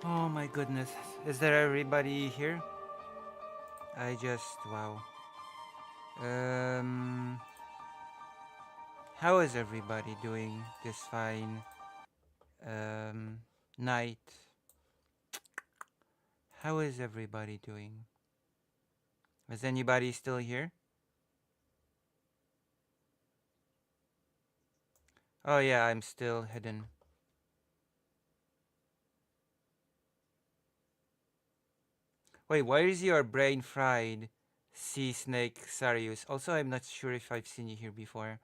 Oh my goodness. Is there everybody here? Wow. Um, how is everybody doing this fine night? How is everybody doing? Is anybody still here? Oh yeah, I'm still hidden. Wait, why is your brain fried? Sea Snake Sarius. Also, I'm not sure if I've seen you here before.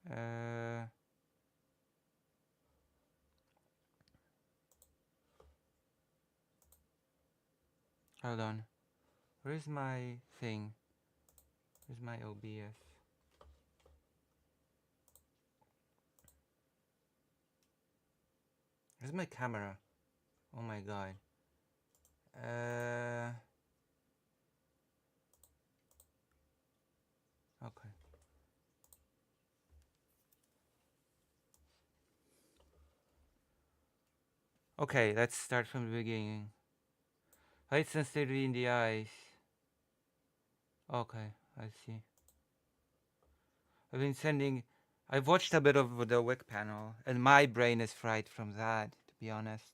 Uh, hold on. Where's my thing? Where's my OBS? Where's my camera? Oh my god. Uh, okay. Okay, let's start from the beginning. Height sensitivity in the eyes. Okay, I see. I've been sending. I've watched a bit of the Wick panel, and my brain is fried from that, to be honest.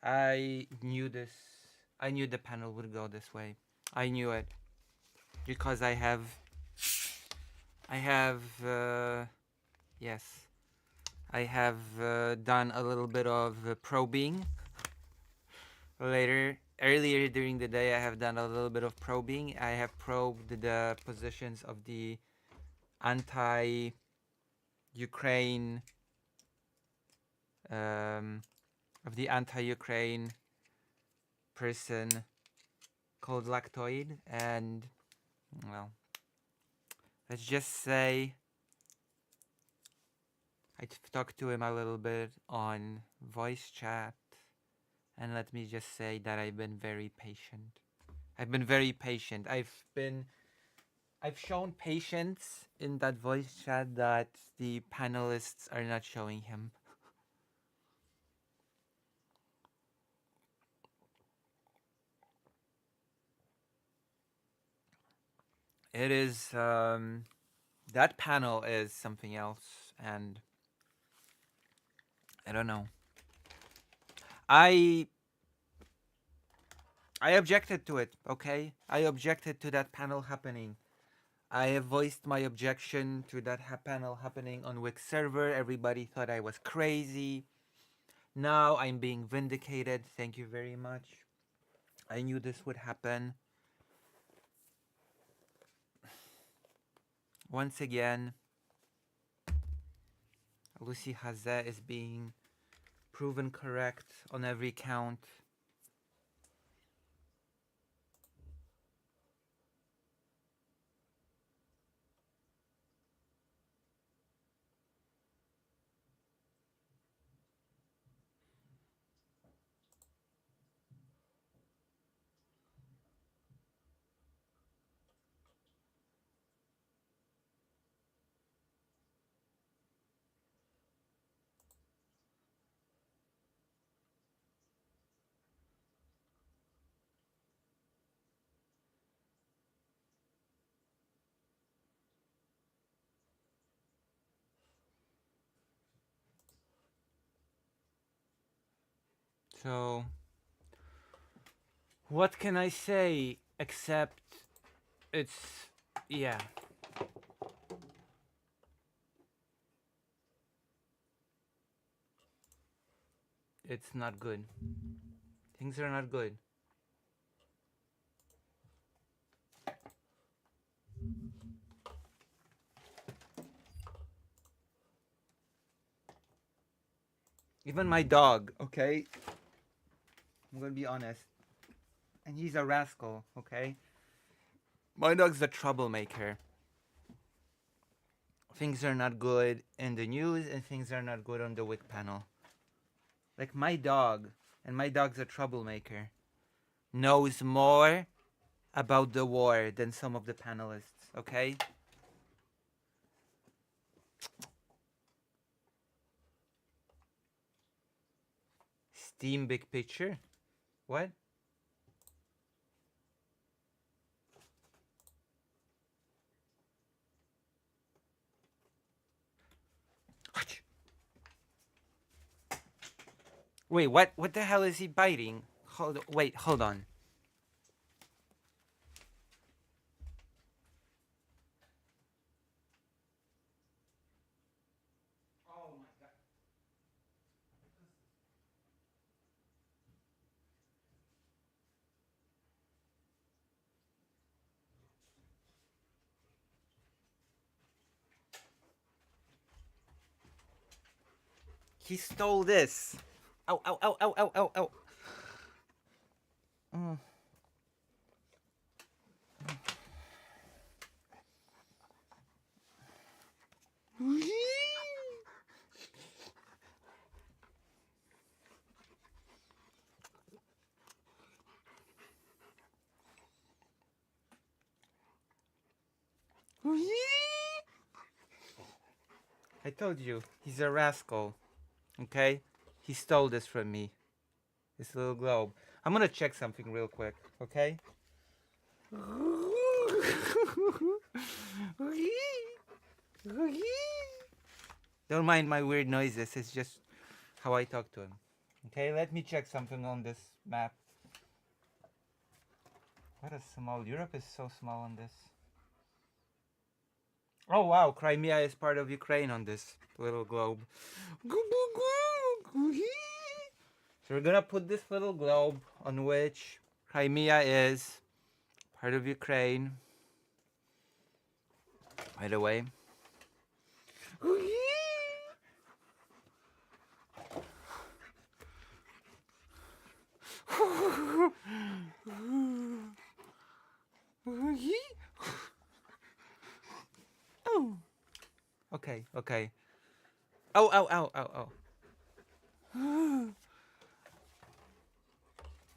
I knew this. I knew the panel would go this way. I knew it because I have, yes, I have done a little bit of probing earlier during the day. I have done a little bit of probing. I have probed the positions of the anti-Ukraine, um, person called Lactoid, and well, let's just say I talked to him a little bit on voice chat, and let me just say that I've been very patient. I've been very patient. I've shown patience in that voice chat that the panelists are not showing him. It is that panel is something else, and I don't know. I I objected to it. Okay, I objected to that panel happening. I have voiced my objection to that panel happening on Wix server. Everybody thought I was crazy. Now I'm being vindicated. Thank you very much. I knew this would happen. Once again, Lucy Hazet is being proven correct on every count. So, what can I say except it's, yeah, it's not good. Things are not good. Even my dog, okay? I'm gonna be honest. And he's a rascal, okay? My dog's a troublemaker. Things are not good in the news and things are not good on the WIC panel. Like my dog, and my dog's a troublemaker, knows more about the war than some of the panelists, okay? Steam big picture? What? Wait, what? What the hell is he biting? Wait, hold on. Oh my god. He stole this. Ow, ow, ow, ow, ow, ow, ow. Mm. I told you, he's a rascal. Okay? He stole this from me. This little globe. I'm gonna check something real quick, okay? Don't mind my weird noises, it's just how I talk to him. Okay, let me check something on this map. What a small, Europe is so small on this. Oh wow, Crimea is part of Ukraine on this little globe. So we're gonna put this little globe on which Crimea is part of Ukraine. By the way. Oh. Okay, okay. Oh, ow, ow, ow, ow.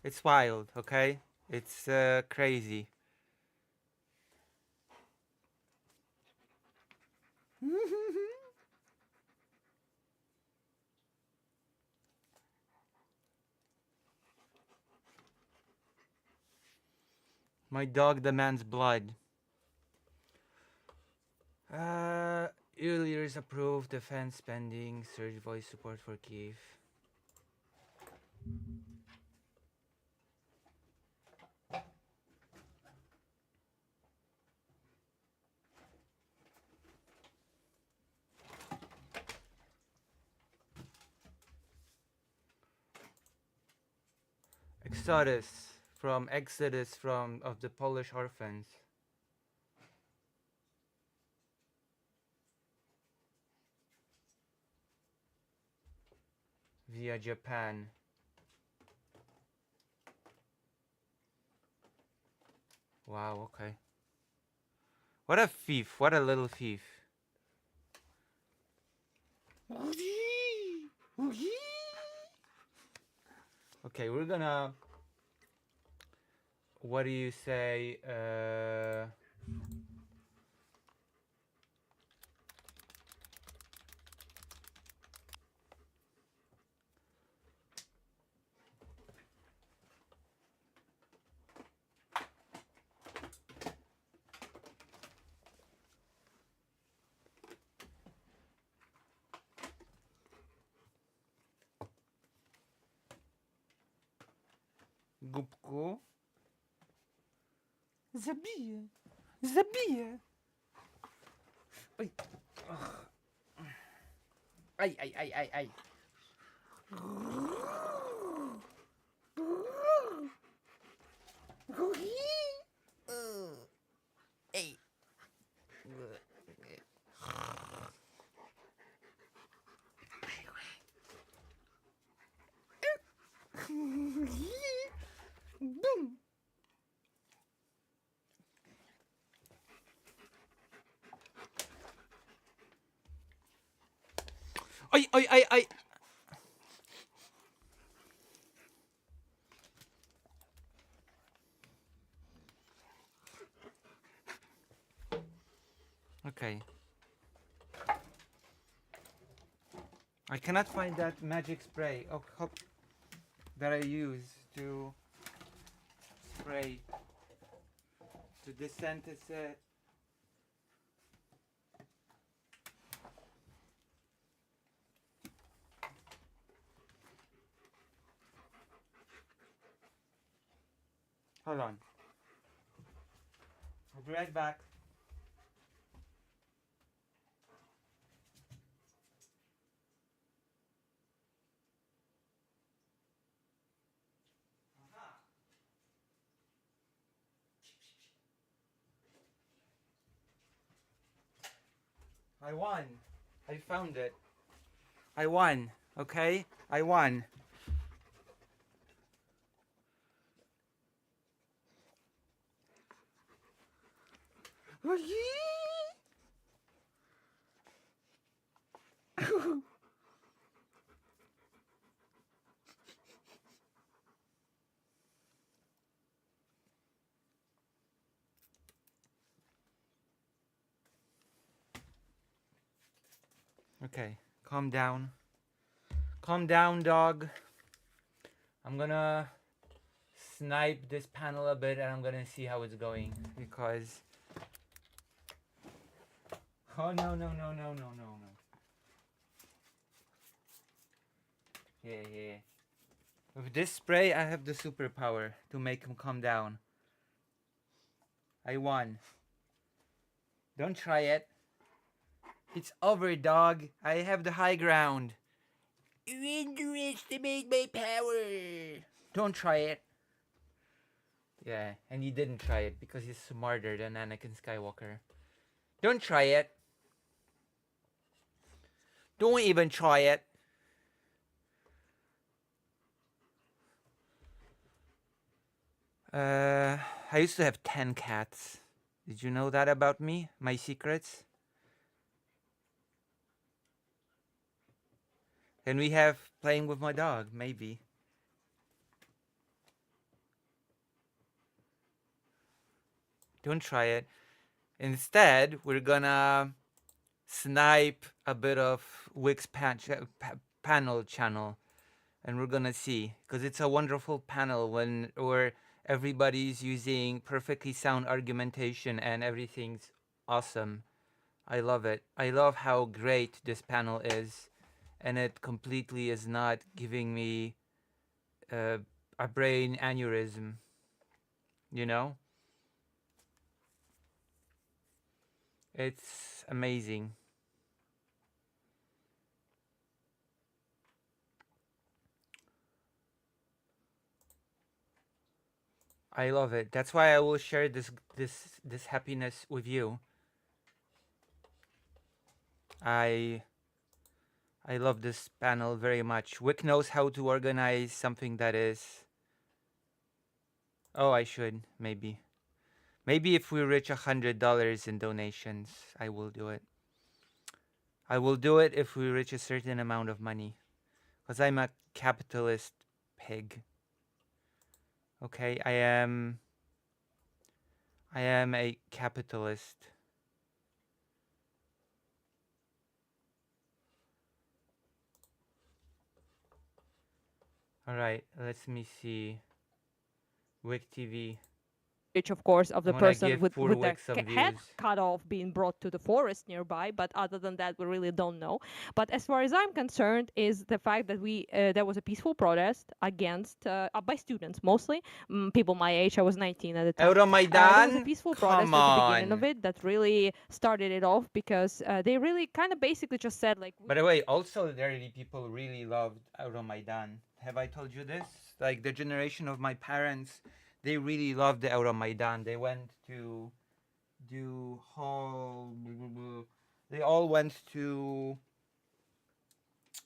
It's wild, okay? It's crazy. My dog demands blood. Earlier is approved defense spending, surge voice support for Kiev. Exodus from of the Polish orphans via Japan. Wow, okay. What a thief, what a little thief. Okay, we're gonna, what do you say, Gubku? Zabiję. Zabiję. Oj. Aj, aj, aj, aj, aj. Ej. Boom. Oj, oj, aj, aj. Okay. I cannot find that magic spray. Oh, that I use to spray to desensitize. Hold on. I'll be right back. I won. I found it. I won. Okay? I won. Okay, calm down. Calm down, dog. I'm gonna snipe this panel a bit and I'm gonna see how it's going because. Oh no, no, no, no, no, no, no. Yeah. With this spray, I have the superpower to make him calm down. I won. Don't try it. It's over, dog. I have the high ground. You underestimate my power. Don't try it. Yeah, and he didn't try it because he's smarter than Anakin Skywalker. Don't try it. Don't even try it. I used to have 10 cats. Did you know that about me? My secrets? Can we have playing with my dog? Maybe. Don't try it. Instead, we're gonna snipe a bit of Wix panel channel, and we're gonna see, because it's a wonderful panel where everybody's using perfectly sound argumentation and everything's awesome. I love it. I love how great this panel is, and it completely is not giving me a brain aneurysm, you know? It's amazing. I love it. That's why I will share this happiness with you. I love this panel very much. Wick knows how to organize something that is. Oh, I should maybe. Maybe if we reach $100 in donations, I will do it. I will do it if we reach a certain amount of money, because I'm a capitalist pig. Okay, I am a capitalist. All right, let me see. Wick TV. Of course, of the person with the head views. cut off being brought to the forest nearby. But other than that, we really don't know. But as far as I'm concerned, is the fact that there was a peaceful protest against by students mostly, people my age. I was 19 at the time. There was a peaceful protest at the beginning of it that really started it off because they really kind of basically just said like. By the way, also the people really loved Euromaidan. Have I told you this? Like the generation of my parents, they really loved the Euromaidan. They went to do whole. They all went to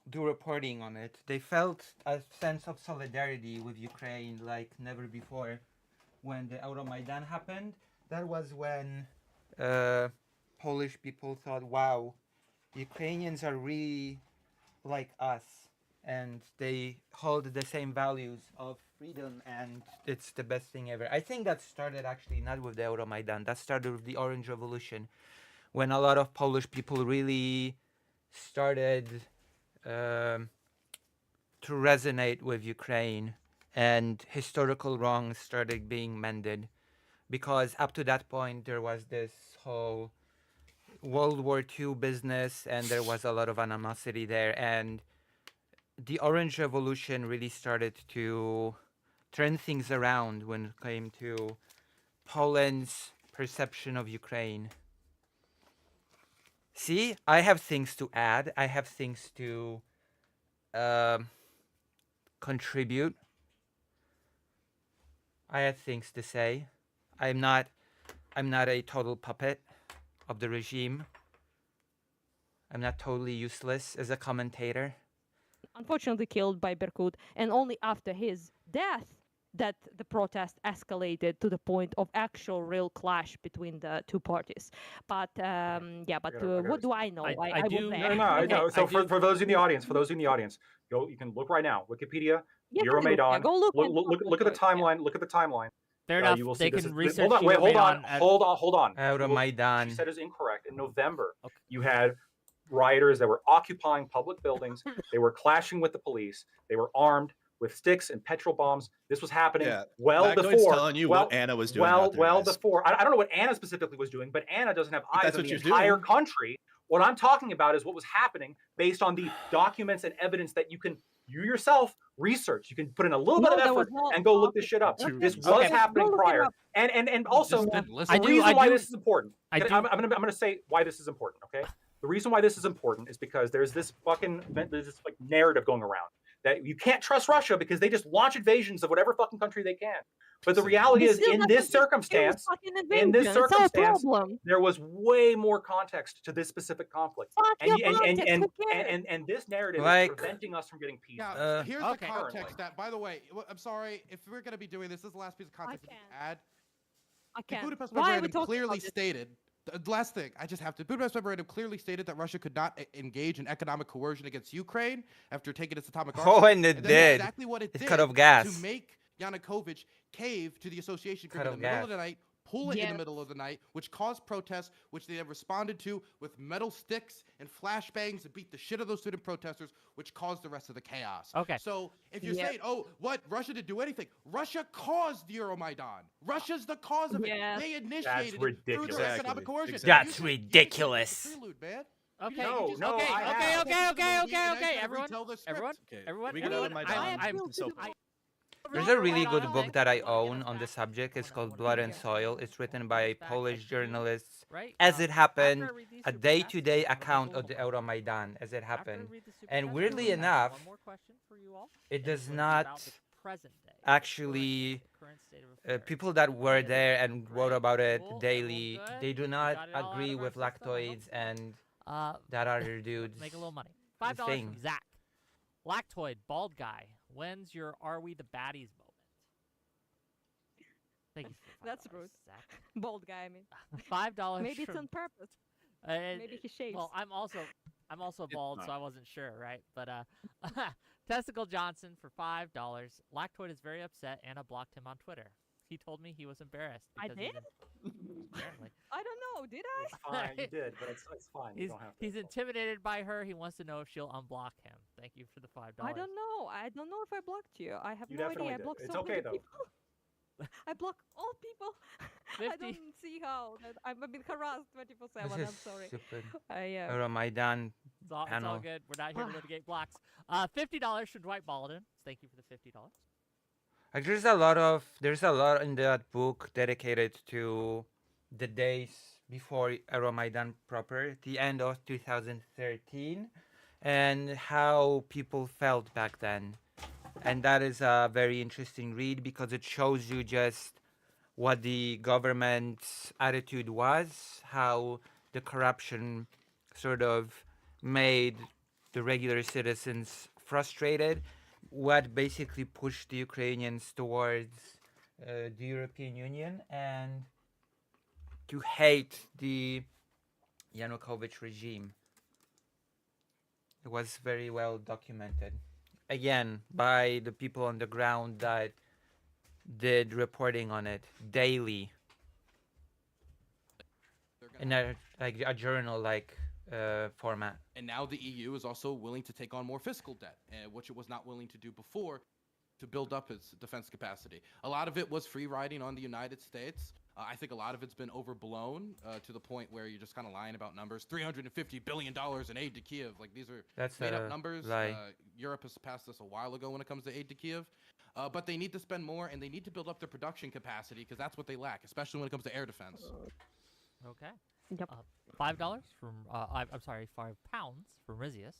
do reporting on it. They felt a sense of solidarity with Ukraine like never before. When the Euromaidan happened, that was when Polish people thought, wow, Ukrainians are really like us, and they hold the same values of freedom, and it's the best thing ever. I think that started actually not with the Euromaidan, that started with the Orange Revolution, when a lot of Polish people really started to resonate with Ukraine and historical wrongs started being mended, because up to that point there was this whole World War II business and there was a lot of animosity there, and the Orange Revolution really started to turn things around when it came to Poland's perception of Ukraine. See, I have things to add. I have things to contribute. I have things to say. I'm not. I'm not a total puppet of the regime. I'm not totally useless as a commentator. Unfortunately killed by Berkut, and only after his death that the protest escalated to the point of actual real clash between the two parties. But yeah, but what do I know? I was do. there. No. Okay, So I do. for those in the audience, you can look right now. Wikipedia, Yeah, Euromaidan. go look. and Look at the it, yeah. timeline. Look at the timeline. Fair enough. You will They see this can is, research. hold on, wait, hold on, Euromaidan at- hold on. Euromaidan. She said is incorrect. In November, Okay. you had rioters that were occupying public buildings. They were clashing with the police. They were armed with sticks and petrol bombs. This was happening Lactoid's before. telling you what Anna was doing out there, guys. Before. I don't know what Anna specifically was doing, but Anna doesn't have eyes that's on what the you're entire doing. country. What I'm talking about is what was happening based on the documents and evidence that you yourself research. You can put in a little bit of effort and go look this shit up. This was happening prior. And also the reason why this is important. I'm gonna say why this is important, okay? The reason why this is important is because there's this narrative going around that you can't trust Russia because they just launch invasions of whatever fucking country they can. But the reality is, in this circumstance, there was way more context to this specific conflict, and this narrative is preventing us from getting peace. Yeah, here's the context. That, by the way, I'm sorry if we're going to be doing this. This is the last piece of context to add. The Budapest Memorandum clearly stated. The last thing, I just have to. Budapest Memorandum clearly stated that Russia could not engage in economic coercion against Ukraine after taking its atomic arsenal. Oh, and it did. Exactly what it did. Cut off gas. To make Yanukovych cave to the association agreement in the middle of the night, pull it in the middle of the night, which caused protests, which they have responded to with metal sticks and flashbangs and beat the shit of those student protesters, which caused the rest of the chaos. Okay. So if you're saying, oh, what, Russia didn't do anything, Russia caused the Euromaidan. Russia's the cause of it. They initiated it through their economic coercion. That's ridiculous. Okay. Everyone. There's a really good book that I own on the subject. It's called Blood and Soil. It's written by a Polish journalist. As it happened, a day-to-day account of the Euromaidan as it happened. And weirdly enough, it does not actually, people that were there and wrote about it daily, they do not agree with Lactoids and that other dudes. Make a little money. $5 from Zach. Lactoid, bald guy. When's your "Are we the baddies" moment? Thank you. That's rude. Zach. Bald guy, I mean. $5. Maybe it's on purpose. Maybe he shaves. Well, I'm also bald, so I wasn't sure, right? But Testicle Johnson for $5. Lactoid is very upset. Anna blocked him on Twitter. He told me he was embarrassed. I did? Apparently. I don't know. Did I? It's fine. You did, but it's fine. You don't have to. He's intimidated by her. He wants to know if she'll unblock him. Thank you for the $5. I don't know. I don't know if I blocked you. I have You no idea. definitely I did. blocked It's so okay, many though. people. I block all people. I 50. don't see how. I've been harassed 24/7. This I'm is sorry. stupid. Euromaidan It's all panel. good. We're not here to litigate blocks. $50 from Dwight Baldwin. Thank you for the $50. Like there's a lot in that book dedicated to the days before Euromaidan proper, the end of 2013, and how people felt back then. And that is a very interesting read because it shows you just what the government's attitude was, how the corruption sort of made the regular citizens frustrated, what basically pushed the Ukrainians towards the European Union and to hate the Yanukovych regime. It was very well documented. Again, by the people on the ground that did reporting on it daily in a journal format. And now the EU is also willing to take on more fiscal debt, which it was not willing to do before. to build up its defense capacity. A lot of it was free riding on the United States. I think a lot of it's been overblown to the point where you're just kind of lying about numbers. $350 billion in aid to Kiev. Like, these are made up numbers. Europe has passed this a while ago when it comes to aid to Kiev. But they need to spend more, and they need to build up their production capacity, because that's what they lack, especially when it comes to air defense. Okay. Yep. $5 from, I'm sorry, £5 from Rizius.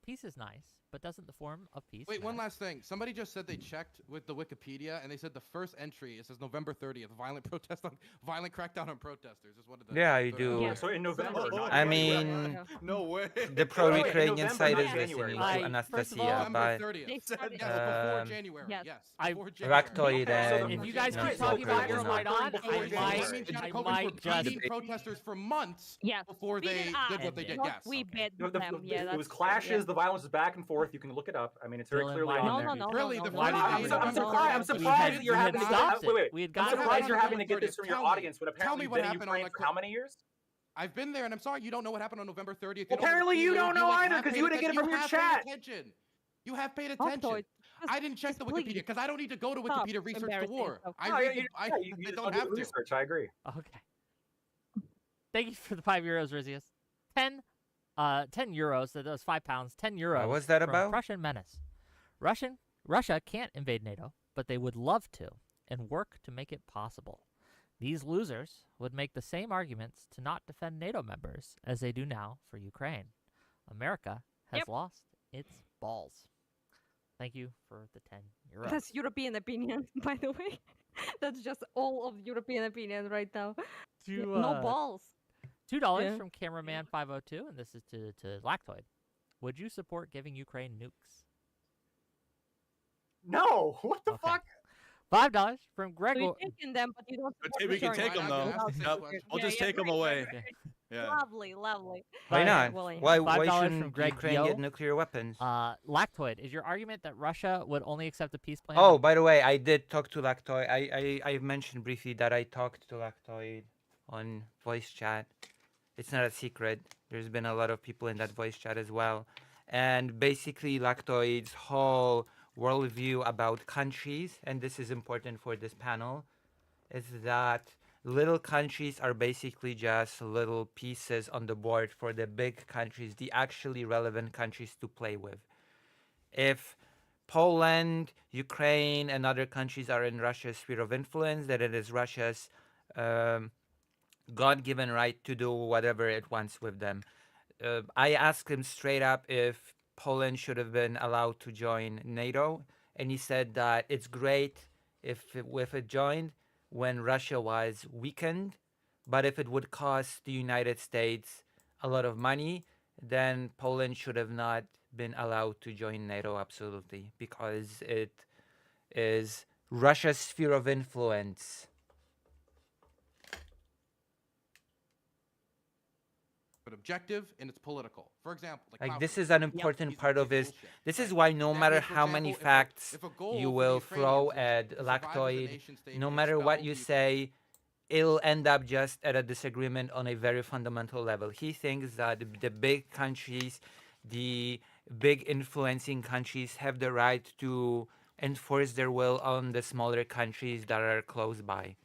Peace is nice, but doesn't the form of peace Wait, matter? one last thing. Somebody just said they checked with the Wikipedia, and they said the first entry, it says November 30th, violent crackdown on protesters is what it is. Yeah, I do. Yeah. So in November. not I January. mean, No way. the pro-Ukrainian November, side not is January. listening to First of all, Anastasia, November but 30th. They started- Yes, before Um, January. yes. Yes, I- before January. Ractoid Okay, so and if you guys no, keep talking about Joker your is light not. on, Before I January. That means might Janukovic were just... beating protesters for months Yes. before they did what they did. Not Yes. we Okay. bid them. Yeah, it was that's clashes. yeah. The violence was back and forth. You can look it up. I mean, it's very Dylan, clearly why on did there. No, Really, the Why Friday did night you- November I'm surprised. I'm 30th. surprised that you're we had having to stopped wait. it. We had I'm got surprised it. you're having to get this from your Tell me. audience when Tell apparently me you've what been in happened on Ukraine the for how many years? I've been there, and I'm sorry you don't know what happened on November 30th. Well, apparently you don't know either, because you didn't get it from your chat. You have paid Also, attention. I didn't check the please Wikipedia because I don't need to go to stop Wikipedia to research the embarrassing war. yourself. I No, read you- the- yeah, you I just don't do have to. research. I agree. Okay. Thank you for the €5, Rizius. 10 euros, so that was £5, 10 euros. What was that from about? Prussian Menace. Russia can't invade NATO, but they would love to and work to make it possible. These losers would make the same arguments to not defend NATO members as they do now for Ukraine. America has lost its balls. Thank you for the 10 euros. That's European opinion, by the way. That's just all of European opinion right now. No balls. $2 Yeah. from Cameraman 502, and this is to Lactoid. Would you support giving Ukraine nukes? No, what the Okay. fuck? $5 from So Gregor. you're taking them, but you don't. support We can returning take them them. though. That's Yep. the We'll Yeah, just yeah, take them right, away. right, right. Yeah. Lovely, lovely. Why Right. not? Willing. Why $5 from shouldn't Greg Ukraine Yo. get nuclear weapons? Lactoid, is your argument that Russia would only accept a peace plan? Oh, by the way, I did talk to Lactoid. I mentioned briefly that I talked to Lactoid on voice chat. It's not a secret. There's been a lot of people in that voice chat as well. And basically, Lactoid's whole worldview about countries, and this is important for this panel, is that little countries are basically just little pieces on the board for the big countries, the actually relevant countries to play with. If Poland, Ukraine, and other countries are in Russia's sphere of influence, then it is Russia's God-given right to do whatever it wants with them. I asked him straight up if Poland should have been allowed to join NATO, and he said that it's great if it joined when Russia was weakened, but if it would cost the United States a lot of money, then Poland should have not been allowed to join NATO, absolutely, because it is Russia's sphere of influence. But objective and it's political. For example, Like Klaus this said, is an important he's part of big his. bullshit, This is right? why no That matter means, for how many example, facts if a goal you for the will throw Ukrainians at is to survive as a Lactoid, nation state no and matter what expel you the say, it'll end up just at a disagreement on a very fundamental level. He thinks that the big countries, the big influencing countries, have the right to enforce their will on the smaller countries that are close by.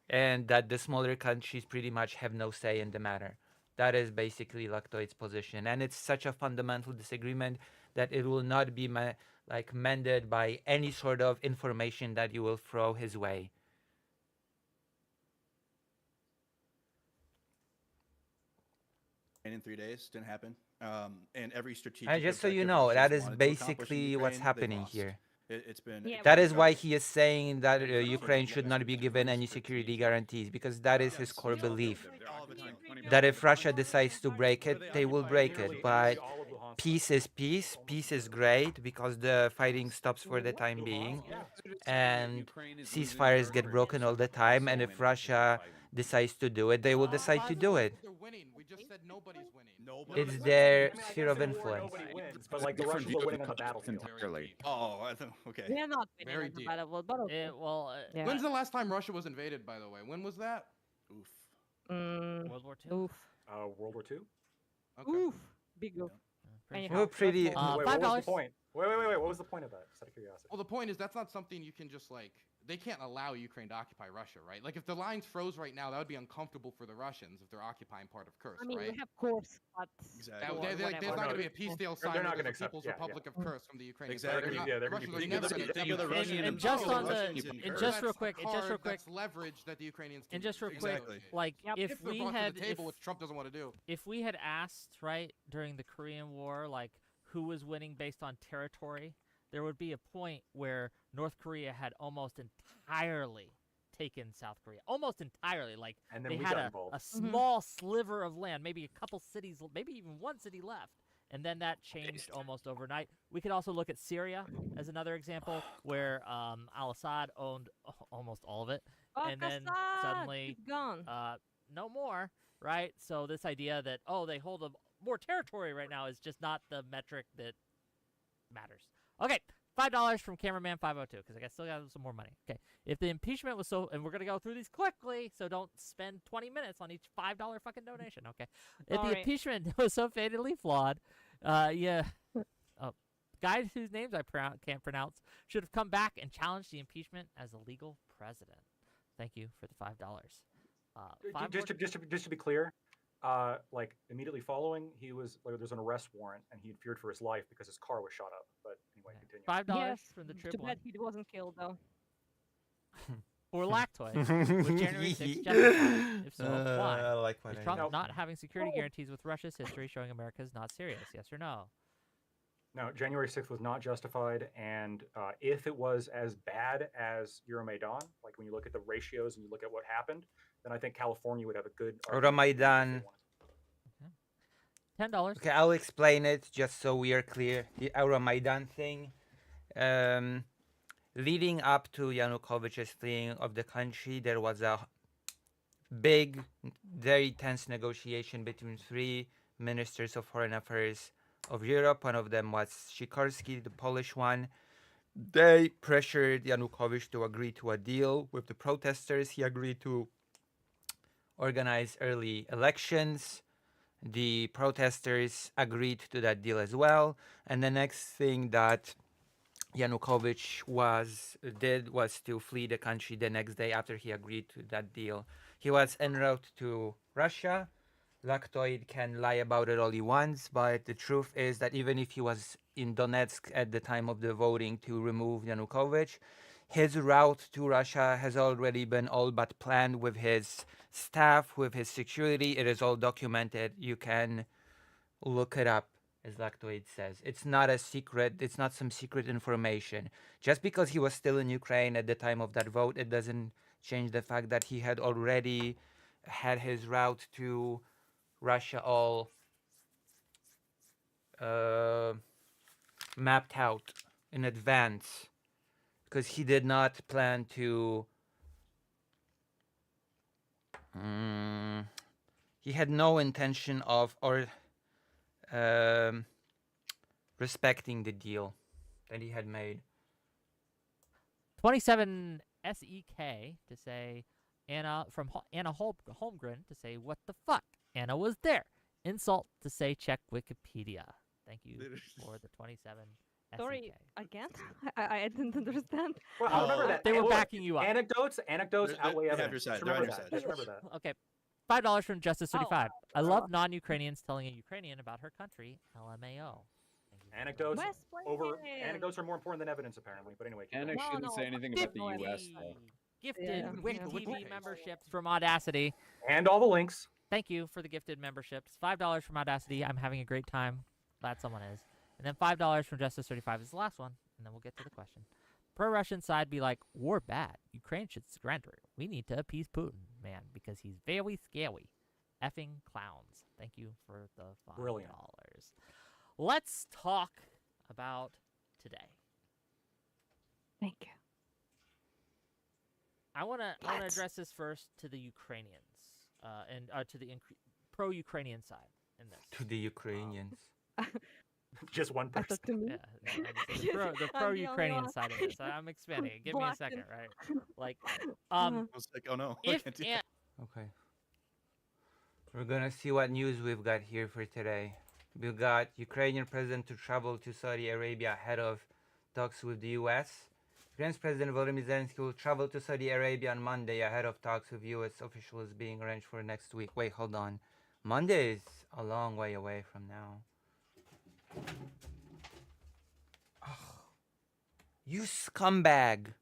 And that the smaller countries pretty much have no say in the matter. That is basically Lactoid's position. And it's such a fundamental disagreement that it will not be mended by any sort of information that you will throw his way. And in 3 days, didn't happen. And every strategic. And just so you objective know, Russia's that is wanted to accomplish in basically what's Ukraine, they've happening lost. here. It's been. Yeah, That but- is why he is saying that Ukraine should not be given any security guarantees, because that is his core belief. That if Russia decides to break it, they will break it. But peace is peace. Peace is great because the fighting stops for the time being, and ceasefires get broken all the time. And if Russia decides to do it, they will decide to do it. They're winning. We just said nobody's winning. It's their sphere of influence. Nobody wins, but like the Russians are winning on the battlefield. entirely. Oh, okay. We are not winning Very on the deep. battlefield, but okay. Yeah. When's the last time Russia was invaded, by the way? When was that? Oof. World War II? Oof. World War II? Okay. Oof. Big oof. Pretty Anyhow, sure. We're pretty. let's move on. Wait, what was $5. the point? Wait. What was the point of that? Just out of curiosity. Well, the point is that's not something you can just like. They can't allow Ukraine to occupy Russia, right? Like if the lines froze right now, that would be uncomfortable for the Russians if they're occupying part of Kursk, I mean, right? we have Kursk, but Exactly. There's not going to be a peace deal signed they're not with gonna the accept- People's yeah, Republic of Kursk from the Ukrainian Exactly. side. Yeah, they're The gonna be Russians are thinking never of the- going to think of the Russian and just on the- Russians in and Kursk. just real quick, and just real quick, that's leverage that the Ukrainians can and just real quick, Exactly. like if they're brought to the table, which Trump doesn't want to do. if we had asked right during the Korean War, like who was winning based on territory, there would be a point where North Korea had almost entirely taken South Korea, almost entirely. Like And then they we had got a involved. small sliver of land, maybe a couple cities, maybe even one city left. And then that changed almost overnight. We could also look at Syria as another example, where al-Assad owned almost all of it, and then suddenly gone. no more, right? So this idea that they hold more territory right now is just not the metric that matters. Okay, $5 from cameraman 502 because I still got some more money. Okay, if the impeachment was so, and we're gonna go through these quickly, so don't spend 20 minutes on each $5 fucking donation. Okay, if the impeachment was so fatally flawed, guys whose names I can't pronounce should have come back and challenged the impeachment as a legal president. Thank you for the $5. Just to be clear, like immediately following, he was like there's an arrest warrant and he feared for his life because his car was shot up. But anyway, continue. $5 from the trip Too bad he wasn't killed though. Or lactoid with January 6th justified. If so, why? I like what Is I Trump know. not having security guarantees with Russia's history showing America is not serious? Yes or no? No, January 6th was not justified, and if it was as bad as Euromaidan, like when you look at the ratios and you look at what happened, then I think California would have a good Euromaidan. $10. Okay, I'll explain it just so we are clear. The Euromaidan thing, leading up to Yanukovych's fleeing of the country, there was a big, very tense negotiation between three ministers of foreign affairs of Europe. One of them was Sikorski, the Polish one. They pressured Yanukovych to agree to a deal with the protesters. He agreed to organize early elections. The protesters agreed to that deal as well. And the next thing that Yanukovych did was to flee the country the next day after he agreed to that deal. He was en route to Russia. Lactoid can lie about it all he wants, but the truth is that even if he was in Donetsk at the time of the voting to remove Yanukovych, his route to Russia has already been all but planned with his staff, with his security. It is all documented. You can look it up, as Lactoid says. It's not a secret. It's not some secret information. Just because he was still in Ukraine at the time of that vote, it doesn't change the fact that he had already had his route to Russia all mapped out in advance, because he did not plan to. He had no intention of respecting the deal that he had made. 27 SEK to say Anna from Anna Holmgren to say what the fuck. Anna was there. Insult to say check Wikipedia. Thank you for the 27 Sorry, SEK. again? I didn't understand. Well, I remember that. They were backing you up. Anecdotes outweigh They have evidence. your side. Just They're on remember your that. side. Just remember that. Okay. $5 from Justice35. I love non-Ukrainians telling a Ukrainian about her country. LMAO. Anecdotes anecdotes are more important than evidence, apparently. But anyway, Anna shouldn't say anything about the U.S. though. Gifted Wiki TV memberships from Audacity. And all the links. Thank you for the gifted memberships. $5 from Audacity. I'm having a great time. Glad someone is. And then $5 from Justice35 is the last one. And then we'll get to the question. Pro-Russian side be like, war bad. Ukraine should surrender. We need to appease Putin, man, because he's very scary. Effing clowns. Thank you for the $5. Brilliant. Let's talk about today. Thank you. I want to address this first to the Ukrainians and to the pro-Ukrainian side in this. To the Ukrainians. Just one person. To me. Yeah, the pro-Ukrainian side of this. I'm expanding it. Give me a second, right? Like, I was like, oh no. Okay. We're gonna see what news we've got here for today. We got Ukrainian president to travel to Saudi Arabia ahead of talks with the U.S. Ukraine's President Volodymyr Zelensky will travel to Saudi Arabia on Monday ahead of talks with U.S. officials being arranged for next week. Wait, hold on. Monday is a long way away from now. Oh, you scumbag!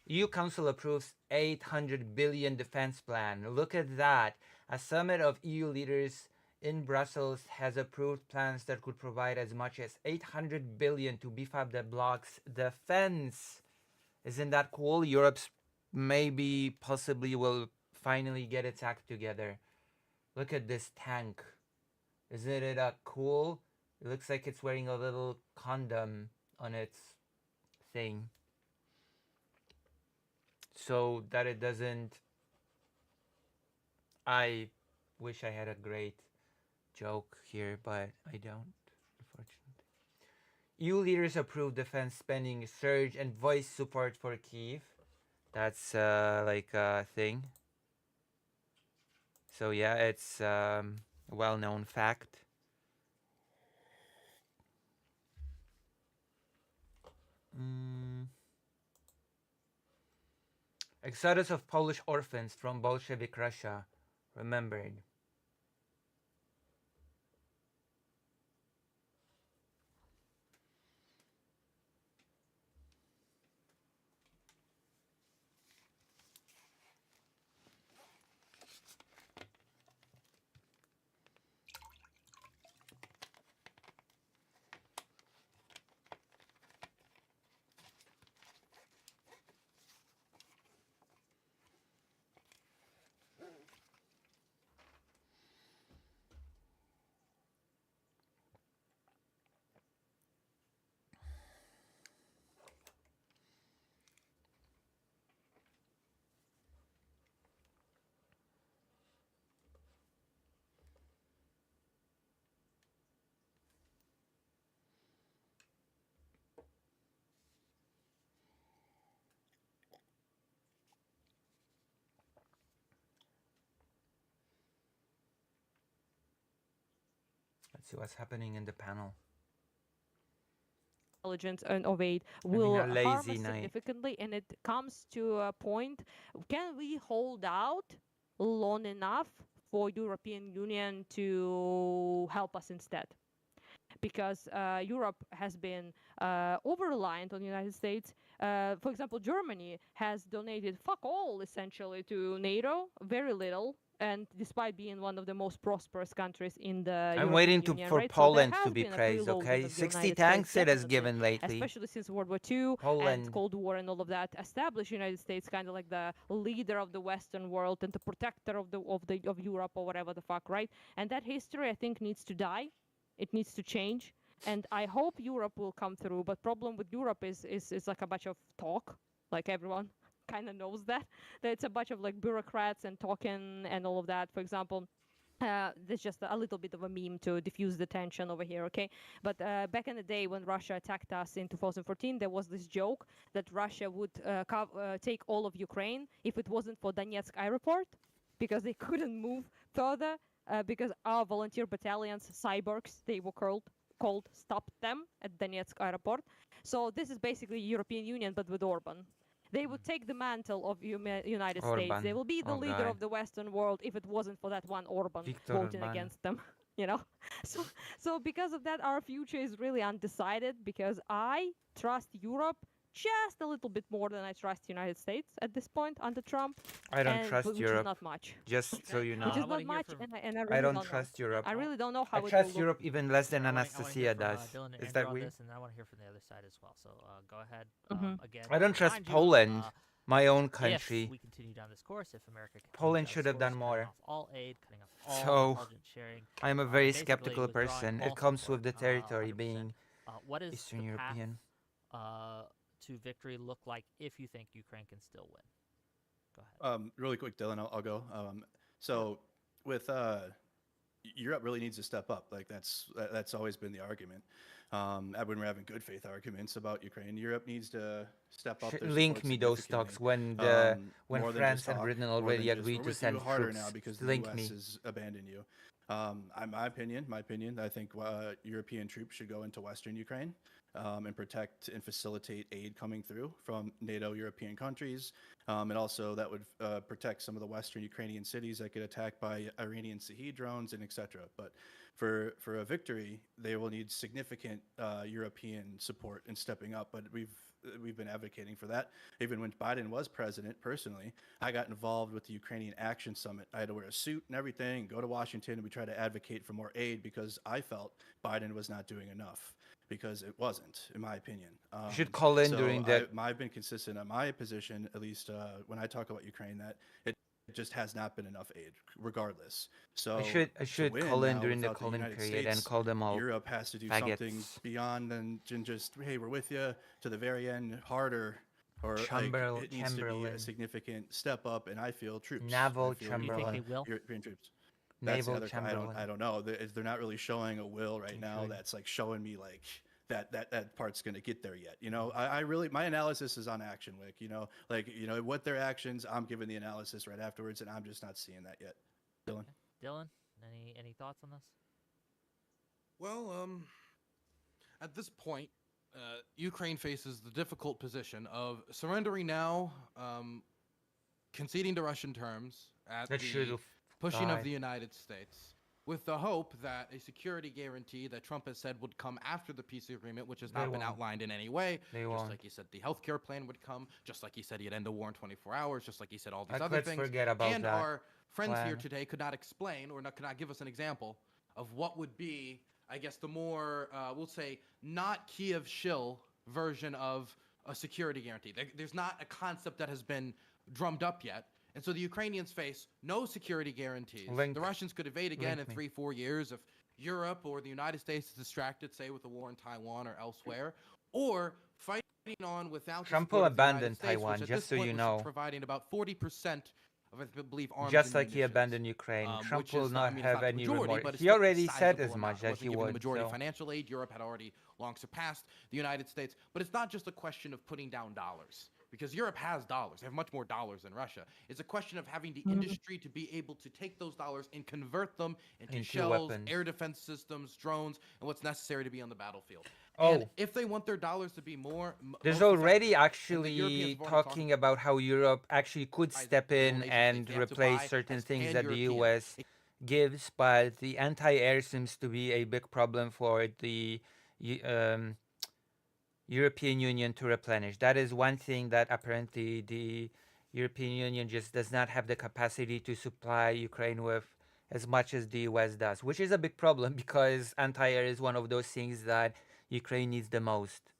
EU Council approves 800 billion defense plan. Look at that. A summit of EU leaders in Brussels has approved plans that could provide as much as 800 billion to beef up the bloc's defense. Isn't that cool? Europe's maybe possibly will finally get its act together. Look at this tank. Isn't it cool? It looks like it's wearing a little condom on its thing, so that it doesn't. I wish I had a great joke here, but I don't, unfortunately. EU leaders approved defense spending surge and voice support for Kyiv. That's like a thing. So yeah, it's a well-known fact. Exodus of Polish orphans from Bolshevik Russia remembered. Let's see what's happening in the panel. Intelligence and of aid will harm us significantly, and it comes to a point: can we hold out long enough for European Union to help us instead? Because Europe has been over-reliant on the United States. For example, Germany has donated fuck all essentially to NATO, very little. And despite being one of the most prosperous countries in the I'm European waiting Union, for right? Poland so to be praised, okay? 60 tanks States, it has given lately. especially since World War II and Cold War and all of that, established United States kind of like the leader of the Western world and the protector of Europe or whatever the fuck, right? And that history, I think, needs to die. It needs to change. And I hope Europe will come through. But problem with Europe is like a bunch of talk, like everyone kind of knows that it's a bunch of like bureaucrats and talking and all of that. For example, there's just a little bit of a meme to diffuse the tension over here, okay? But back in the day when Russia attacked us in 2014, there was this joke that Russia would take all of Ukraine if it wasn't for Donetsk airport, because they couldn't move further because our volunteer battalions, cyborgs, they were called stopped them at Donetsk airport. So this is basically European Union, but with Orban. They would take the mantle of United States. They will be the leader of the Western world if it wasn't for that one Orban voting against them. You know, so because of that, our future is really undecided. Because I trust Europe just a little bit more than I trust the United States at this point under Trump. I don't trust which Europe. Is not much. Just so you know. Which is not much, and I really don't trust Europe. I really don't know how I trust Europe even less than Anastasia does. Dylan is that weird? And I want to hear from the other side as well. So go ahead. Again, I don't trust Poland. My own country. If we continue down this course, if America Poland should have done more. Off all aid, cutting off all intelligence sharing. I am a very skeptical person. It comes with the territory being what is Eastern European. To victory look like if you think Ukraine can still win? Go ahead. Really quick, Dylan, I'll go. So with Europe really needs to step up. Like that's always been the argument. When we're having good faith arguments about Ukraine, Europe needs to step up. Link me those talks when France and Britain already agreed to send harder troops. now because the Link US me. has abandoned you. My opinion, I think European troops should go into Western Ukraine and protect and facilitate aid coming through from NATO European countries. And also that would protect some of the Western Ukrainian cities that get attacked by Iranian Shahed drones and etc. But for a victory, they will need significant European support in stepping up. But we've been advocating for that. Even when Biden was president, personally, I got involved with the Ukrainian Action Summit. I had to wear a suit and everything, go to Washington, and we tried to advocate for more aid because I felt Biden was not doing enough, because it wasn't, in my opinion. You should call in so during that. I've been consistent on my position, at least when I talk about Ukraine, that it just has not been enough aid, regardless. So I should call in during the calling period States, and call them all. Europe has to do faggots. something beyond than just, hey, we're with you to the very end, harder, or it needs to be a significant step up. And I feel troops, Naval Chamberlain. You think they will? European troops. Naval Chamberlain. I don't know. They're not really showing a will right now. That's like showing me like that part's going to get there yet. You know, I really, my analysis is on Action Wick, you know, like, you know, what their actions, I'm giving the analysis right afterwards, and I'm just not seeing that yet. Dylan? Okay. Dylan, any thoughts on this? Well, at this point, Ukraine faces the difficult position of surrendering now, conceding to Russian terms at the pushing of the United States, with the hope that a security guarantee that Trump has said would come after the peace agreement, which has not been outlined in any way, just like he said the healthcare plan would come, just like he said he'd end the war in 24 hours, just like he said all these other things. Forget about and that our friends plan. here today could not explain or could not give us an example of what would be, I guess, the more, we'll say, not Kiev shill version of a security guarantee. There's not a concept that has been drummed up yet. And so the Ukrainians face no security guarantees. The Russians could invade again in 3-4 years if Europe or the United States is distracted, say, with the war in Taiwan or elsewhere, or fighting on without Trump the will support of the abandon United States, Taiwan, which at just this so point you was know. providing about 40% of, I believe, arms Just and like he munitions, abandoned Ukraine. Trump which will is not I mean, have it's not any the majority, remorse. but it's He still a already said sizable as much amount. that Wasn't he given would. the majority So. financial aid. Europe had already long surpassed the United States. But it's not just a question of putting down dollars, because Europe has dollars. They have much more dollars than Russia. It's a question of having the industry to be able to take those dollars and convert them into shells, weapons. air defense systems, drones, and what's necessary to be on the battlefield. Oh. And if they want their dollars to be more, There's already actually talking about how Europe actually could step in and replace certain things that the US gives, but the anti-air seems to be a big problem for the European Union to replenish. That is one thing that apparently the European Union just does not have the capacity to supply Ukraine with as much as the US does, which is a big problem because anti-air is one of those things that Ukraine needs the most.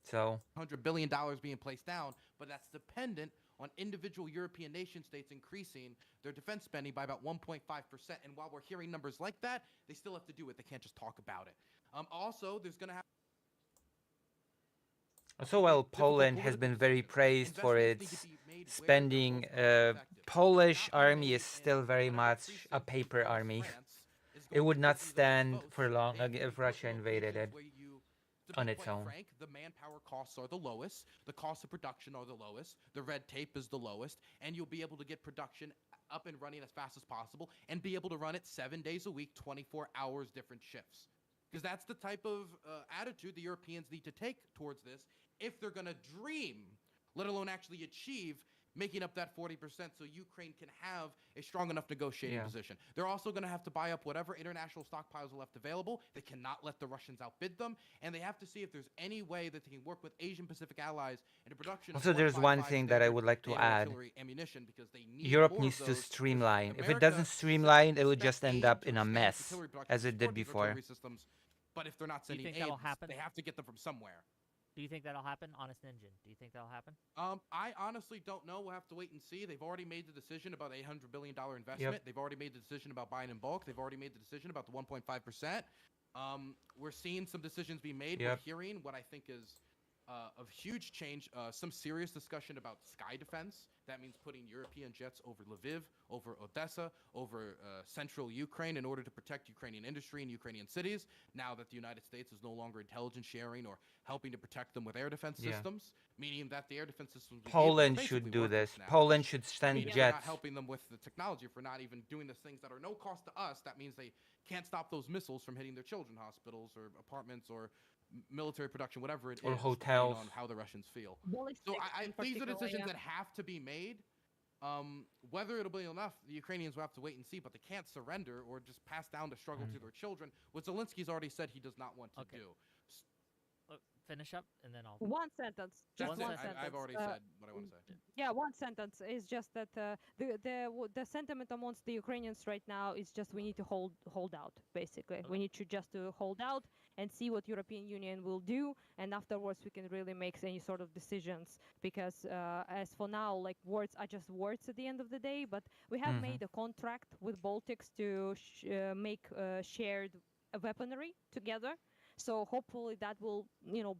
So $100 billion being placed down, but that's dependent on individual European nation states increasing their defense spending by about 1.5%. And while we're hearing numbers like that, they still have to do it. They can't just talk about it. Also, there's going to have well, Poland has been very praised for its spending. Polish army is still very much a paper army. It would not stand for long if Russia invaded it on its own. Frank, the manpower costs are the lowest, the costs of production are the lowest, the red tape is the lowest, and you'll be able to get production up and running as fast as possible and be able to run it 7 days a week, 24 hours, different shifts. Because that's the type of attitude the Europeans need to take towards this if they're going to dream, let alone actually achieve, making up that 40% so Ukraine can have a strong enough negotiating position. They're also going to have to buy up whatever international stockpiles are left available. They cannot let the Russians outbid them, and they have to see if there's any way that they can work with Asian Pacific allies in the production also, of there's one thing that I would like to add. Because they need Europe needs to streamline. If it doesn't streamline, it will just end up in a mess, as it did before. But if they're not sending aid, they have to get them from somewhere. Do you think that'll happen? Honest Engine, do you think that'll happen? I honestly don't know. We'll have to wait and see. They've already made the decision about $800 billion investment. They've already made the decision about buying in bulk. They've already made the decision about the 1.5%. We're seeing some decisions be made. We're hearing what I think is of huge change, some serious discussion about sky defense. That means putting European jets over Lviv, over Odessa, over central Ukraine in order to protect Ukrainian industry and Ukrainian cities. Now that the United States is no longer intelligence sharing or helping to protect them with air defense systems, meaning that the air defense systems Poland should do this. Poland should send jets. We're not helping them with the technology. If we're not even doing the things that are no cost to us, that means they can't stop those missiles from hitting their children hospitals or apartments or military production, whatever it or is, hotels. on how the Russians feel. So these are decisions that have to be made. Whether it'll be enough, the Ukrainians will have to wait and see, but they can't surrender or just pass down the struggle to their children, what Zelensky's already said he does not want to do. Finish up, and then I'll... One sentence. Just one sentence. I've already said what I want to say. Yeah, one sentence is just that the sentiment amongst the Ukrainians right now is just we need to hold out, basically. We need to just hold out and see what European Union will do, and afterwards we can really make any sort of decisions, because as for now, like, words are just words at the end of the day, but we have made a contract with Baltics to make shared weaponry together. So hopefully that will,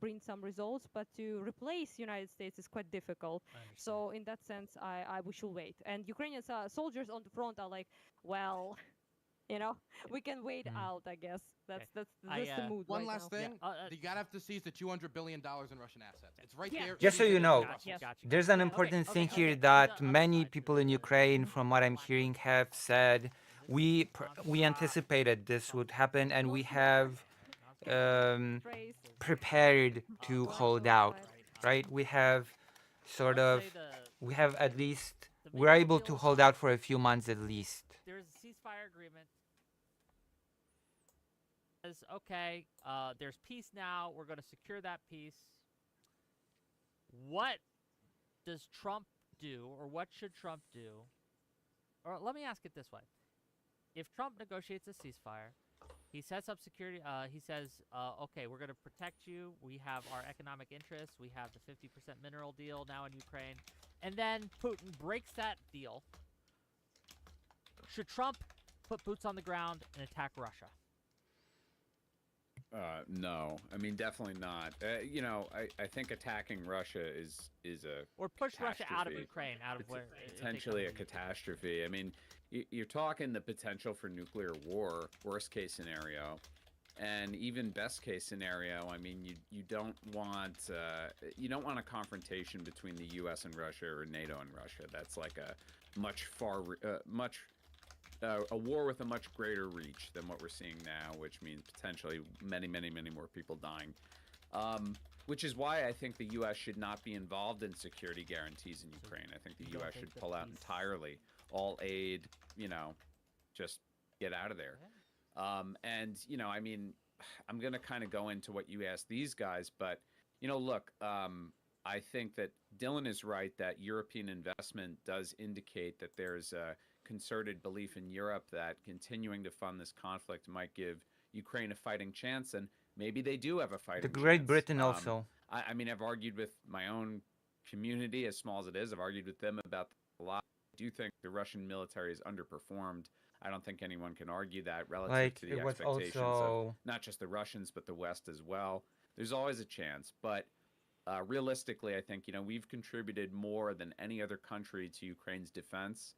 bring some results. But to replace United States is quite difficult. So in that sense, we should wait. And Ukrainian soldiers on the front are like, well, we can wait out. I guess that's the mood. One last thing, you gotta have to seize the $200 billion in Russian assets. It's right there. Just so you know, there's an important thing here that many people in Ukraine, from what I'm hearing, have said. We anticipated this would happen, and we have prepared to hold out, right? We have at least, we're able to hold out for a few months at least. There's a ceasefire agreement. Okay, there's peace now. We're going to secure that peace. What does Trump do, or what should Trump do? Or let me ask it this way. If Trump negotiates a ceasefire, he sets up security. He says, okay, we're going to protect you. We have our economic interests. We have the 50% mineral deal now in Ukraine. And then Putin breaks that deal. Should Trump put boots on the ground and attack Russia? No, I mean, definitely not. I think attacking Russia is a or push Russia out of Ukraine, out of where potentially a catastrophe. I mean, you're talking the potential for nuclear war, worst case scenario, and even best case scenario. I mean, you don't want a confrontation between the U.S. and Russia or NATO and Russia. That's like a a war with a much greater reach than what we're seeing now, which means potentially many, many, many more people dying. Which is why I think the U.S. should not be involved in security guarantees in Ukraine. I think the U.S. should pull out entirely. All aid, just get out of there. And, I mean, I'm going to kind of go into what you asked these guys, but, look, I think that Dylan is right that European investment does indicate that there's a concerted belief in Europe that continuing to fund this conflict might give Ukraine a fighting chance, and maybe they do have a fighting chance. The Great Britain also. I mean, I've argued with my own community, as small as it is. I've argued with them about a lot. I do think the Russian military is underperformed. I don't think anyone can argue that relative to the expectations of not just the Russians, but the West as well. There's always a chance, but realistically, I think, we've contributed more than any other country to Ukraine's defense.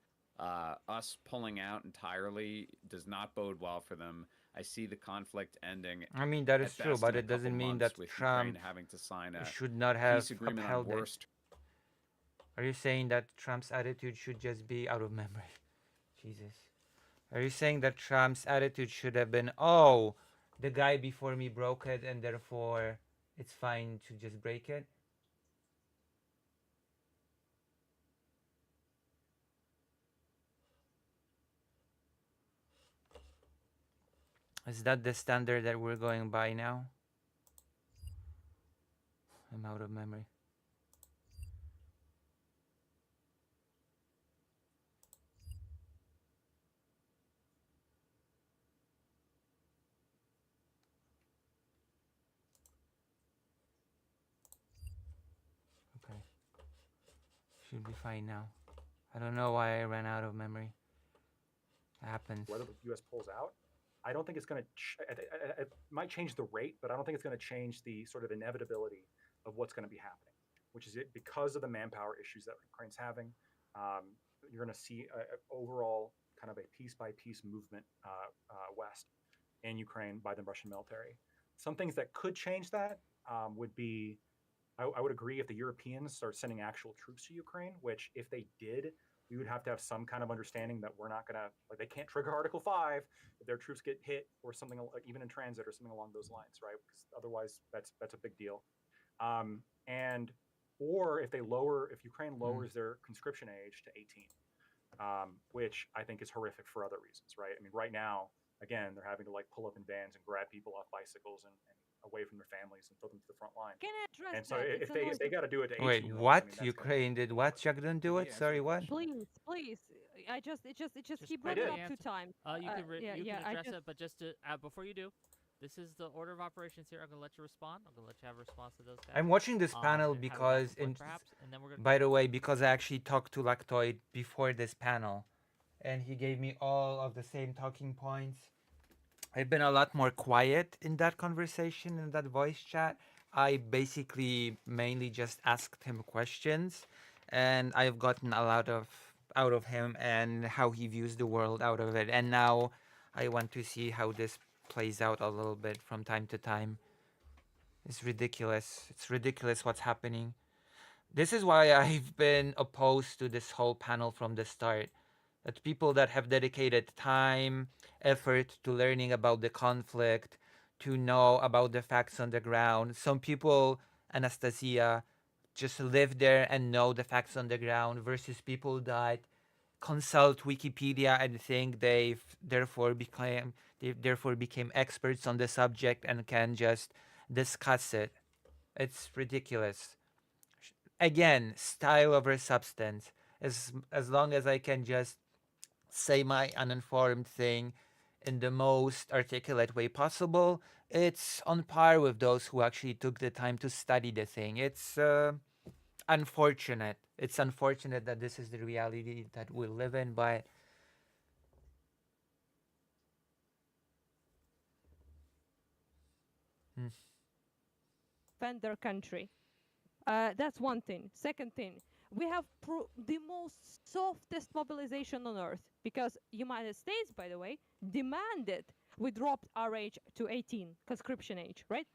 Us pulling out entirely does not bode well for them. I see the conflict ending. I mean, that is true, but it doesn't mean that Trump having to sign a should not have peace agreement upheld on it. Are you saying that Trump's attitude should just be out of memory? Jesus. Are you saying that Trump's attitude should have been, oh, the guy before me broke it and therefore it's fine to just break it? Is that the standard that we're going by now? I'm out of memory. Okay. Should be fine now. I don't know why I ran out of memory. It happens. Whether the U.S. pulls out, I don't think it's going to. It might change the rate, but I don't think it's going to change the sort of inevitability of what's going to be happening, which is it because of the manpower issues that Ukraine's having. You're going to see a overall kind of a piece by piece movement west in Ukraine by the Russian military. Some things that could change that would be, I would agree if the Europeans start sending actual troops to Ukraine, which if they did, we would have to have some kind of understanding that we're not going to, like, they can't trigger Article 5 if their troops get hit or something, like even in transit or something along those lines, right? Because otherwise that's a big deal. And or if Ukraine lowers their conscription age to 18, which I think is horrific for other reasons, right? I mean, right now, again, they're having to like pull up in vans and grab people off bicycles and away from their families and throw them to the front line. Can I address and so that? if they got to do it to 18, Wait, what? Ukraine did what? Jagdun do it? Sorry, what? Please. It just he brought it up 2 times. You can address it, but just to before you do, this is the order of operations here. I'm gonna let you respond. I'm gonna let you have a response to those guys. I'm watching this panel because, by the way, because I actually talked to Lactoid before this panel, and he gave me all of the same talking points. I've been a lot more quiet in that conversation, in that voice chat. I basically mainly just asked him questions, and I've gotten a lot out of him and how he views the world out of it. And now I want to see how this plays out a little bit from time to time. It's ridiculous. It's ridiculous what's happening. This is why I've been opposed to this whole panel from the start. That people that have dedicated time, effort to learning about the conflict, to know about the facts on the ground. Some people, Anastasia, just live there and know the facts on the ground versus people that consult Wikipedia and think they therefore became experts on the subject and can just discuss it. It's ridiculous. Again, style over substance. As long as I can just say my uninformed thing in the most articulate way possible, it's on par with those who actually took the time to study the thing. It's unfortunate. It's unfortunate that this is the reality that we live in, but defend their country. That's one thing. Second thing, we have the most softest mobilization on earth because United States, by the way, demanded we dropped our age to 18, conscription age, right?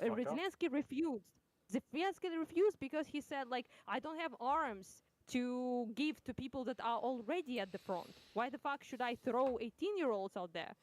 Zelensky refused. Zelensky refused because he said, like, I don't have arms to give to people that are already at the front. Why the fuck should I throw 18-year-olds out there?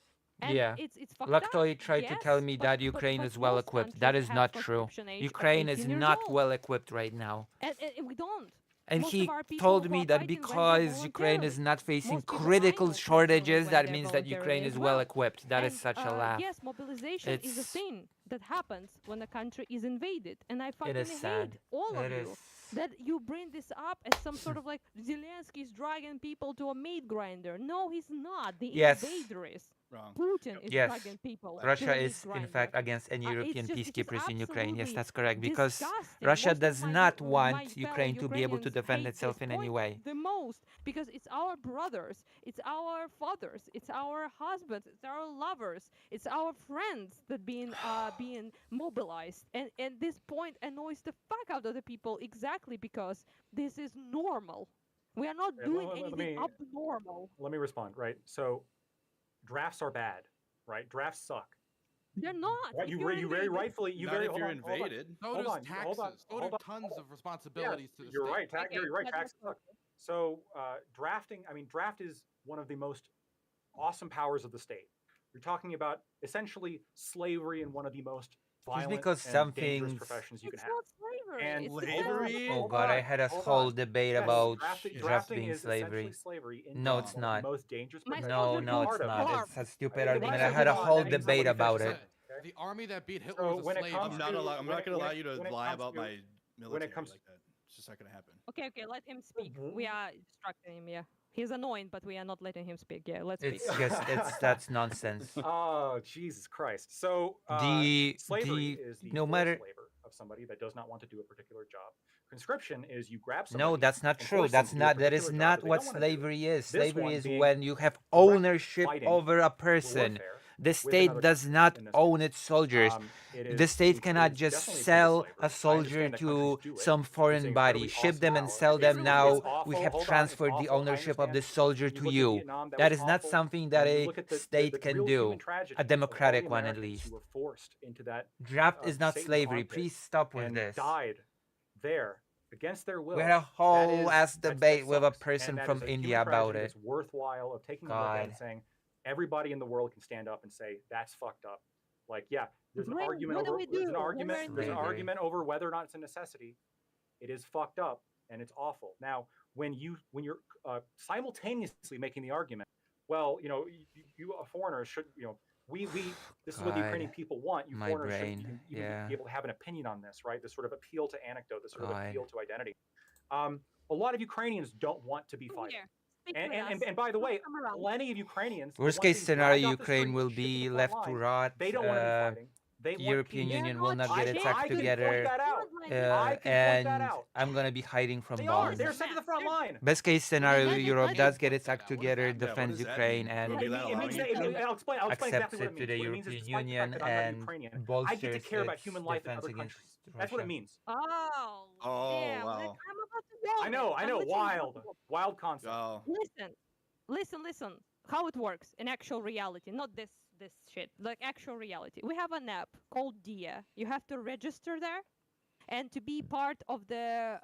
And yeah, it's fucked Lactoid up. tried to tell me that Ukraine is well equipped. That is not true. Ukraine is not well equipped right now. And we don't. And he told me that because Ukraine is not facing critical shortages, that means that Ukraine is well equipped. That is such a laugh. Yes, mobilization is a thing that happens when a country is invaded. And I fucking hate all of you that you bring this up as some sort of like Zelensky is dragging people to a meat grinder. No, he's not. The invader is. Wrong. Putin is dragging people. Russia is, in fact, against any European peacekeepers in Ukraine. Yes, that's correct. Because Russia does not want Ukraine to be able to defend itself in any way. The most, because it's our brothers, it's our fathers, it's our husbands, it's our lovers, it's our friends that being mobilized. And this point annoys the fuck out of the people exactly because this is normal. We are not doing anything abnormal. Let me respond, right? So drafts are bad, right? Drafts suck. They're not. Right? You very rightfully. If you're invaded. So does taxes. So do tons of responsibilities to the You're state. right. You're right. Taxes suck. So drafting. I mean, draft is one of the most awesome powers of the state. You're talking about essentially slavery in one of the most violent and dangerous professions you can have. And slavery? Oh god, I had a whole debate about draft being slavery. No, it's not. The most dangerous No, it's not. It's a stupid argument. I had a whole debate about it. The army that beat Hitler was a slave. I'm not going to allow you to lie about my military like that. It's just not going to happen. Okay, let him speak. We are distracting him, yeah. He's annoying, but we are not letting him speak. Yeah, let's speak. That's nonsense. Oh, Jesus Christ. So slavery is the labor of somebody that does not want to do a particular job. Conscription is you grab somebody. No, that's not true. That is not what slavery is. Slavery is when you have ownership over a person. The with state another does country not in this own case. its soldiers. It The is state it cannot is just definitely akin to sell slavery. a I soldier understand that to countries do it. some It's foreign an body, incredibly ship awesome them and power. sell them. It's Now awful. we have Hold on, it's transferred the awful. I ownership of understand. the soldier When you to look at you. Vietnam, that That was is not awful. something When that you a look at state the can real human do. tragedy A of all the democratic one, at Americans least. who were forced into that Draft is not Satan's slavery. armpit Please stop with and this. died there against their will. We had a whole ass that debate with a sucks. person And that from is a India human about tragedy it. that's worthwhile of taking a look at and saying everybody in the world can stand up and say that's fucked up. Like, yeah, there's an argument over there's an argument over whether or not it's a necessity. It is fucked up and it's awful. Now, when you're simultaneously making the argument, well, you know, you foreigners should, you know, this is what the Ukrainian people want. You foreigners shouldn't even be able to have an opinion on this, right? This sort of appeal to anecdote, this sort of appeal to identity. A lot of Ukrainians don't want to be fighting. And by the way, plenty of Ukrainians. Worst case scenario, Ukraine will be left to rot. They don't want to be fighting. European Union will not get its act together, and I'm gonna be hiding from They bombs. They're sent to the front line. Best case scenario, Europe does get its act together, defends Ukraine, and I'll explain accepts exactly it what to it the means. What it means is European despite the Union fact that I'm not and Ukrainian, bolsters I get to care about its human life in defense other against countries. That's what it means. Oh, Oh, damn. wow. I'm about to go. I know. Wild concept. Wow. Listen. How it works in actual reality, not this shit. Like actual reality. We have an app called Dia. You have to register there, and to be part of the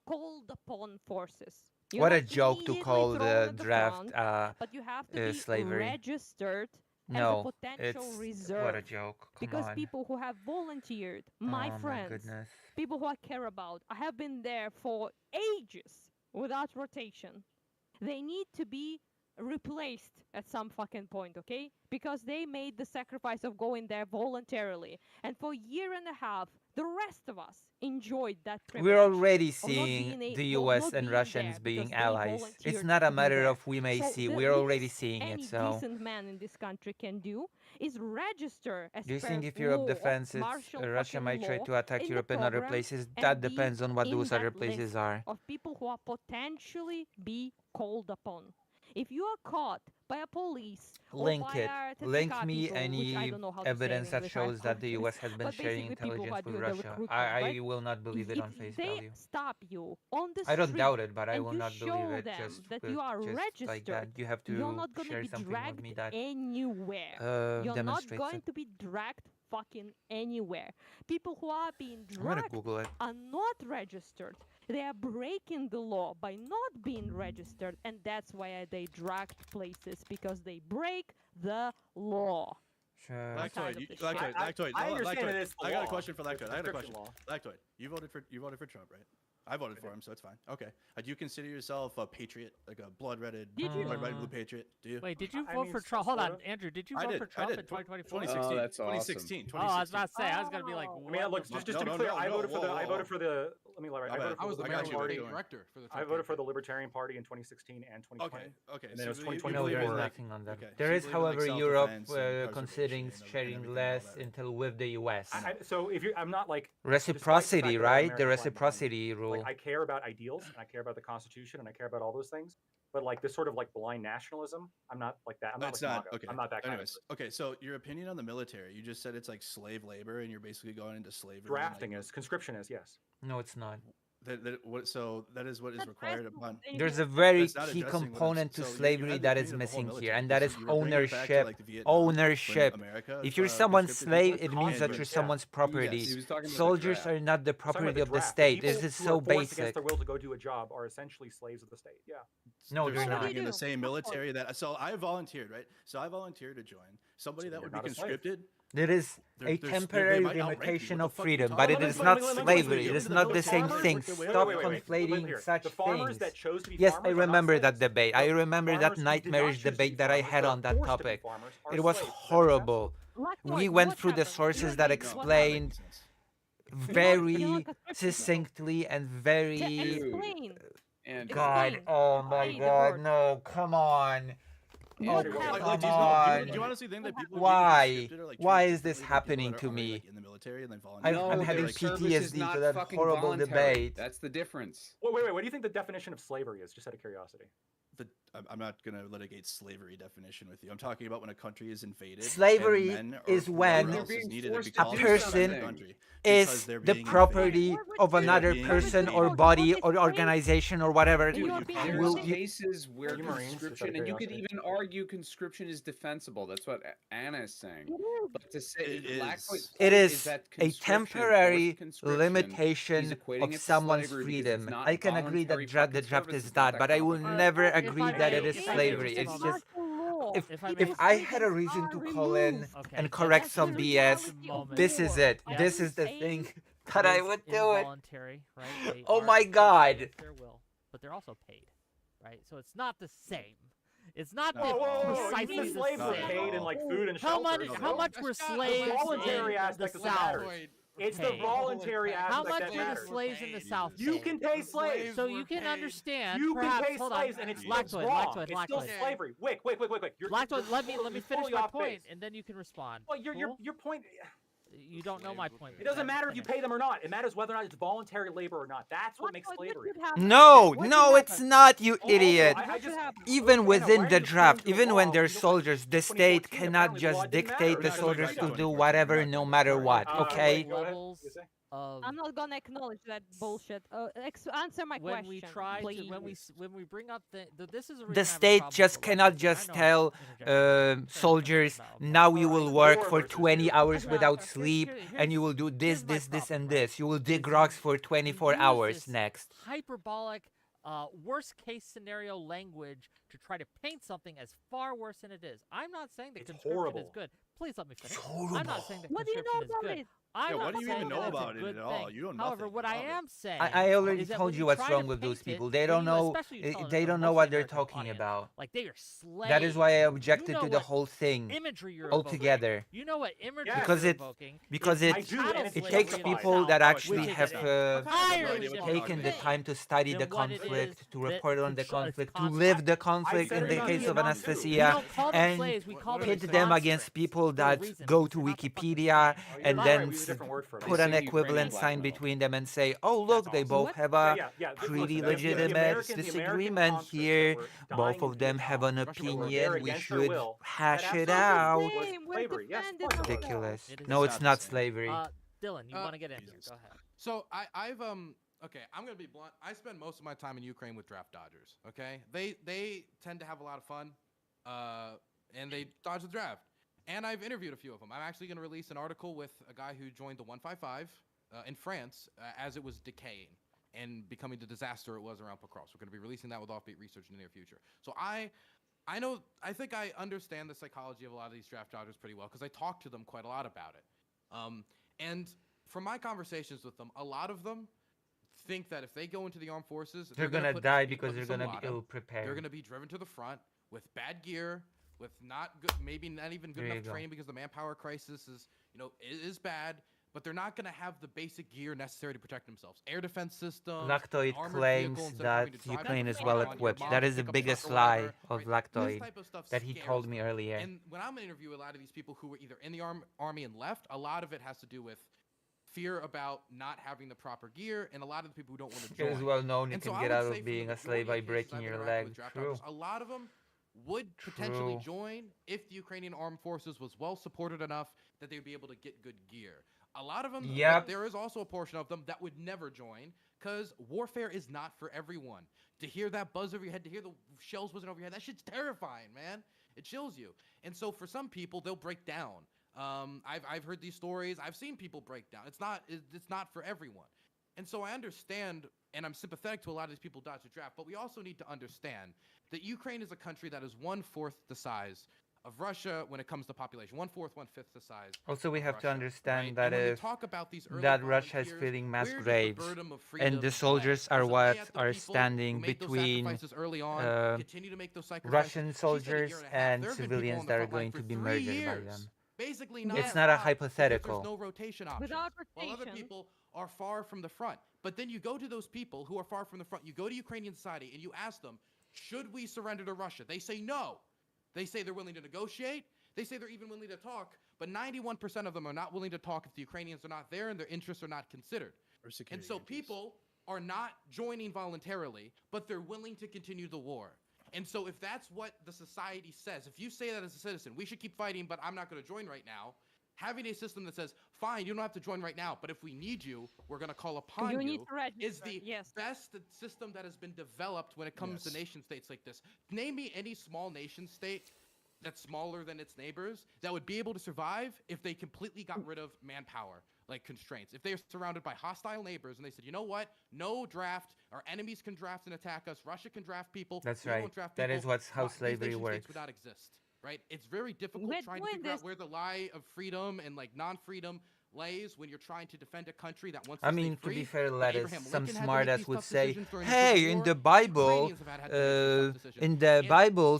called upon forces. What a joke to call the draft but you have to be slavery. Registered No, as a potential it's reserve. what a joke. Come because on. people who have volunteered, my friends, people who I care about, I have been there for ages without rotation. They need to be replaced at some fucking point, okay? Because they made the sacrifice of going there voluntarily. And for a year and a half, the rest of us enjoyed that privilege. We're already seeing the US and Russians being allies. It's not a matter of we may see. We're already seeing it. So any decent man in this country can do is register as do you per think if Europe law, defends it, martial Russia might try law to attack in Europe the in other program places? and That be depends on what in those that other places list are. of people who are potentially be called upon. If you are caught by a police Link or by it. a Link TTK me people, which I any don't know how to say in evidence that English, I shows that the apologize. US has been But sharing basically people who are intelligence with doing the Russia. recruitment, I right? will not believe it If on face they value. stop you on the I don't street doubt it, but I and will you not show believe it them just that you are registered, like that. You have you're to not going to share be something with me dragged that anywhere. You're not demonstrates going it. to be dragged fucking anywhere. People who are being I'm gonna dragged Google it. are not registered. They are breaking the law by not being registered, and that's why they dragged places, because they break the law. Sure. Lactoid, I understand it is the I got a law. question for Lactoid. I got a question. Law. Lactoid, you voted for Trump, right? I voted for him, so it's fine. Okay. Do you consider yourself a patriot, like a blood-red blue patriot? Do you? Wait, did you vote for Trump? Hold on, Andrew. Did you vote for Trump in 2024? 2016. Oh, that's awesome. 2016. Oh, I was about to say. I was gonna be like, I mean, look, just to be clear, I voted for the. Let me elaborate. I was the got you, Party director for the. I voted for the Libertarian Party in 2016 and 2020. Okay. And then it was So 2024. No, there is like- nothing on that. okay, There so you is, believe in, like, however, Europe self-defense and considering preservation and sharing everything and all less that. intel with the US. So if I'm not like Reciprocity, despite the fact that I have right? American The flag reciprocity behind me, rule. like I care about ideals and I care about the Constitution and I care about all those things. But like this sort of like blind nationalism, I'm not like that. I'm not It's like not MAGA. okay. I'm not that kind of Anyways, okay. So your opinion on the military? You just said it's like slave labor, and you're basically going into slavery. drafting is conscription is yes. No, it's not. So that is what is required upon. There's a very That's not key addressing what I'm- component to so you slavery had the that is opinion of the whole missing here, military. and that So is you were bringing it back to, ownership. like, the Vietnam, when Ownership. America, If you're conscripted someone's people. slave, it means Congress, that you're yeah. someone's property. He was talking about the Soldiers draft. are not the I'm talking property about of the draft. state. People This is who so are forced against basic. their will to go do a job are essentially slaves of the state. Yeah. No, They're they're not. serving in do. the same military that. So I volunteered, right? So I volunteered to join. Somebody So that you're would be not a slave. conscripted. There is They're- a they're- temporary they might outrank you. limitation What of the fuck are you freedom, talking but it about? is Let me not explain. slavery. It is The not the same farmers- thing. wait, wait, Stop wait, wait, conflating such The farmers things. that chose to be Yes, I farmers are not remember that slaves. debate. I The remember that farmers who did not nightmarish choose to be debate that I farmers, had but on are that forced to be topic. farmers, are It was slaves. Does that make sense? horrible. We went through the sources that explained very succinctly and very. Explain. And God, Explain. oh my Explain the God, word. no, come on. What Oh, happened? come do on. you honestly think that people Why? being conscripted are, like, Why treated is this differently than people happening that to are already, me? like, in the military and then volunteer? no, I'm having their service is PTSD not to that fucking horrible voluntary. debate. That's the difference. Wait. What do you think the definition of slavery is? Just out of curiosity. I'm not going to litigate slavery definition with you. I'm talking about when a country is invaded. Slavery is when a person is the property of another person or body or organization or whatever. There's cases where conscription, and you could even argue conscription is defensible. That's what Anna is saying. But to say it is a temporary limitation of someone's freedom. I can agree that the draft is that, but I will never agree that it is slavery. It's just if I had a reason to call in and correct some BS, this is it. This is the thing that I would do it. Right? Oh my God! Their will, but they're also paid, right? So it's not the same. It's not precisely the slaves were same. paid in like food and shelter. How much were slaves voluntary in the aspect South? It's the voluntary aspect How much that were matters. the slaves in the South? You can pay slaves. So you can understand. You can perhaps, pay slaves, and it's Lactoid, wrong. Lactoid, It's still Lactoid. slavery. Wait. Lactoid, let me finish my point, and then you can respond. Well, your point. You don't know my point. It doesn't matter if you pay them or not. It matters whether or not it's voluntary labor or not. That's what makes slavery. No, it's not, you idiot. Even within the draft, even when they're soldiers, the state cannot just dictate the soldiers to do whatever, no matter what. Okay. I'm not gonna acknowledge that bullshit. Answer my question. When we bring up this is the state just cannot just tell soldiers, now you will work for 20 hours without sleep, and you will do this, and this. You will dig rocks for 24 hours next. Hyperbolic, worst case scenario language to try to paint something as far worse than it is. I'm not saying that conscription is good. Please let me finish. I'm not saying that conscription is good. What do you even know about it at all? You don't know. However, what I am saying, I already told you what's wrong with those people. They don't know. They don't know what they're talking about. Like they are slaves. That is why I objected to the whole thing altogether. You know what imagery? Because it takes people that actually have taken the time to study the conflict, to report on the conflict, to live the conflict in the case of Anastasia, and pit them against people that go to Wikipedia and then put an equivalent sign between them and say, oh, look, they both have a pretty legitimate disagreement here. Both of them have an opinion. We should hash it out. Ridiculous. No, it's not slavery. Dylan, you want to get in here? Go ahead. So I've okay, I'm gonna be blunt. I spend most of my time in Ukraine with draft dodgers. Okay, they tend to have a lot of fun, and they dodge the draft. And I've interviewed a few of them. I'm actually going to release an article with a guy who joined the 155 in France as it was decaying and becoming the disaster it was around Pocross. We're going to be releasing that with Offbeat Research in the near future. So I think I understand the psychology of a lot of these draft dodgers pretty well because I talk to them quite a lot about it. And from my conversations with them, a lot of them think that if they go into the armed forces, they're going to die because they're going to be ill-prepared. They're going to be driven to the front with bad gear, with not good, maybe not even good enough training because the manpower crisis is bad, but they're not going to have the basic gear necessary to protect themselves. Air defense systems. Lactoid claims that Ukraine is well equipped. That is the biggest lie of Lactoid that he told me earlier. And when I'm interviewing a lot of these people who were either in the army and left, a lot of it has to do with fear about not having the proper gear, and a lot of the people who don't want to join. It is well known you can get out of being a slave by breaking your leg. True. A lot of them would potentially join if the Ukrainian armed forces was well supported enough that they would be able to get good gear. A lot of them, there is also a portion of them that would never join because warfare is not for everyone. To hear that buzz over your head, to hear the shells whizzing over your head, that shit's terrifying, man. It chills you. And so for some people, they'll break down. I've heard these stories. I've seen people break down. It's not for everyone. And so I understand, and I'm sympathetic to a lot of these people dodge the draft, but we also need to understand that Ukraine is a country that is 1/4 the size of Russia when it comes to population. 1/4, 1/5 the size. Also, we have Russia, to understand right? that Russia is filling mass graves, and the soldiers are what are standing between Russian soldiers and civilians that are going to be murdered by them. Basically, it's not a hypothetical. There's no rotation option. Without rotation. While other people are far from the front. But then you go to those people who are far from the front. You go to Ukrainian society and you ask them, should we surrender to Russia? They say no. They say they're willing to negotiate. They say they're even willing to talk. But 91% of them are not willing to talk if the Ukrainians are not there and their interests are not considered. And so people are not joining voluntarily, but they're willing to continue the war. And so if that's what the society says, if you say that as a citizen, we should keep fighting, but I'm not going to join right now, having a system that says, fine, you don't have to join right now, but if we need you, we're going to call upon you, is the best system that has been developed when it comes to nation states like this. Name me any small nation state that's smaller than its neighbors that would be able to survive if they completely got rid of manpower, like constraints. If they're surrounded by hostile neighbors and they said, you know what, no draft, our enemies can draft and attack us, Russia can draft people. That's right. That is how slavery works. States would not exist. Right? It's very difficult trying to figure out where the lie of freedom and like non-freedom lays when you're trying to defend a country that wants to stay free. To be fair, lettuce, some smartass would say, hey, in the Bible,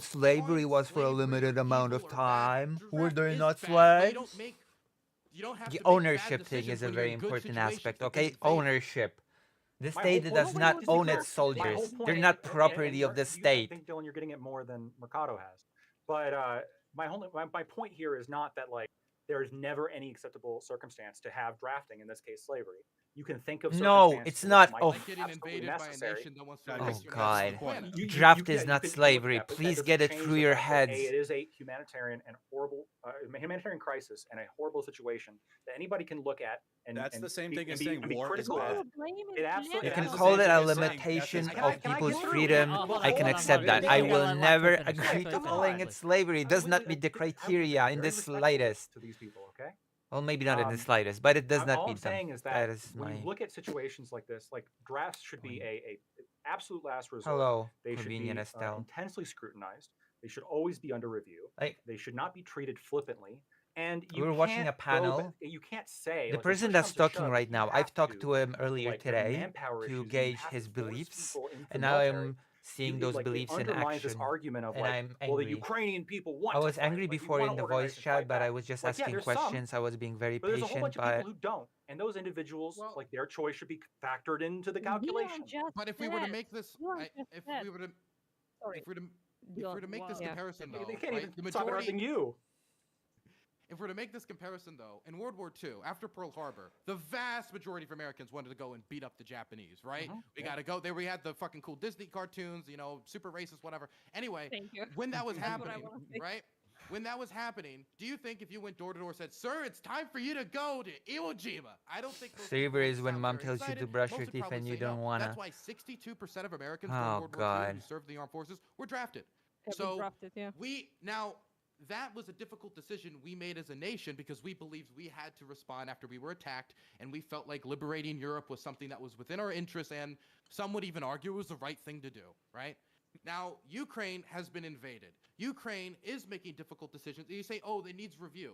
slavery was for a limited amount of time. Were they not slaves? The ownership thing is a very important aspect, okay? Ownership. The state does not own its soldiers. They're not property of the state. I think, Dylan, you're getting it more than Mercado has. But my point here is not that like there is never any acceptable circumstance to have drafting, in this case slavery. You can think of it's not. Getting invaded by a nation that wants to God. Draft is not slavery. Please get it through your heads. It is a humanitarian and horrible humanitarian crisis and a horrible situation that anybody can look at. And that's the same thing as saying war is bad. It absolutely you can call it a limitation of people's freedom. I can accept that. I will never agree to calling it slavery. It does not meet the criteria in the slightest. To these people, okay? Well, maybe not in the slightest, but it does not all meet them. All I'm saying is that when you look at situations like this, like drafts should be a absolute last resort. Hello, they should be intensely scrutinized. They should always be under review. They should not be treated flippantly. And we were watching a panel. You can't say the person that's talking right now. I've talked to him earlier today to gauge his beliefs, and now I'm seeing those beliefs in action. This argument of and like, I'm angry. well, the Ukrainian people want. I was angry before in the voice chat, but I was just asking questions. I was being very patient. There's a whole bunch of people who don't, and those individuals, like their choice, should be factored into the calculation. But if we were to make this, if we were to make this comparison, though, they can't even stop interrupting you. If we're to make this comparison, though, in World War II, after Pearl Harbor, the vast majority of Americans wanted to go and beat up the Japanese, right? We got to go there. We had the fucking cool Disney cartoons, you know, super racist, whatever. Anyway, when that was happening, right? When that was happening, do you think if you went door to door and said, sir, it's time for you to go to Iwo Jima? I don't think. Slavery is when mom tells you to brush your teeth and you don't want to. That's why 62% of Americans in World War II who served in the armed forces were drafted. That was a difficult decision we made as a nation because we believed we had to respond after we were attacked, and we felt like liberating Europe was something that was within our interests, and some would even argue it was the right thing to do, right? Now, Ukraine has been invaded. Ukraine is making difficult decisions. You say, oh, it needs review.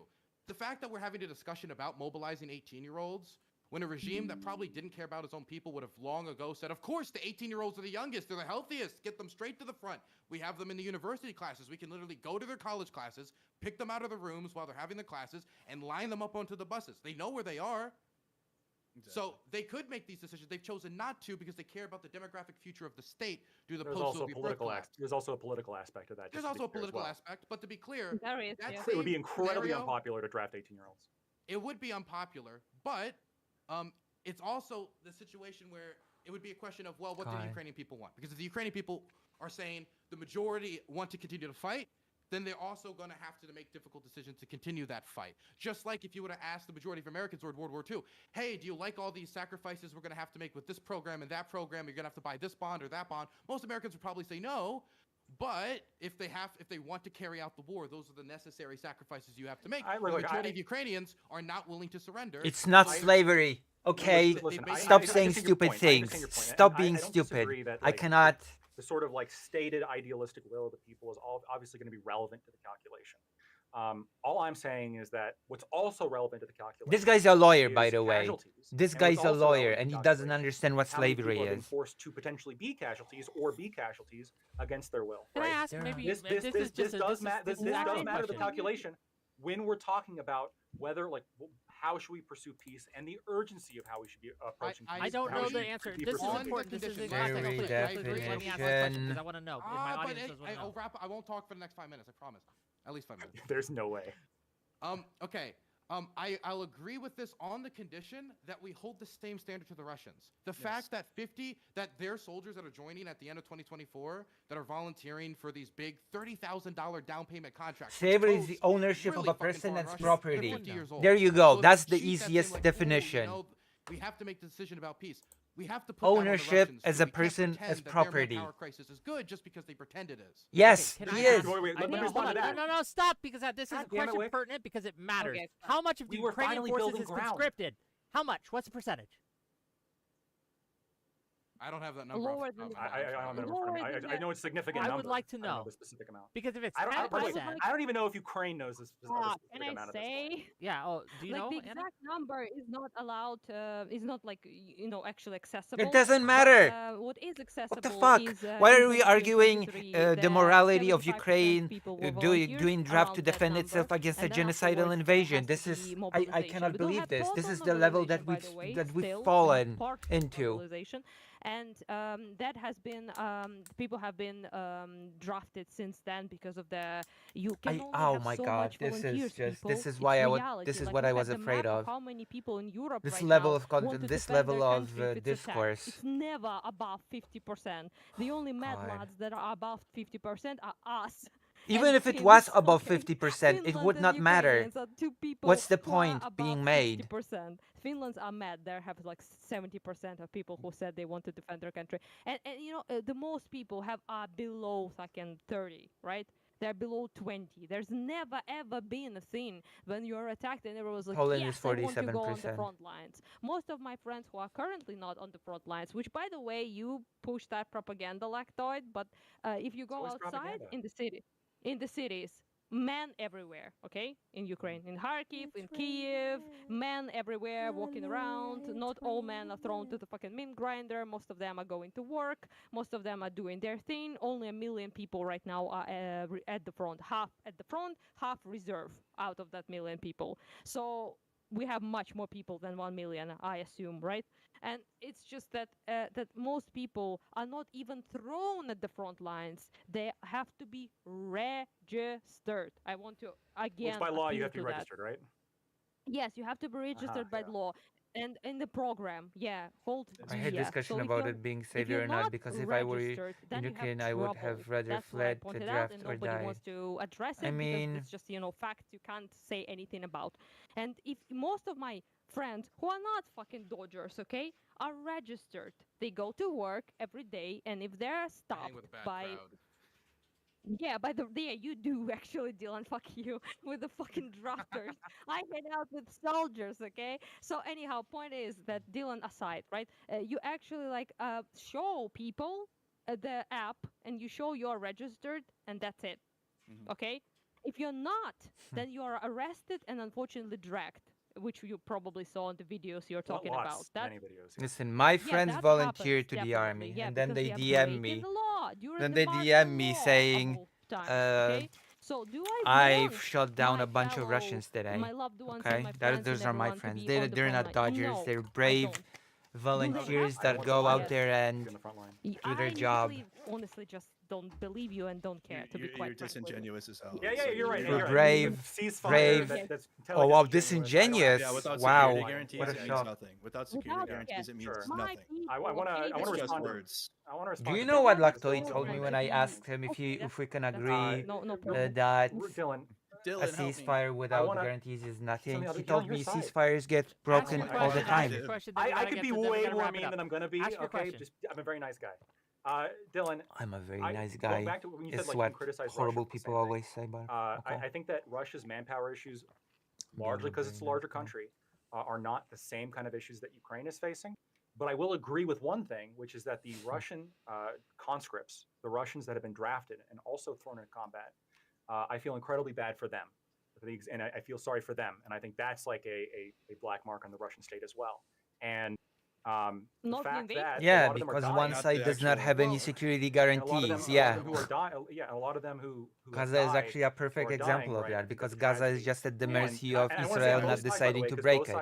The fact that we're having a discussion about mobilizing 18-year-olds when a regime that probably didn't care about its own people would have long ago said, of course, the 18-year-olds are the youngest, they're the healthiest, get them straight to the front. We have them in the university classes. We can literally go to their college classes, pick them out of the rooms while they're having the classes, and line them up onto the buses. They know where they are. Exactly. So they could make these decisions. They've chosen not to because they care about the demographic future of the state due to the post-Soviet birth collapse. There's also a political aspect to that. There's also a political aspect, but to be clear, it would be incredibly unpopular to draft 18-year-olds. It would be unpopular, but it's also the situation where it would be a question of, well, what do the Ukrainian people want? Because if the Ukrainian people are saying the majority want to continue to fight, then they're also going to have to make difficult decisions to continue that fight. Just like if you would have asked the majority of Americans during World War II, hey, do you like all these sacrifices we're going to have to make with this program and that program? You're going to have to buy this bond or that bond. Most Americans would probably say no. But if they want to carry out the war, those are the necessary sacrifices you have to make. The majority of Ukrainians are not willing to surrender. It's not slavery. Okay, stop saying stupid things. Stop being stupid. I cannot. The sort of like stated idealistic will of the people is obviously going to be relevant to the calculation. All I'm saying is that what's also relevant to the calculation. This guy's a lawyer, by the way. This guy's a lawyer, and he doesn't understand what slavery is. Have been forced to potentially be casualties or be casualties against their will. Can I ask maybe this does matter to the calculation when we're talking about whether how should we pursue peace and the urgency of how we should be approaching peace. I don't know the answer. This is important. This is very Let me ask my question because I want to know. My audience does want to know. I won't talk for the next 5 minutes. I promise. At least 5 minutes. There's no way. Okay. I'll agree with this on the condition that we hold the same standard to the Russians. The fact that their soldiers that are joining at the end of 2024 that are volunteering for these big $30,000 down payment contracts. Slavery is the ownership of a person that's property. There you go. That's the easiest definition. We have to make the decision about peace. We have to put ownership as a person as property. Our crisis is good just because they pretend it is. Yes, he is. Wait, let me respond to that. No, stop, because this is a question pertinent because it matters. Okay. How much of the Ukrainian forces is conscripted? How much? What's the percentage? I don't have that number. Lower than I don't have that number in front of me. I know it's significant. I would like to know the specific amount. Because if it's I 10%, don't even know if Ukraine knows this specific can amount I say? Yeah. Oh, do you like know? the Anna? exact number is not allowed. Is not like actually accessible. It doesn't matter. But, what is accessible? What the fuck? Is, Why are in we arguing 2023, the morality of 75% Ukraine people were doing draft to around that defend number, itself against a and then genocidal afterwards invasion? there has This to is be I mobilization. cannot We don't believe have this. This total is the level that mobilization, by the way, we've still, fallen part of into. mobilization. And that has been people have been drafted since then because of the you can only oh have my so God, much this is volunteers, just people. this is It's why I would reality. this is Like, what look I at was the afraid map of. how many people in Europe This right level now of want to this defend level their of country if it's attacked. discourse. It's never above 50%. The only mad God. lads that are above 50% are us. Even and if it Finns, was above okay? 50%, it Finland would and not matter. Ukrainians are two people What's the who are point above being made? 50%. Finland's are mad. They have like 70% of people who said they want to defend their country. And the most people are below fucking 30, right? They're below 20. There's never ever been a thing when you're attacked and everyone's like, Poland yes, is I want to go on 47%. the front lines. Most of my friends who are currently not on the front lines, which by the way, you push that propaganda lactoid, but if you go outside in the cities, men everywhere, okay? In Ukraine, in Kharkiv, in Kiev, men everywhere walking around. Not all men are thrown to the fucking meat grinder. Most of them are going to work. Most of them are doing their thing. Only 1 million people right now are at the front. Half at the front, half reserve out of that 1 million people. So we have much more people than 1 million, I assume, right? And it's just that that most people are not even thrown at the front lines. They have to be registered. I want to again. By law, you have to be that. registered, right? Yes, you have to be registered by law. And in the program, hold. I had discussion about it being savior or not, because if I were in Ukraine, I would have rather fled to draft or nobody die. wants to address it I mean, because it's just facts you can't say anything about. And if most of my friends who are not fucking dodgers, okay, are registered, they go to work every day, and if they're stopped by you do actually, Dylan. Fuck you with the fucking drafters. I hang out with soldiers, okay? So anyhow, point is that Dylan aside, right? You actually show people the app, and you show you're registered, and that's it, okay? If you're not, then you are arrested and unfortunately dragged, which you probably saw in the videos you're talking about. Many videos. Listen, my friends volunteered to the army, and then they DM me. Then they DM me saying, I've shot down a bunch of Russians today. Okay, those are my friends. They're not dodgers. They're brave volunteers that go out there and do their job. Honestly, just don't believe you and don't care. To be quite You're disingenuous as hell. Yeah, you're right. You're brave. Oh wow, disingenuous. Yeah, without wow. security guarantees, it means nothing. Without security guarantees, it means nothing. I want to respond. Words. Do you know what Lactoid told me when I asked him if we can agree that a ceasefire without guarantees is nothing? He told me ceasefires get broken all the time. I could be way more mean than I'm gonna be. Okay, I'm a very nice guy. Dylan, I'm a very nice guy. Back to when you It's said, what you criticize horrible Russia people always say about I think that Russia's manpower issues, largely because it's a larger country, are not the same kind of issues that Ukraine is facing. But I will agree with one thing, which is that the Russian conscripts, the Russians that have been drafted and also thrown into combat, I feel incredibly bad for them. And I feel sorry for them. And I think that's like a black mark on the Russian state as well. And the fact that because one side does not have any security guarantees. Yeah, a lot of them who Gaza is actually a perfect example of that, because Gaza is just at the mercy of Israel not deciding to break it.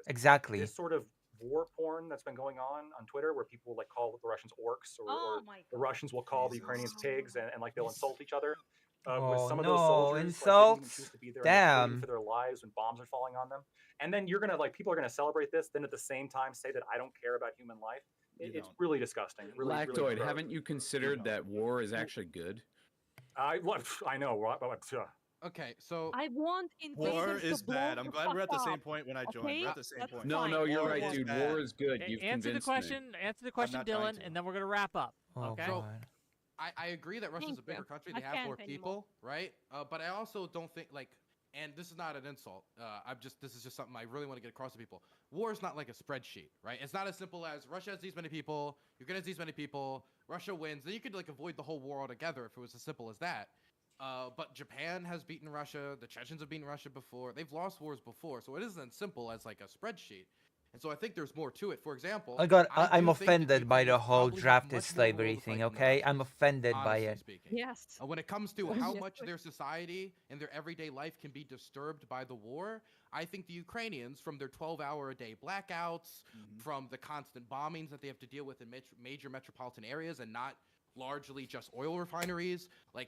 Exactly. This sort of war porn that's been going on Twitter, where people like call the Russians orcs, or the Russians will call the Ukrainians pigs, and like they'll insult each other. with Oh some of those no, soldiers like didn't even choose insults. to be there and they're fleeing Damn. for their lives when bombs are falling on them. And then you're gonna like people are gonna celebrate this, then at the same time say that I don't care about human life. It's really disgusting. Really, Lactoid, really gross. haven't you considered that war is actually good? I know. Okay, so I want War invaders is to blow bad. I'm the glad we're at the fuck same up. point when I joined. Okay, We're at the same that's point. No, fine. no, you're War right, is dude. bad. War is good. You've Answer the convinced me. question. Answer the question, not trying Dylan, to. and then we're gonna wrap up. Oh Okay. So- god. I agree that Russia's a Thank you. bigger country. I They have can't more anymore. people, right? But I also don't think like, and this is not an insult. This is just something I really want to get across to people. War is not like a spreadsheet, right? It's not as simple as Russia has these many people, Ukraine has these many people, Russia wins. Then you could like avoid the whole war altogether if it was as simple as that. But Japan has beaten Russia. The Chechens have beaten Russia before. They've lost wars before, so it isn't simple as like a spreadsheet. And so I think there's more to it. For example, I'm do think that offended by the Ukrainians whole probably have drafted much more will slavery to thing, fight than the okay? I'm Russians, offended by honestly it. speaking. Yes. When it comes to how Yes, much please. their society and their everyday life can be disturbed by the war, I think the Ukrainians, from their 12-hour-a-day blackouts, from the constant bombings that they have to deal with in major metropolitan areas and not largely just oil refineries, like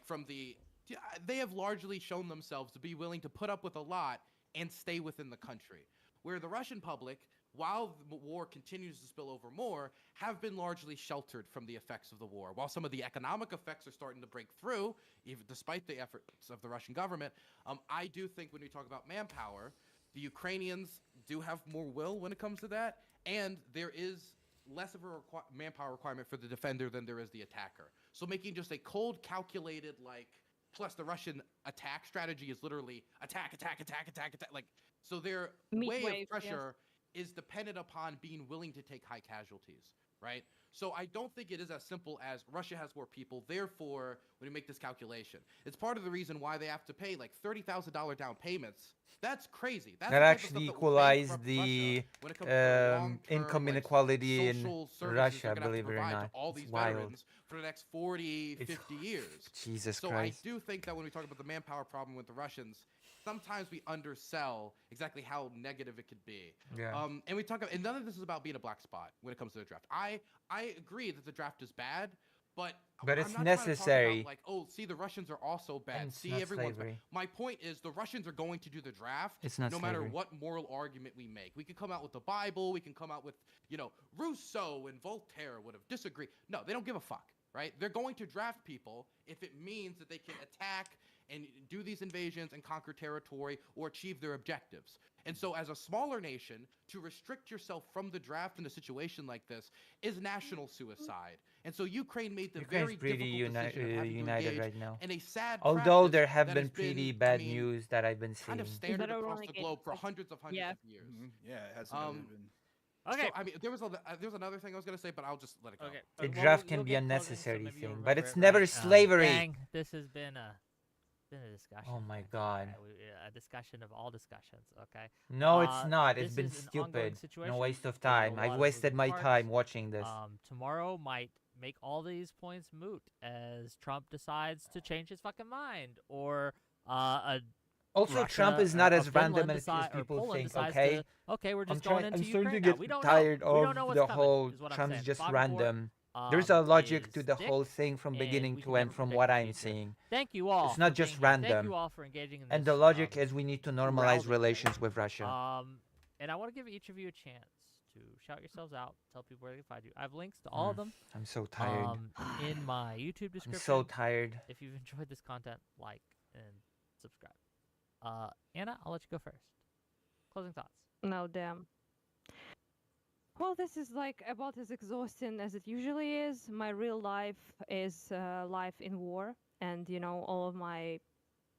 they have largely shown themselves to be willing to put up with a lot and stay within the country. Where the Russian public, while the war continues to spill over more, have been largely sheltered from the effects of the war. While some of the economic effects are starting to break through, even despite the efforts of the Russian government, I do think when we talk about manpower, the Ukrainians do have more will when it comes to that, and there is less of a manpower requirement for the defender than there is the attacker. So making just a cold, calculated, plus the Russian attack strategy is literally attack, like, so their way of pressure is dependent upon being willing to take high casualties, right? So I don't think it is as simple as Russia has more people, therefore, when you make this calculation, it's part of the reason why they have to pay like $30,000 down payments. That's crazy. That's That actually equalized the income inequality in Russia, believe it or not. All It's these wild. veterans for the next 40, 50 years. Jesus So Christ. I do think that when we talk about the manpower problem with the Russians, sometimes we undersell exactly how negative it could be. Yeah. And we talk about, and none of this is about being a black spot when it comes to the draft. I agree that the draft is bad, but it's I'm not necessary. About, like, oh, see, the Russians are also bad. And it's See, not everyone's slavery. bad. My point is the Russians are going to do the draft It's not no matter slavery. what moral argument we make. We can come out with the Bible. We can come out with, Rousseau and Voltaire would have disagreed. No, they don't give a fuck, right? They're going to draft people if it means that they can attack and do these invasions and conquer territory or achieve their objectives. And so as a smaller nation, to restrict yourself from the draft in a situation like this is national suicide. And so Ukraine made the Ukraine's very pretty difficult decision of having to united engage right now. in a sad Although practice there have that been has pretty been, bad news that I've been kind seeing. of standard That are across running the in, globe for like, hundreds of years. Yeah, it has Um, been. Okay. So, I mean, there's another thing I was gonna say, but I'll just let it go. Okay. The well, draft you'll can be get a closing, so necessary maybe you'll thing, but remember it's it never right. slavery. Gang, this has been a discussion. Oh my actually. God. A discussion of all discussions. Okay. No, it's not. It's this been is an ongoing stupid. situation. No waste of There's a time. lot I've of wasted moving my parts. time watching this. Tomorrow might make all these points moot as Trump decides to change his fucking mind, or Also, Russia, Trump is not or as random Finland as people Poland think, decides okay? to, okay, we're just I'm going into starting Ukraine to now. get We don't tired know. We don't of know what's the coming, whole is what I'm Trump's saying. just Bobby random. Moore, There's a logic is to the dick, whole thing from and beginning we to can end never from predict what the I'm future. seeing. Thank you all. It's not for just being here. Thank random. you all for engaging in this. And the logic is we need to normalize rousing relations debate. with Russia. And I want to give each of you a chance to shout yourselves out, tell people where they can find you. I have links to all of them. I'm so tired. In my YouTube description. I'm so tired. If you've enjoyed this content, like and subscribe. Anna, I'll let you go first. Closing thoughts. No, damn. Well, this is like about as exhausting as it usually is. My real life is life in war, and all of my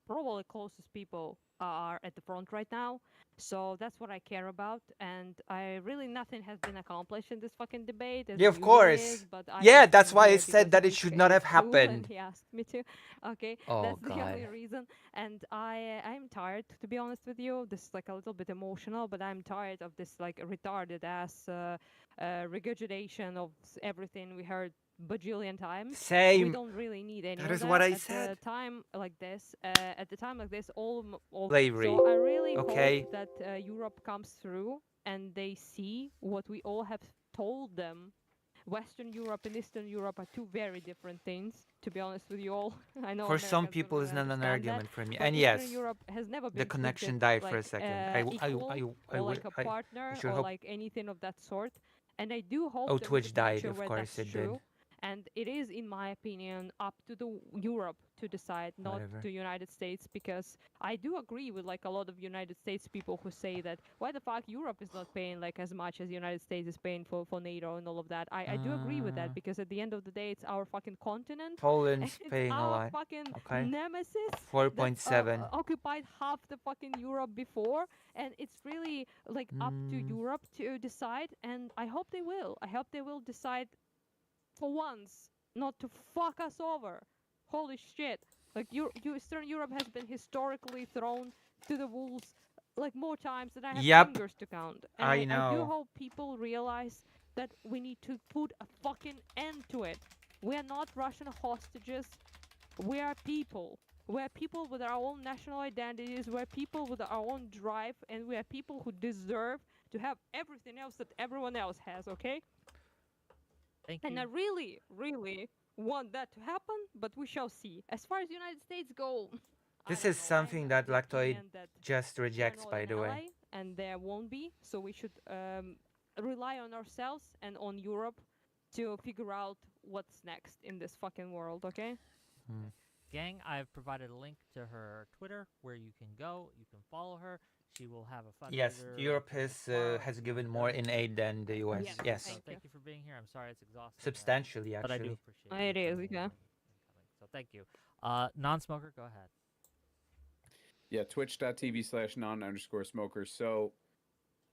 probably closest people are at the front right now. So that's what I care about, and nothing has been accomplished in this fucking debate. As Yeah, it of usually course. is, but Yeah, I'm that's why I here said because that it Mika should not is have too, and happened. he asked me to. Okay, Oh, that's the only God. reason. And I'm tired, to be honest with you. This is like a little bit emotional, but I'm tired of this like retarded ass regurgitation of everything we heard bajillion times. Same. We don't really need any That of is that what I at said. a time like this. All Slavery. So I really Okay. hope that Europe comes through and they see what we all have told them Western Europe and Eastern Europe are two very different things, to be honest with you all. I know For some Americans people, don't it's really not an understand that, argument for me. but And Eastern yes, Europe has never the been connection treated died for a like second. equal or like a partner sure or hope. like anything of that sort. And I do hope Oh, there is a Twitch died. future Of where course that's it did. true. And it is, in my opinion, up to the Europe to decide, not Whatever. to United States, because I do agree with like a lot of United States people who say that why the fuck Europe is not paying like as much as the United States is paying for NATO and all of that. I do agree with that, because at the end of the day, it's our fucking continent. Poland's It's paying a our lot. fucking Okay. nemesis 4.7. occupied half the fucking Europe before, and it's really like up to Europe to decide. And I hope they will. I hope they will decide for once not to fuck us over. Holy shit! Like Eastern Europe has been historically thrown to the wolves like more times than I have Yep. fingers to count. And I I do know. hope people realize that we need to put a fucking end to it. We are not Russian hostages. We are people. We are people with our own national identities. We are people with our own drive, and we are people who deserve to have everything else that everyone else has. Okay? Thank you. And I really, really want that to happen, but we shall see. As far as the United States go, This is something that Lactoid just rejects, by the way. And there won't be, so we should rely on ourselves and on Europe to figure out what's next in this fucking world, okay? Gang, I've provided a link to her Twitter where you can go. You can follow her. She will have a fundraiser. Yes, Europe has given more in aid than the US. Yes. So thank you for being here. I'm sorry it's exhausting. Substantially, actually. But I do appreciate it. It is, yeah. So thank you. Non-smoker, go ahead. Yeah, twitch.tv/non_smoker. So,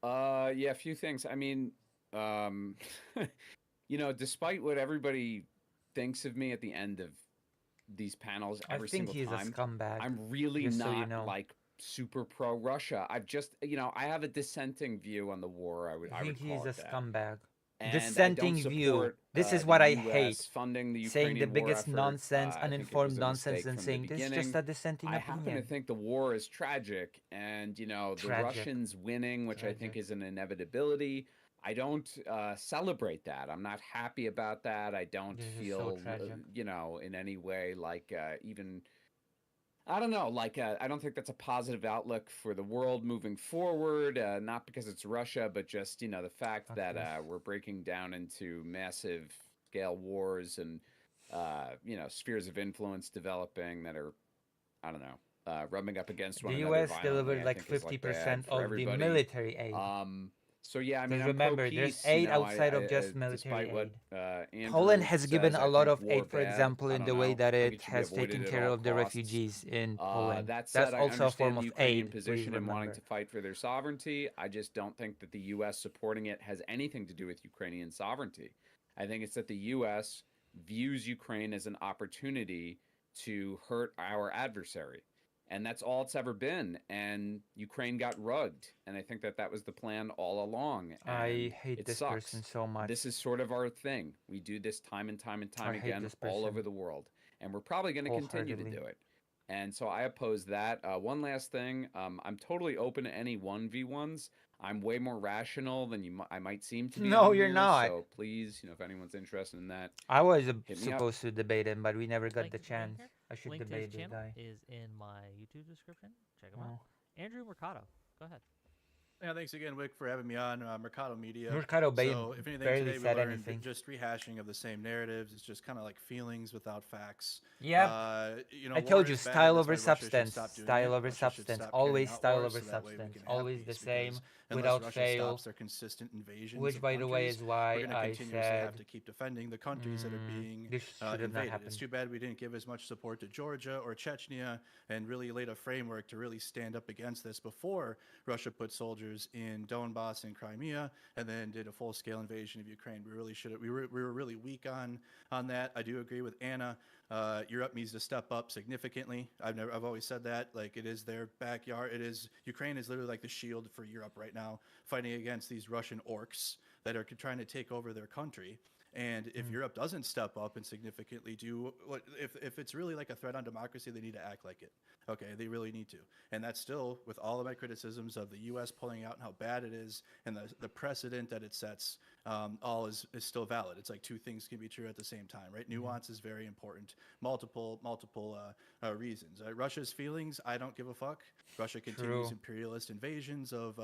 yeah, a few things. I mean, you know, despite what everybody thinks of me at the end of these panels every single time, I think he's a scumbag. I'm really not so you know. like super pro Russia. I've just, you know, I have a dissenting view on the war. I think he's a scumbag. And dissenting view. This is what I hate. Funding the saying the biggest effort, nonsense, uninformed nonsense, and saying this is just a dissenting opinion. I happen to think the war is tragic, and you know the Russians winning, which I think is an inevitability. I don't celebrate that. I'm not happy about that. I don't feel, you know, in any way like even. I don't know, like, I don't think that's a positive outlook for the world moving forward, not because it's Russia, but just, you know, the fact that we're breaking down into massive scale wars and, you know, spheres of influence developing that are, I don't know, rubbing up against one another. The U.S. delivered like 50% of the military aid. So yeah, I mean, remember, there's aid outside of just military aid. Poland has given a lot of aid, for example, in the way that it has taken care of the refugees in Poland. That's also a form of aid. Position in wanting to fight for their sovereignty. I just don't think that the U.S. supporting it has anything to do with Ukrainian sovereignty. I think it's that the U.S. views Ukraine as an opportunity to hurt our adversary. And that's all it's ever been. And Ukraine got rugged. And I think that that was the plan all along. And I hate this person so much. This is sort of our thing. We do this time and time and time again all over the world. And we're probably going to continue to do it. And so I oppose that. One last thing. I'm totally open to any 1v1s. I'm way more rational than I might seem to be. No, you're not. So please, you know, if anyone's interested in that, I was supposed to debate him, but we never got the chance. I should debate this guy. Is in my YouTube description. Check him out. Andrew Mercado, go ahead. Yeah, thanks again, Wick, for having me on Mercado Media. Mercado so, if anything, barely today said we learned anything. Just rehashing of the same narratives. It's just kind of like feelings without facts. Yeah. You know, I told you, style over substance. Style over substance. Always style over substance. Always the same, without fail. Their consistent invasions. Which, by the way, is why I said have to keep defending the countries that are being invaded. It's too bad we didn't give as much support to Georgia or Chechnya and really laid a framework to really stand up against this before Russia put soldiers in Donbass and Crimea and then did a full-scale invasion of Ukraine. We really should. We were really weak on that. I do agree with Anna. Europe needs to step up significantly. I've always said that. Like, it is their backyard. Ukraine is literally like the shield for Europe right now, fighting against these Russian orcs that are trying to take over their country. And if Europe doesn't step up and significantly do what, if it's really like a threat on democracy, they need to act like it. Okay, they really need to. And that's still, with all of my criticisms of the U.S. pulling out and how bad it is and the precedent that it sets, all is still valid. It's like two things can be true at the same time, right? Nuance is very important. Multiple reasons. Russia's feelings, I don't give a fuck. Russia continues imperialist invasions of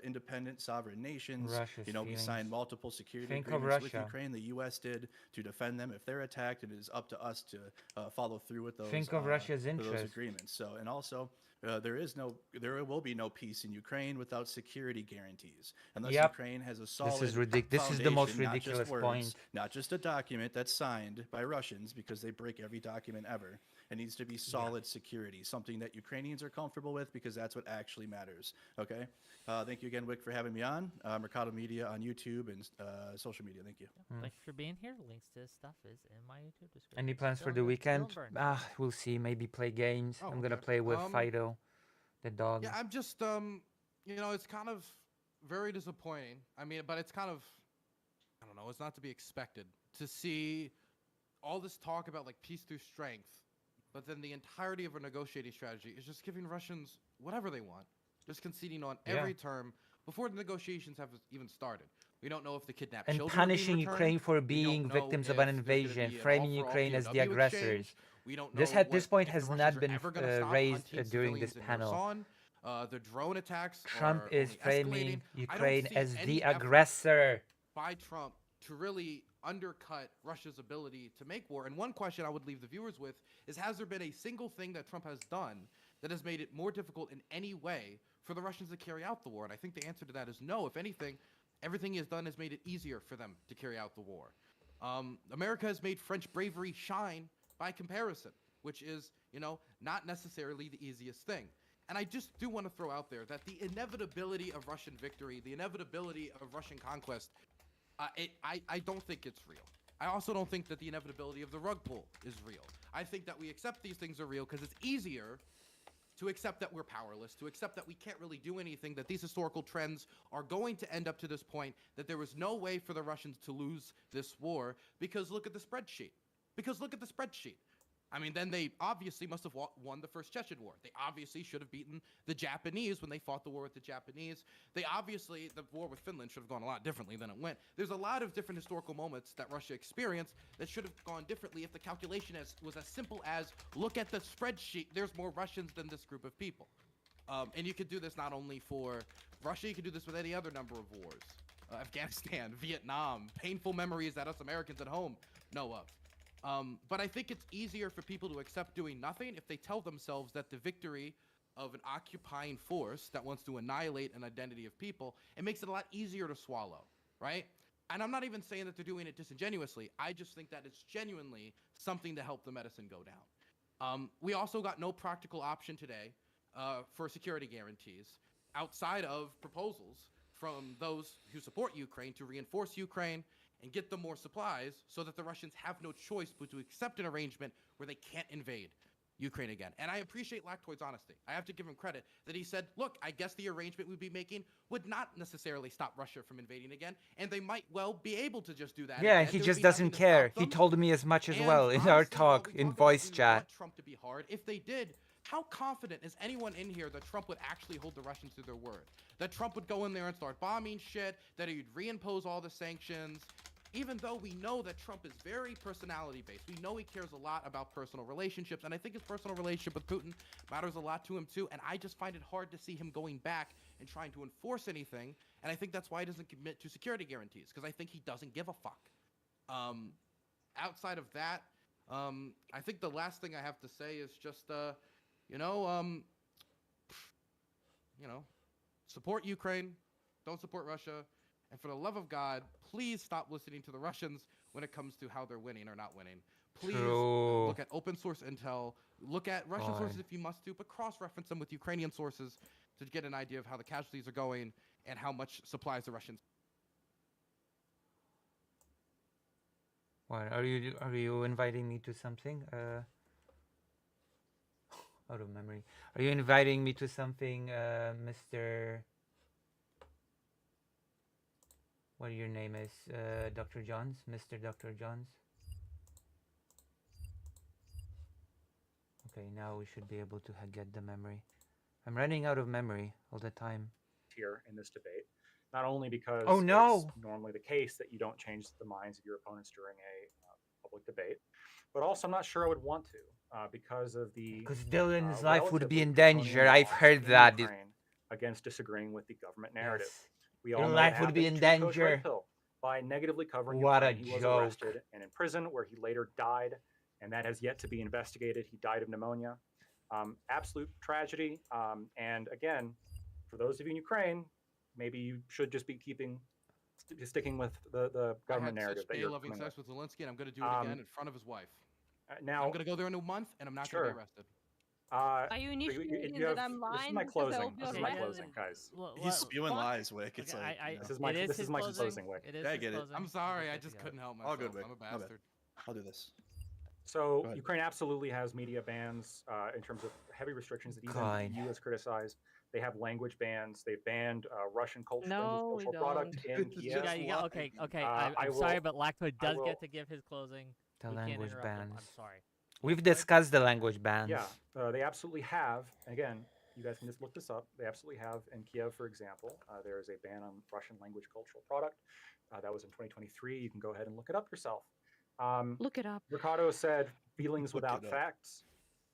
independent sovereign nations. Russia's we feelings. Signed multiple security agreements with Ukraine. The U.S. did to defend them if they're attacked. It is up to us to follow through with those. Think of Russia's those interest. agreements. So, and also, there will be no peace in Ukraine without security guarantees unless Ukraine has a solid. This is the most ridiculous point. Not just a document that's signed by Russians because they break every document ever. It needs to be solid security, something that Ukrainians are comfortable with because that's what actually matters. Okay. Thank you again, Wick, for having me on. Mercado Media on YouTube and social media. Thank you. Thank you for being here. Links to this stuff is in my YouTube description. Any plans for the weekend? We'll see. Maybe play games. I'm gonna play with Fido, the dog. Yeah, I'm just it's kind of very disappointing. I mean, but it's kind of, I don't know, it's not to be expected to see all this talk about like peace through strength, but then the entirety of a negotiating strategy is just giving Russians whatever they want, just conceding on every term before the negotiations have even started. We don't know if the kidnapped children and punishing Ukraine for being victims of an invasion, framing Ukraine as the aggressors. We don't know this point has not been raised during this panel. The drone attacks. Trump is framing Ukraine as the aggressor. By Trump to really undercut Russia's ability to make war. And one question I would leave the viewers with is, has there been a single thing that Trump has done that has made it more difficult in any way for the Russians to carry out the war? And I think the answer to that is no. If anything, everything he has done has made it easier for them to carry out the war. America has made French bravery shine by comparison, which is, not necessarily the easiest thing. And I just do want to throw out there that the inevitability of Russian victory, the inevitability of Russian conquest, I don't think it's real. I also don't think that the inevitability of the rug pull is real. I think that we accept these things are real because it's easier to accept that we're powerless, to accept that we can't really do anything, that these historical trends are going to end up to this point, that there was no way for the Russians to lose this war because look at the spreadsheet. I mean, then they obviously must have won the First Chechen War. They obviously should have beaten the Japanese when they fought the war with the Japanese. The war with Finland should have gone a lot differently than it went. There's a lot of different historical moments that Russia experienced that should have gone differently if the calculation was as simple as, look at the spreadsheet, there's more Russians than this group of people. And you could do this not only for Russia, you could do this with any other number of wars. Afghanistan, Vietnam, painful memories that us Americans at home know of. But I think it's easier for people to accept doing nothing if they tell themselves that the victory of an occupying force that wants to annihilate an identity of people, it makes it a lot easier to swallow, right? And I'm not even saying that they're doing it disingenuously. I just think that it's genuinely something to help the medicine go down. We also got no practical option today for security guarantees outside of proposals from those who support Ukraine to reinforce Ukraine and get them more supplies so that the Russians have no choice but to accept an arrangement where they can't invade Ukraine again. And I appreciate Lactoid's honesty. I have to give him credit that he said, look, I guess the arrangement we'd be making would not necessarily stop Russia from invading again, and they might well be able to just do that. Yeah, and he just doesn't care. He told me as much as well in our talk, in voice chat. Trump to be hard. If they did, how confident is anyone in here that Trump would actually hold the Russians to their word? That Trump would go in there and start bombing shit, that he'd reimpose all the sanctions, even though we know that Trump is very personality-based. We know he cares a lot about personal relationships, and I think his personal relationship with Putin matters a lot to him too, and I just find it hard to see him going back and trying to enforce anything, and I think that's why he doesn't commit to security guarantees, because I think he doesn't give a fuck. Outside of that, I think the last thing I have to say is just, support Ukraine, don't support Russia, and for the love of God, please stop listening to the Russians when it comes to how they're winning or not winning. Please look at open source intel, look at Russian sources if you must to, but cross-reference them with Ukrainian sources to get an idea of how the casualties are going and how much supplies the Russians. What, are you inviting me to something? Out of memory. Are you inviting me to something, Mr. What your name is? Dr. Johns? Mr. Dr. Johns? Okay, now we should be able to get the memory. I'm running out of memory all the time. Here in this debate. Not only because Oh, no. it's normally the case that you don't change the minds of your opponents during a public debate, but also I'm not sure I would want to because of the Because Dylan's life would relatively be in draconian danger. I've laws heard in that. Ukraine against disagreeing with the government narrative. Yes. We Your all know life what would be happened in to Coach Red danger. Pill by negatively covering What a Ukraine. He was joke. arrested and in prison, where he later died, and that has yet to be investigated. He died of pneumonia. Absolute tragedy. And again, for those of you in Ukraine, maybe you should just be sticking with the government narrative that you're loving coming sex with Zelensky, and I'm going to do it again in front of his wife. Now I'm going to go there in a month, and I'm not going to be arrested. Are you initiating that I'm lying? This is my closing. This is my closing, guys. He's spewing lies, Wick. It's like this is my closing, Wick. It is I get it. I'm sorry, I just couldn't help myself. All good, Wick. I'm a bastard. I'll do this. So Ukraine absolutely has media bans in terms of heavy restrictions that even the EU has criticized. They have language bans. They've banned Russian cultural product in Kiev. Okay. I'm sorry, but Lactoid does get to give his closing. The language bans. I'm sorry. We've discussed the language bans. Yeah, they absolutely have. Again, you guys can just look this up. They absolutely have in Kiev, for example. There is a ban on Russian language cultural product. That was in 2023. You can go ahead and look it up yourself. Look it up. Ricardo said, feelings without facts.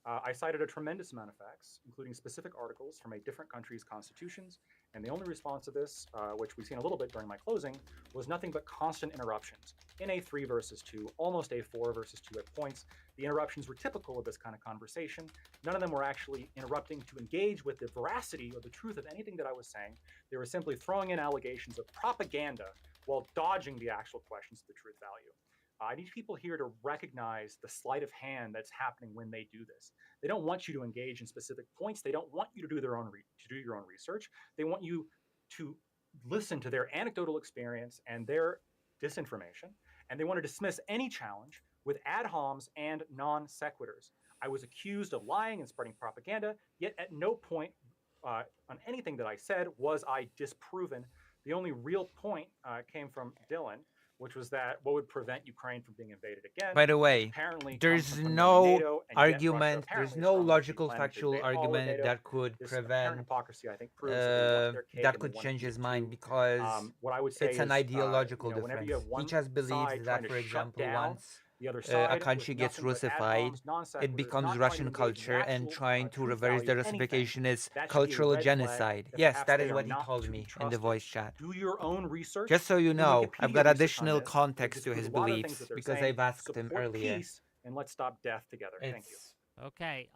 I cited a tremendous amount of facts, including specific articles from a different country's constitutions. And the only response to this, which we've seen a little bit during my closing, was nothing but constant interruptions. In a 3 versus 2, almost a 4 versus 2 at points. The interruptions were typical of this kind of conversation. None of them were actually interrupting to engage with the veracity or the truth of anything that I was saying. They were simply throwing in allegations of propaganda while dodging the actual questions of the truth value. I need people here to recognize the sleight of hand that's happening when they do this. They don't want you to engage in specific points. They don't want you to do your own research. They want you to listen to their anecdotal experience and their disinformation, and they want to dismiss any challenge with ad homs and non sequiturs. I was accused of lying and spreading propaganda, yet at no point on anything that I said was I disproven. The only real point came from Dylan, which was that what would prevent Ukraine from being invaded again. By the way, apparently there's no argument, there's no logical, factual argument that could prevent, hypocrisy, I think, proves that could change his mind, because what I would say it's an ideological difference. He just believes that, for example, once a country gets Russified, it becomes Russian culture, and trying to reverse the Russification is cultural genocide. Yes, that is what he told me in the voice chat. Do your own research. Just so you know, I've got additional context to his beliefs because I've asked him earlier. And let's stop death together. Thank you. Okay,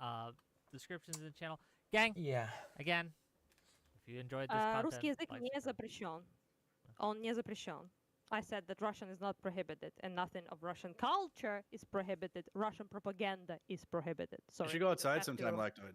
descriptions in the channel. Gang, again, if you enjoyed this content... Русский язык не запрещен. Он не запрещен. I said that Russian is not prohibited, and nothing of Russian culture is prohibited. Russian propaganda is prohibited. Sorry. You should go outside sometime, Lactoid.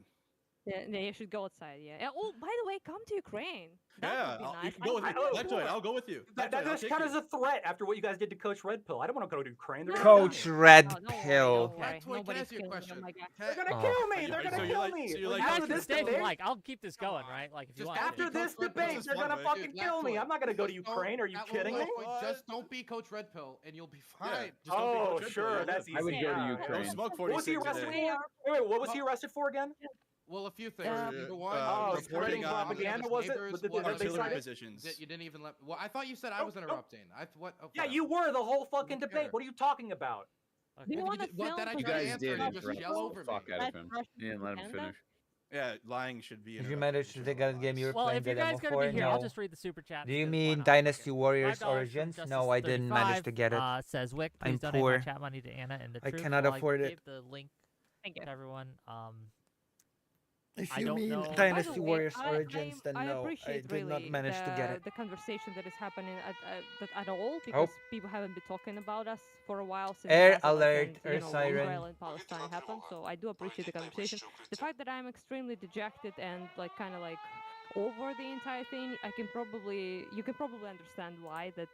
Yeah, you should go outside. Yeah. Oh, by the way, come to Ukraine. That would be nice. You can go with me. Lactoid, I'll go with you. That just kind of as a threat after what you guys did to Coach Red Pill. I don't want to go to Ukraine. Coach Red Pill. Nobody's killing question. They're gonna kill me. They're gonna kill me. After this debate, I'll keep this going, right? Like if you want. After this debate, they're gonna fucking kill me. I'm not gonna go to Ukraine. Are you kidding me? Just don't be Coach Red Pill, and you'll be fine. Oh, sure, that's easy. I would go to Ukraine. Don't smoke What was he arrested for? Wait, what was he arrested for again? Well, a few things. Number one, spreading propaganda, was it? Positions. You didn't even let. Well, I thought you said I was interrupting. Yeah, you were the whole fucking debate. What are you talking about? You guys did fuck out of him. You didn't let him finish. Yeah, lying should be. Did you manage to take out a game you were well, playing if you guys before? gonna be here, No. I'll just read the super chat. Do you mean Dynasty Warriors Origins? No, I didn't manage to get it. Says Wick, please I'm donate poor. my chat money to Anna and the I truth. cannot afford it. The link to everyone. If you mean Dynasty Warriors Origins, then no, I did not manage to get it. The conversation that is happening at all, because people haven't been talking about us for a while since Air alert, air siren. Israel and Palestine happened. So I do appreciate the conversation. The fact that I'm extremely dejected and kind of over the entire thing, you can probably understand why. That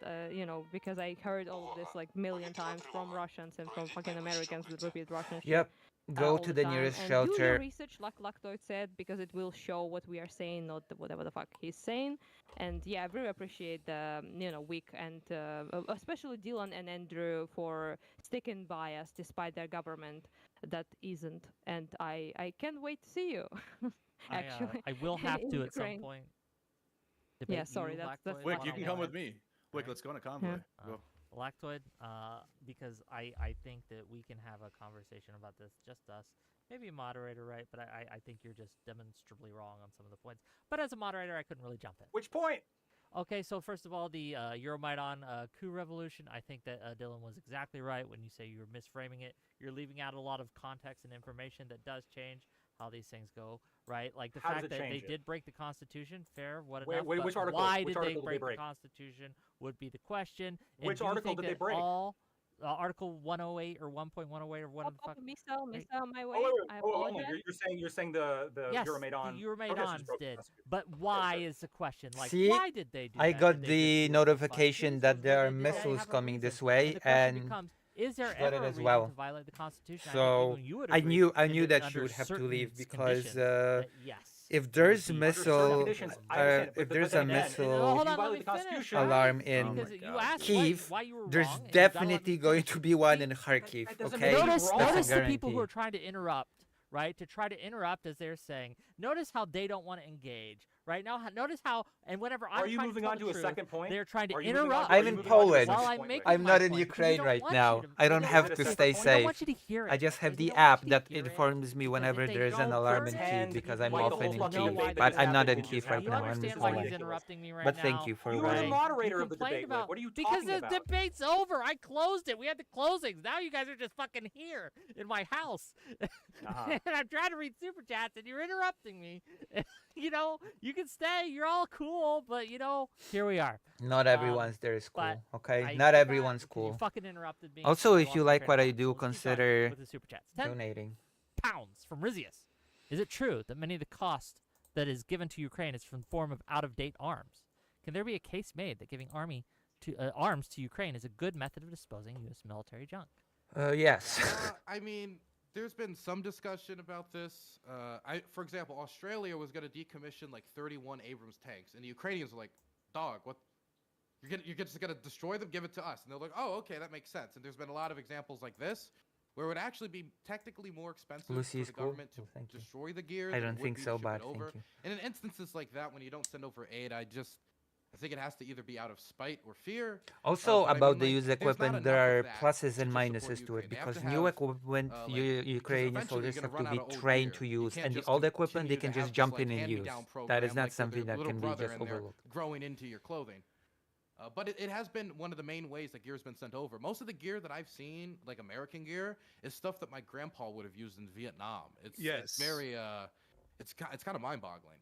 because I heard all of this million times from Russians and from fucking Americans that repeat Russian shit. Yep. Go to the nearest shelter. Do your research, like Lactoid said, because it will show what we are saying, not whatever the fuck he's saying. And yeah, I really appreciate the Wick and especially Dylan and Andrew for sticking by us despite their government that isn't. And I can't wait to see you. Actually, I will have to at some point. debate Yeah, sorry, you, that's Lactoid, Wick, you can come with one-on-one. me. Wick, let's go on a convoy. Go. Lactoid, because I think that we can have a conversation about this, just us. Maybe a moderator, right? But I think you're just demonstrably wrong on some of the points. But as a moderator, I couldn't really jump in. Which point? Okay, so first of all, the Euromaidan coup revolution, I think that Dylan was exactly right when you say you were misframing it. You're leaving out a lot of context and information that does change how these things go, right? Like the fact that they did break the Constitution, fair, what enough, which article? Why Which did they article break the Constitution would be the question. And which article did they break? Article 108 or 1.108 or what the fuck? Missed my way. I Oh, apologize. you're saying the Yes, Euromaidan the Euromaidans did. But why is the question? Like, See, why did they do I that? got Did they the just notification that there are did they missiles have a coming reason? this way, And the question and becomes, is there got ever it a as reason well. to violate the Constitution? So I think you would I agree knew that that under you would have to certain leave because conditions, that yes. if there's would be missile, Under certain conditions, I understand, if but there's then a again, missile hold you on, let violate me the finish, Constitution. right? alarm Because in you asked Kyiv, why you were there's wrong, and you gotta let me definitely going finish. to be one See, in Kharkiv. that doesn't Okay, make Notice, It's wrong. notice that's a the people who guarantee. are trying to interrupt, right? To try to interrupt as they're saying. Notice how they don't want to engage, right? Now, notice how, and whenever I'm Are you trying moving to tell on the to a truth, second point? they're trying to Are you moving on- interrupt. are I'm you in moving on to a Poland. second While I'm point, making Wick? I'm my not in point, 'cause we Ukraine don't right want now. you to- I we don't don't have want to you stay We don't safe. want you to hear it. I just have We the don't want app you to that hear it, informs me because whenever if they there's an go alarm in further, Kyiv And because you I'm fight the often whole in fucking know Kyiv, why debate but that I'm not in happened, Kyiv right you now. I'm understand in why he's Poland. interrupting me right But now. thank you for You were the right? moderator You of the complained debate, Wick. about What are you because talking the about? debate's over. I closed it. We had the closings. Now you guys are just fucking here in my house, Uh-huh. and I'm trying to read super chats, and you're interrupting me. You know, you can stay. You're all cool, but you know, here we are. Not everyone's there is but cool, okay? I Not did that everyone's because You cool. fucking interrupted me. Also, and I if you lost my like train what of I thought. do, So let's keep going consider with the super chats. 10 donating. pounds from Rizius. Is it true that many of the cost that is given to Ukraine is from form of out-of-date arms? Can there be a case made that giving arms to Ukraine is a good method of disposing U.S. military junk? Yes. I mean, there's been some discussion about this. For example, Australia was going to decommission like 31 Abrams tanks, and the Ukrainians were like, "Dog, what? You're just going to destroy them? Give it to us." And they're like, "Oh, okay, that makes sense." And there's been a lot of examples like this, where it would actually be technically more expensive Lucy for is the cool? government to Oh, thank you. destroy the gear. I than it don't would think be to so, ship but it over. thank you. And in instances like that, when you don't send over aid, I think it has to either be out of spite or fear. Also, but I about mean, the like, used there's not equipment, enough there of are that pluses to and just support minuses to Ukraine. it They have because to new have, equipment because Ukrainian eventually soldiers you're have gonna to run be out of old trained gear. to You use, can't and the just old equipment they continue can to just have this, jump like, in and use. hand-me-down That is program, not like they're something their that little can be brother just and they're overlooked. growing into your clothing. But it has been one of the main ways that gear's been sent over. Most of the gear that I've seen, like American gear, is stuff that my grandpa would have used in Vietnam. It's very it's kind of mind-boggling.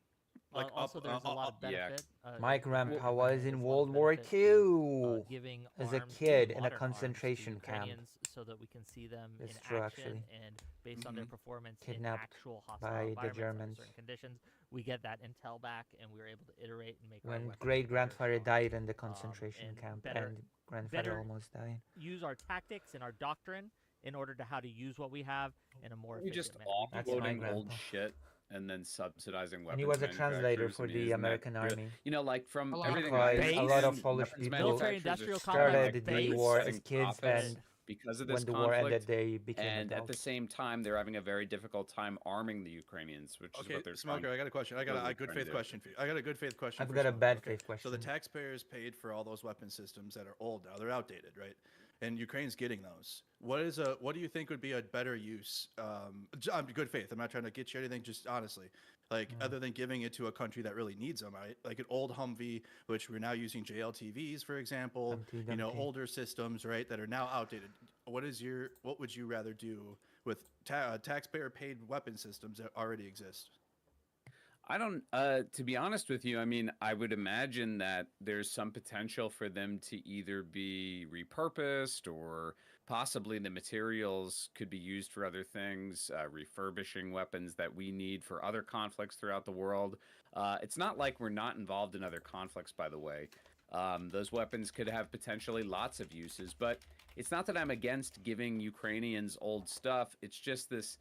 Like also, there's a lot of yeah. benefit. My if you break grandpa it was down, in there's a lot World of War benefit to, II giving as a arms, kid in a modern arms to concentration camp. Ukrainians so that we can see them It's in true, action actually. and based on their performance in Kidnapped actual hostile by the environments under Germans. certain conditions. We get that intel back, and we're able to iterate and make our When weapons great better, grandfather stronger. died in the concentration and camp, better- and grandfather better almost died. Use our tactics and our doctrine in order to how to use what we have in a more We efficient just manner. That's my offloading old grandpa. shit and then subsidizing weapons. And he was a translator manufacturers. for I mean, the isn't that American real? Army. You know, like from A lot of everything Because I've a Base? lot of seen, Polish weapons people Military-industrial manufacturers are complex started the base war setting as kids, profits and because of when this the war conflict. ended, they became And at the adults. same time, they're having a very difficult time arming the Ukrainians, which is Okay, what they're Smoker, trying. I got a question. I got what a they're good trying to faith do. question for you. I got a good faith question. I've for got a Smoker. bad Okay, faith So the question. taxpayers paid for all those weapon systems that are old now. They're outdated, right? And Ukraine's getting those. What do you think would be a better use? I'm good faith. I'm not trying to get you anything. Just honestly, like other than giving it to a country that really needs them, right? Like an old Humvee, which we're now using JLTVs, for example. Humpty You know, Dumpty. older systems, right, that are now outdated. What would you rather do with taxpayer paid weapon systems that already exist? I don't. To be honest with you, I mean, I would imagine that there's some potential for them to either be repurposed or possibly the materials could be used for other things, refurbishing weapons that we need for other conflicts throughout the world. It's not like we're not involved in other conflicts, by the way. Those weapons could have potentially lots of uses, but it's not that I'm against giving Ukrainians old stuff. It's just this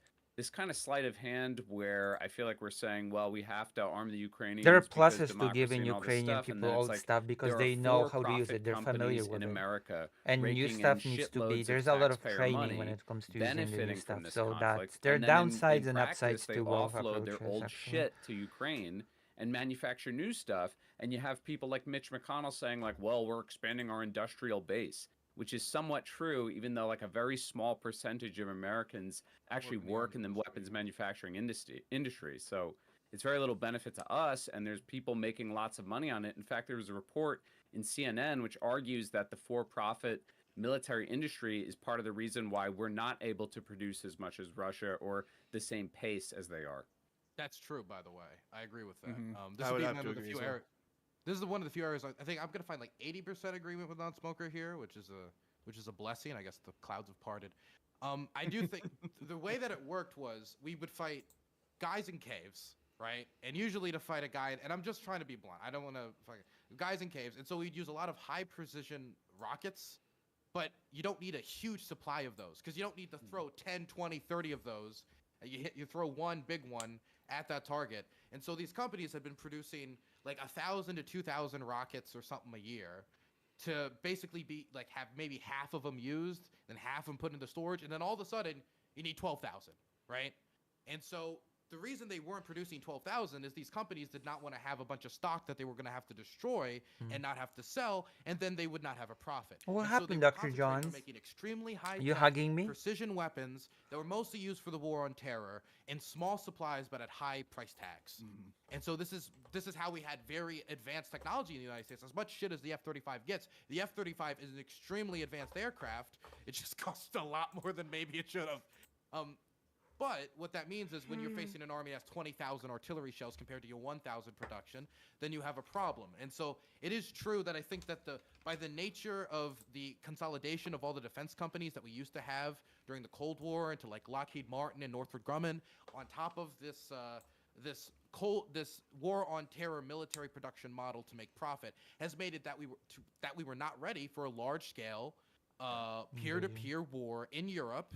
kind of sleight of hand where I feel like we're saying, well, we have to arm the Ukrainians. There are because pluses to democracy giving and all this Ukrainian stuff, and people then it's old like, stuff because there are they know how to use for-profit it. They're familiar companies with in it. America And new raking in stuff needs to be. shitloads There's of a lot of taxpayer training when money, it comes to using the new benefiting from stuff. this So conflict, there are and then downsides in and practice, upsides they to both offload their approaches. old Actually, shit to Ukraine, and manufacture new stuff. And you have people like Mitch McConnell saying like, well, we're expanding our industrial base, which is somewhat true, even though like a very small percentage of Americans actually work in the weapons manufacturing industry. So it's very little benefit to us, and there's people making lots of money on it. In fact, there was a report in CNN which argues that the for-profit military industry is part of the reason why we're not able to produce as much as Russia or the same pace as they are. That's true, by the way. I agree with that. Mm-hmm. This would be one of the few areas. This is one of the few areas I think I'm gonna find like 80% agreement with non-smoker here, which is a blessing. I guess the clouds have parted. I do think the way that it worked was we would fight guys in caves, right? And usually to fight a guy, and I'm just trying to be blunt. I don't want to fight guys in caves, and so we'd use a lot of high precision rockets. But you don't need a huge supply of those because you don't need to throw 10, 20, 30 of those. You throw one big one at that target. And so these companies have been producing like 1,000 to 2,000 rockets or something a year to basically be like have maybe half of them used, then half of them put into storage, and then all of a sudden you need 12,000, right? And so the reason they weren't producing 12,000 is these companies did not want to have a bunch of stock that they were going to have to destroy and not have to sell, and then they would not have a profit. What and happened, so Dr. Johns? making extremely high You hugging me? precision weapons that were mostly used for the war on terror in small supplies but at high price tags. And so this is how we had very advanced technology in the United States. As much shit as the F-35 gets, the F-35 is an extremely advanced aircraft. It just costs a lot more than maybe it should have. But what that means is when you're facing an army that has 20,000 artillery shells compared to your 1,000 production, then you have a problem. And so it is true that I think that by the nature of the consolidation of all the defense companies that we used to have during the Cold War into like Lockheed Martin and Northrop Grumman, on top of this war on terror military production model to make profit, has made it that we were not ready for a large scale peer-to-peer war in Europe.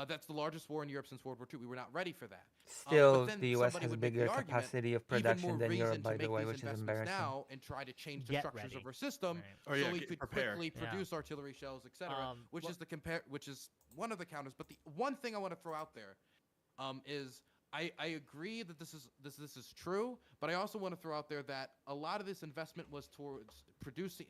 That's the largest war in Europe since World War II. We were not ready for that. Still, the U.S. has bigger capacity of production than Europe, by the way, which is embarrassing. Now and try to change the structures of our system so we could quickly produce artillery shells, etc. Which is one of the counters. But the one thing I want to throw out there is I agree that this is true, but I also want to throw out there that a lot of this investment was towards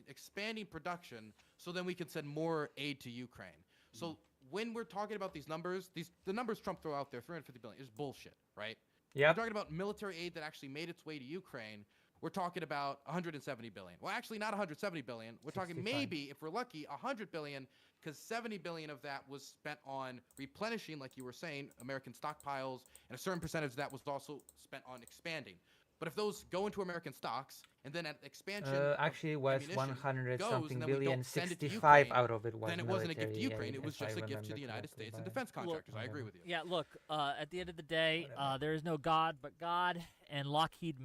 expanding production, so then we could send more aid to Ukraine. So when we're talking about these numbers, the numbers Trump throw out there, 350 billion, is bullshit, right? Yeah. We're talking about military aid that actually made its way to Ukraine. We're talking about 170 billion. Well, actually, not 170 billion. We're talking maybe, if we're lucky, 100 billion, because 70 billion of that was spent on replenishing, like you were saying, American stockpiles, and a certain percentage of that was also spent on expanding. But if those go into American stocks, and then at expansion, actually was 100 something billion, 65 Ukraine, out of it was then it wasn't a gift to Ukraine. It was just a gift to the United States and defense contractors. I agree with you. Yeah, look, at the end of the day, there is no God but God, and Lockheed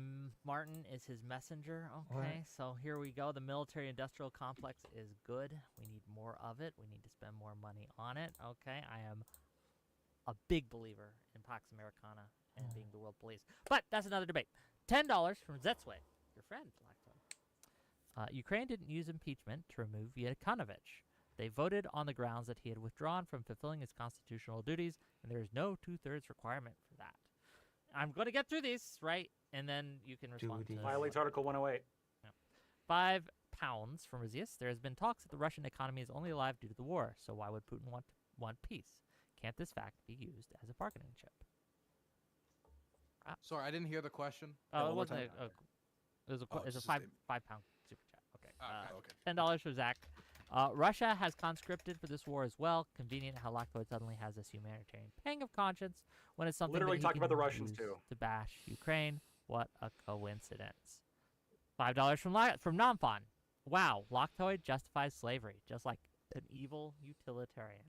Martin is his messenger. Okay, so here we go. The military-industrial complex is good. We need more of it. We need to spend more money on it. Okay, I am a big believer in Pax Americana and being the world police. But that's another debate. $10 from Zetsway, your friend, Lacto. Ukraine didn't use impeachment to remove Yanukovych. They voted on the grounds that he had withdrawn from fulfilling his constitutional duties, and there is no two-thirds requirement for that. I'm going to get through these, right? And then you can respond to violates Article 108. Yeah. £5 from Razius. There has been talks that the Russian economy is only alive due to the war, so why would Putin want peace? Can't this fact be used as a bargaining chip? Sorry, I didn't hear the question. Oh, it wasn't. It was a £5 super chat. Okay. $10 for Zach. Russia has conscripted for this war as well. Convenient how Lacto suddenly has this humanitarian pang of conscience when it's something literally that talking about the Russians too. To bash Ukraine. What a coincidence. $5 from Nonfon. Wow, Lactoid justifies slavery, just like an evil utilitarian.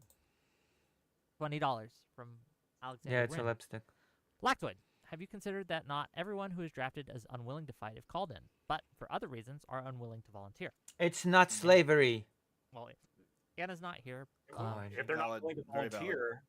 $20 from Alexander. Yeah, it's Wynn. a lipstick. Lactoid. Have you considered that not everyone who is drafted is unwilling to fight if called in, but for other reasons are unwilling to volunteer? It's not slavery. Well, Anna's not here. If they're not willing to volunteer,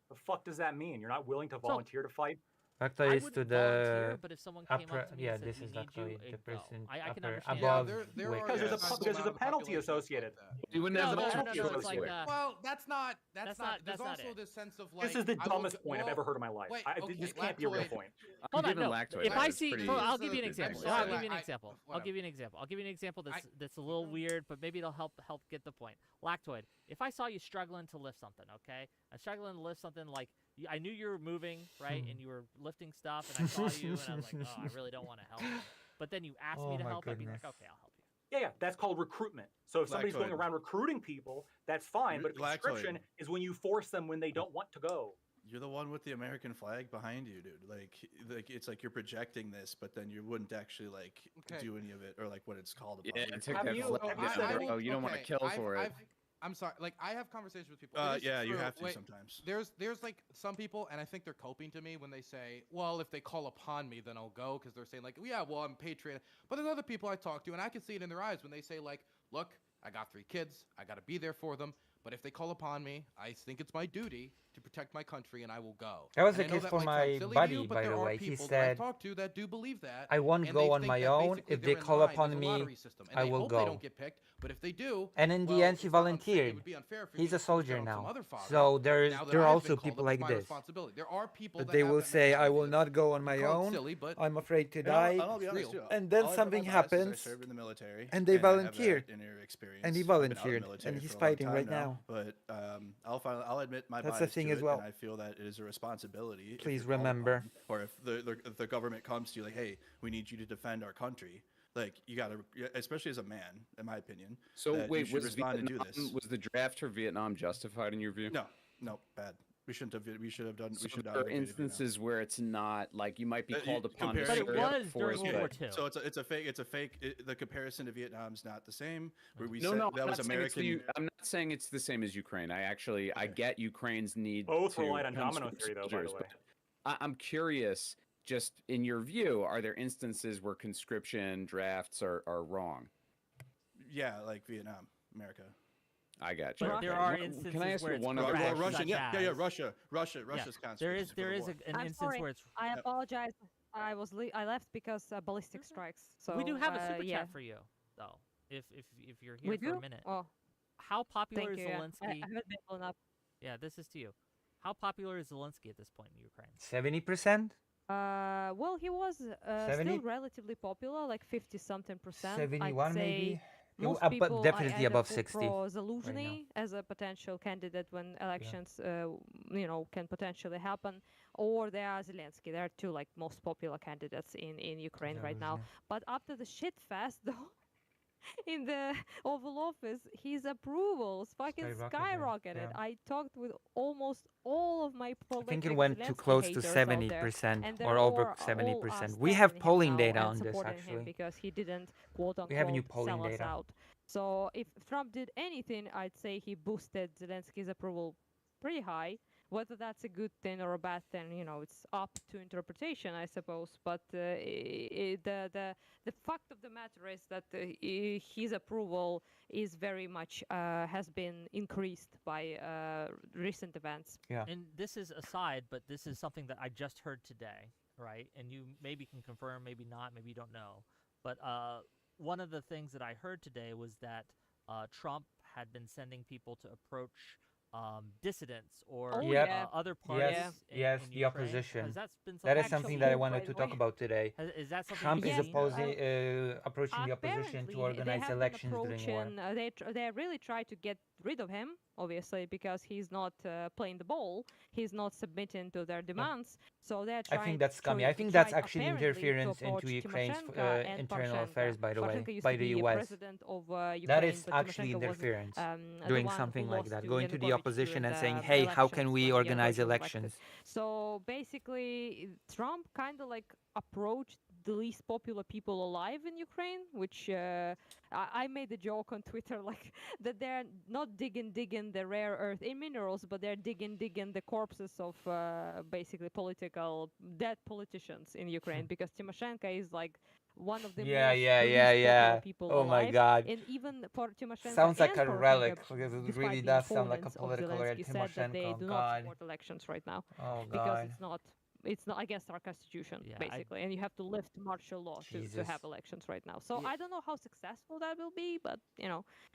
the fuck does that mean? You're not willing to volunteer to fight? Factor I is wouldn't to volunteer, the but if someone came upper. up to me Yeah, and said, this "We is need you," actually the it'd go. person I can upper understand. above. there weight. are Because there's a a sizable because there's a amount of the penalty population that's associated. like that. You wouldn't have No, the no, no, penalty no, no. It's like associated. Well, that's not. There's that's not also it. this sense of like. This is the I will dumbest point I've well, ever heard in my life. wait, okay, This can't be a real Lactoid. point. Hold on, Given no. Lactoid, If I that's see, pretty- I'll give you an I'm example. sorry, I'll give you an I- example. I'll whatever. give you an example. I'll give you an example I- that's a little weird, but maybe it'll help get the point. Lactoid. If I saw you struggling to lift something, okay, I'm struggling to lift something like I knew you were moving, right, and you were lifting stuff, and I saw you, and I was like, oh, I really don't want to help you. But then you asked me Oh to my help. I'd be like, goodness. okay, I'll help you. Yeah, that's called recruitment. So if somebody's going Lactoid. around recruiting people, that's fine. But Lactoid. conscription is when you force them when they don't want to go. You're the one with the American flag behind you, dude. Like it's like you're projecting this, but then you wouldn't actually like Okay. do any of it, or like what it's called. Yeah, About. take Have that you- flag oh, down, bro. You don't want to okay, kill for it. I'm sorry. Like I have conversations with people. It is Yeah, you true. have to Wait, sometimes. There's like some people, and I think they're coping to me when they say, well, if they call upon me, then I'll go, because they're saying like, yeah, well, I'm patriot. But there's other people I talk to, and I can see it in their eyes when they say like, look, I got 3 kids, I got to be there for them. But if they call upon me, I think it's my duty to protect my country, and I will go. That was And the I know case that for might my sound silly to buddy, you, but by there the are way. He people that said, I've talked to that do believe that. I won't and go they on think my that own. basically If they're they in call line. upon There's a me, lottery system, and I they will hope go. They don't get picked, but if they do, And in well, the end, he it's not unfair- it volunteered. would be unfair for He's me a to soldier put it on some now. other father. So there Now that are I've also been called people up, it's like my this. responsibility. There are people But that they have will that say, I will mentality. not go on my It's called own. silly, but I'm afraid to And die. I'll be honest real. too. And then I'll something admit my bias is happens, I served in the military, and they I have that volunteered. inner experience. And he I've been out of the volunteered, military and he's for a long fighting time right now. But I'll admit my That's bias the thing to as it, well. and I feel that it is a responsibility. if Please you're called remember. upon, or if the government comes to you like, hey, we need you to defend our country. Like you gotta, especially as a man, in my opinion. So that you wait, should was respond and do Vietnam, this. was the draft for Vietnam justified in your view? No, bad. We shouldn't have. We should have done. So We should have there are invaded Vietnam. instances where it's not like you might be You called upon to compare- But it serve was for during it, World but- War II. So it's a fake. The comparison to Vietnam's not the same. Where we No, said no, that I'm was not saying it's American. I'm not saying it's the same as Ukraine. I Okay. get Ukraine's need Both to relied on domino conscript theory, though, by soldiers, the way. but I'm curious, just in your view, are there instances where conscription drafts are wrong? Yeah, like Vietnam, America. I got But you. there Okay. are Can I instances ask where you it's one correct, other Well, question? Russia, such yeah, as- Russia's There conscription is for the war. an I'm instance sorry. where it's. I Yep. apologize. I left because ballistic strikes. So We do have a super yeah. chat for you, though. If you're here We for do. a minute. Oh, How popular thank is you. Yeah. I Zelensky? haven't been blown up. Yeah, this is to you. How popular is Zelensky at this point in Ukraine? 70%? Well, he was 70? still relatively popular, like 50-something%. 71 I'd say maybe? most But people definitely are above either 60 pro right Zaluzhny as a potential candidate when elections, can potentially happen, or there are Zelensky. There are two like most popular candidates in Ukraine right now. But after the shit fest, though, in the Oval Office, his approvals fucking skyrocketed. yeah. I talked with almost all of my I prolific think it went too Zelensky close to haters out 70% there, and or they're over all 70%. We standing have him polling now data and on this supporting him actually. because he didn't quote We have new unquote polling sell us data. out. So if Trump did anything, I'd say he boosted Zelensky's approval pretty high. Whether that's a good thing or a bad thing, it's up to interpretation, I suppose. But the fact of the matter is that his approval is very much has been increased by recent events. Yeah. And this is aside, but this is something that I just heard today, right? And you maybe can confirm, maybe not, maybe you don't know. But one of the things that I heard today was that Trump had been sending people to approach dissidents or other parties. Yes, in the Ukraine. opposition. Has that been That is something something you've that I seen? wanted to talk about today. Is that something Trump you've is seen? approaching the opposition to organize they have elections been during war. approaching, they really try to get rid of him, obviously, because he's not playing the ball. He's not submitting to their demands. So they're I trying. think that's scummy. I think tried that's actually apparently to interference approach into Ukraine's Timoshenko and internal Poroshenko. affairs, by the way, Poroshenko used by to the be US. president of Ukraine, That is but actually Timoshenko was, interference. the Doing one who something like lost that, to going to the Yanukovych opposition during and saying, the hey, how can elections we when organize Yanukovych was elected. elections? So basically, Trump kind of like approached the least popular people alive in Ukraine, which I made a joke on Twitter like that they're not digging the rare earth in minerals, but they're digging the corpses of basically dead politicians in Ukraine because Timoshenko is like one of the most popular people Oh my alive. God. And even for Timoshenko Sounds like and a Poroshenko, relic because it despite really being does sound like a opponents of political Zelensky, said that they Timoshenko. do not God. support elections right now Oh because God. it's not it's not against our constitution, basically, and you have to lift martial law to have elections right now. So I don't know how successful that will be, but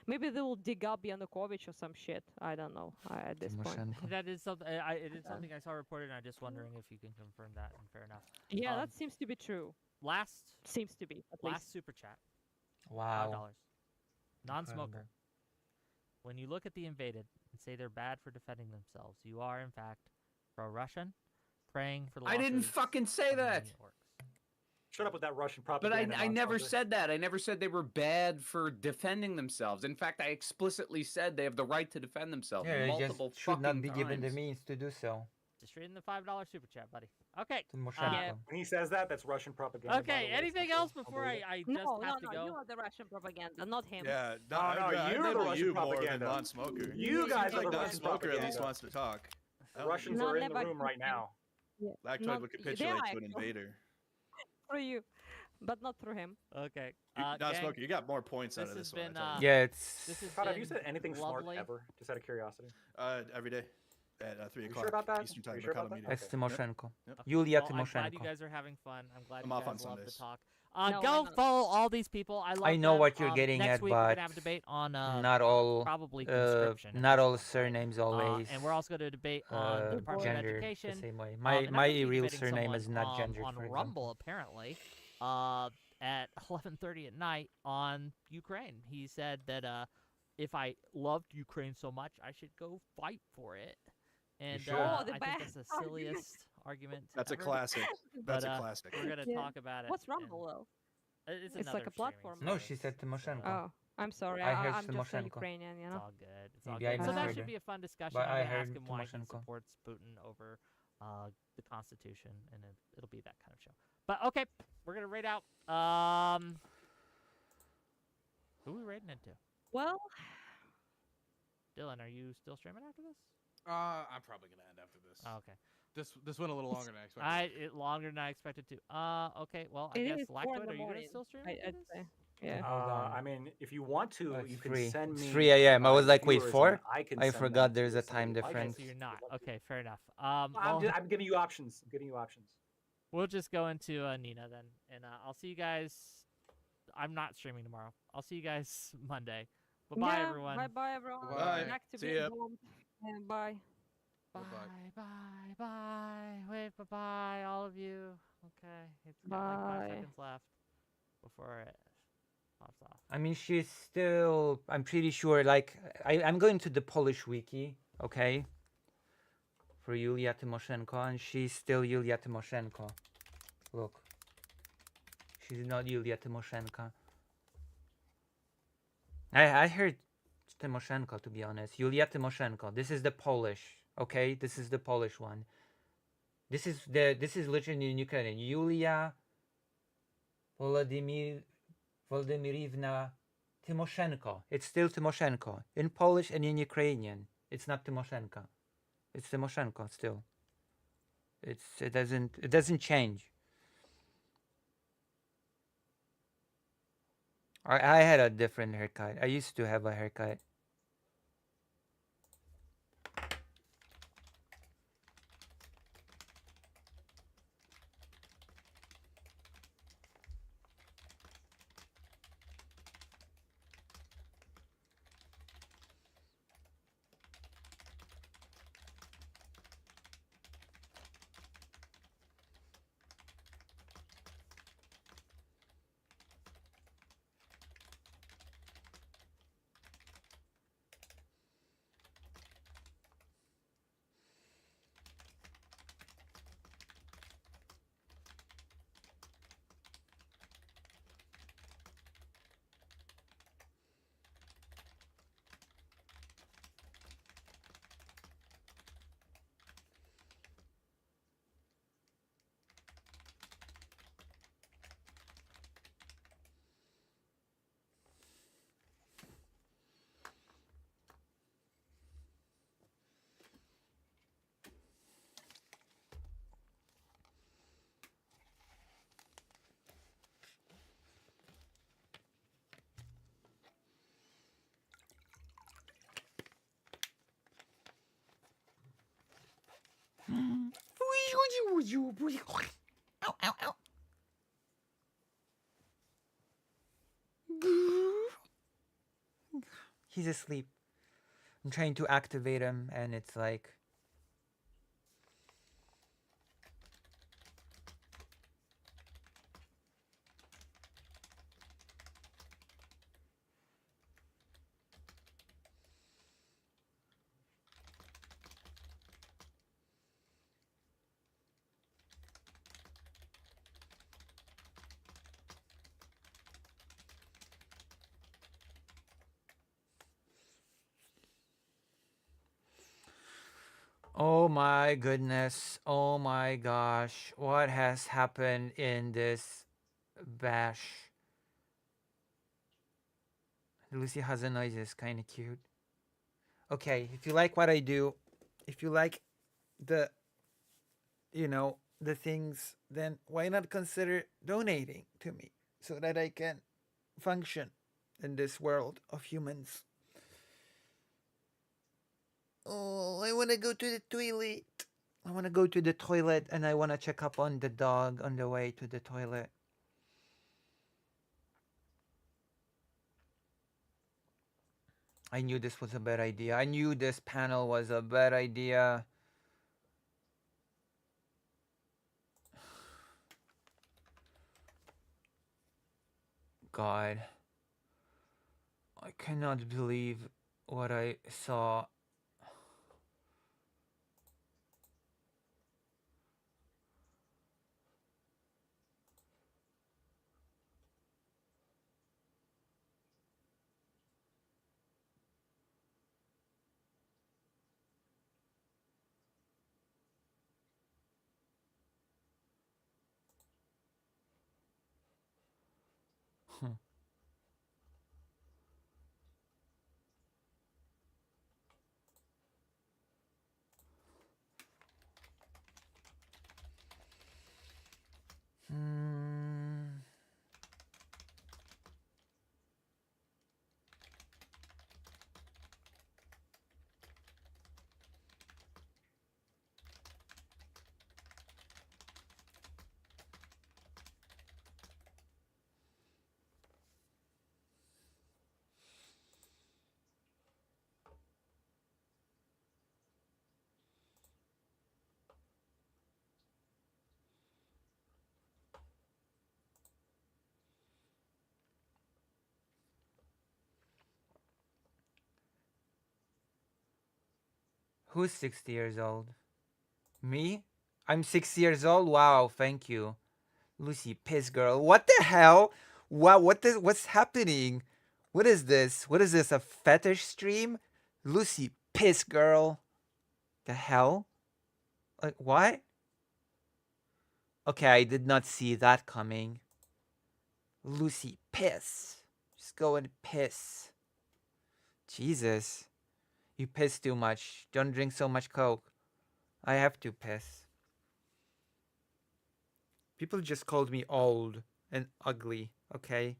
maybe they will dig up Yanukovych or some shit. I don't know at this point. That is something. It is something I saw reported, and I'm just wondering if you can confirm that. And fair enough. Yeah, that seems to be true. Seems to be at last least. super chat. Wow. $5. Non-smoker. When you look at the invaded and say they're bad for defending themselves, you are in fact pro-Russian, praying for. I didn't fucking say that. Shut up with that Russian propaganda. But I never said that. I never said they were bad for defending themselves. In fact, I explicitly said they have the right to defend themselves. Yeah, multiple just should not be times. given the means to do so. Just reading the $5 super chat, buddy. Okay. When he says that, that's Russian propaganda. Okay. Anything else before I just have to go? You are the Russian propaganda, not him. Yeah. You're the Russian more than propaganda. non-smoker. You guys are like the Russian non-smoker propaganda. at least wants to talk. The Russians are in the room right now. Lactoid would capitulate to an invader. Through you, but not through him. Okay. Non-smoker, you got more points out of this one. Yeah, it's. Todd, have you said anything smart ever? Just out of curiosity. Every day. At 3 o'clock sure about that? Eastern time. Sure about that? That's Timoshenko. Yep. Yulia I'm glad Timoshenko. you guys are having fun. I'm glad I'm you off guys on love to Sundays. talk. Go follow all these people. I know them. what you're getting next at, week we're but gonna have a debate on not all, probably conscription. not all surnames always. And we're also going to debate on the Department of gender Education. the same way. and My I'm my gonna be real debating surname someone, is not gendered. on for Rumble apparently. At 11:30 at night on Ukraine. He said that if I loved Ukraine so much, I should go fight for it. And should. I think that's the silliest argument. That's a ever. classic. That's But, a classic. We're gonna talk about it. What's Rumble though? It's It's like a platform. No, she said Timoshenko. Oh, I'm sorry. I heard I'm just a Timoshenko. Ukrainian, It's all good. It's all Maybe I good. So that misheard should her. be a fun discussion. But I'm I gonna ask heard him why he Timoshenko. supports Putin over the Constitution, and it'll be that kind of show. But okay, we're gonna rate out. Who are we rating into? Well, Dylan, are you still streaming after this? I'm probably gonna end after this. Oh, okay. This went a little longer than I expected. Longer than I expected to. Okay. Well, I it guess is 4 in Lactoid, the are you gonna morning. still stream? I'd after this? say. Yeah. I mean, if you want to, It's you can 3. send It's me. 3 a.m. I was like, wait, viewers 4? and I can I send forgot them there's to a time somebody. Okay, difference. so you're not. Okay, fair enough. I'm giving you options. I'm giving you options. We'll just go into Nina then, and I'll see you guys. I'm not streaming tomorrow. I'll see you guys Monday. Bye-bye, Yeah, everyone. Bye, everyone. Bye. Back to See being ya. home. And bye. Bye, bye. Wait, bye, all of you. Okay, it's got like 5 Bye. seconds left before it pops off. I mean, she's still. I'm pretty sure. Like, I'm going to the Polish wiki, okay, for Yulia Tymoshenko, and she's still Yulia Tymoshenko. Look, she's not Yulia Tymoshenko. I heard Tymoshenko, to be honest. Yulia Tymoshenko. This is the Polish, okay? This is the Polish one. This is literally in Ukrainian. Yulia Volodymyrivna Tymoshenko. It's still Tymoshenko. In Polish and in Ukrainian. It's not Tymoshenko. It's Tymoshenko still. It doesn't change. I had a different haircut. I used to have a haircut. Ow, ow, ow. He's asleep. I'm trying to activate him, and it's like... Oh my goodness. Oh my gosh. What has happened in this bash? Lucy has a noise is kind of cute. Okay, if you like what I do, if you like the, the things, then why not consider donating to me so that I can function in this world of humans? Oh, I want to go to the toilet. I want to go to the toilet, and I want to check up on the dog on the way to the toilet. I knew this was a bad idea. I knew this panel was a bad idea. God. I cannot believe what I saw. Hmm. Who's 60 years old? Me? I'm 6 years old? Wow, thank you. Lucy, piss girl. What the hell? Wow, what's happening? What is this? What is this? A fetish stream? Lucy, piss girl. The hell? Like, what? Okay, I did not see that coming. Lucy, piss. Just go and piss. Jesus. You piss too much. Don't drink so much Coke. I have to piss. People just called me old and ugly, okay?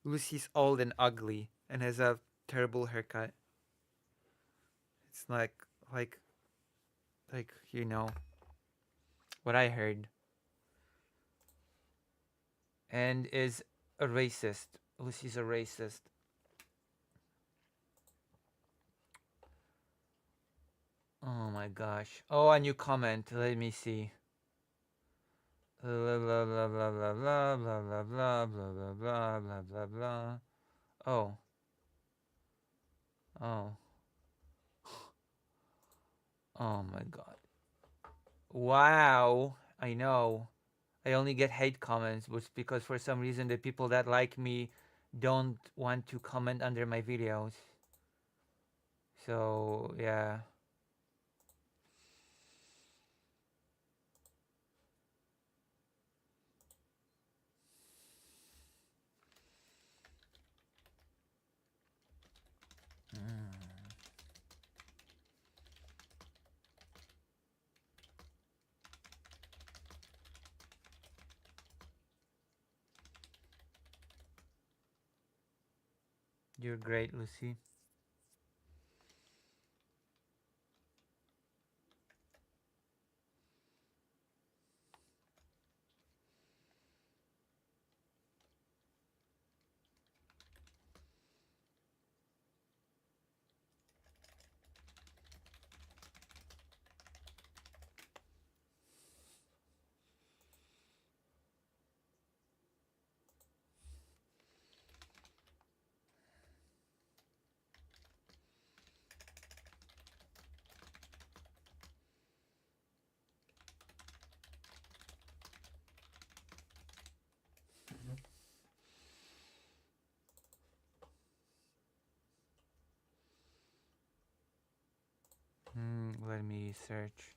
Lucy's old and ugly and has a terrible haircut. It's like, what I heard. And is a racist. Lucy's a racist. Oh my gosh. Oh, a new comment. Let me see. Blah blah blah blah blah blah blah blah blah blah blah blah blah blah blah. Oh. Oh. Oh my god. Wow. I know. I only get hate comments, but because for some reason the people that like me don't want to comment under my videos. So, yeah. You're great, Lucy. Let me search.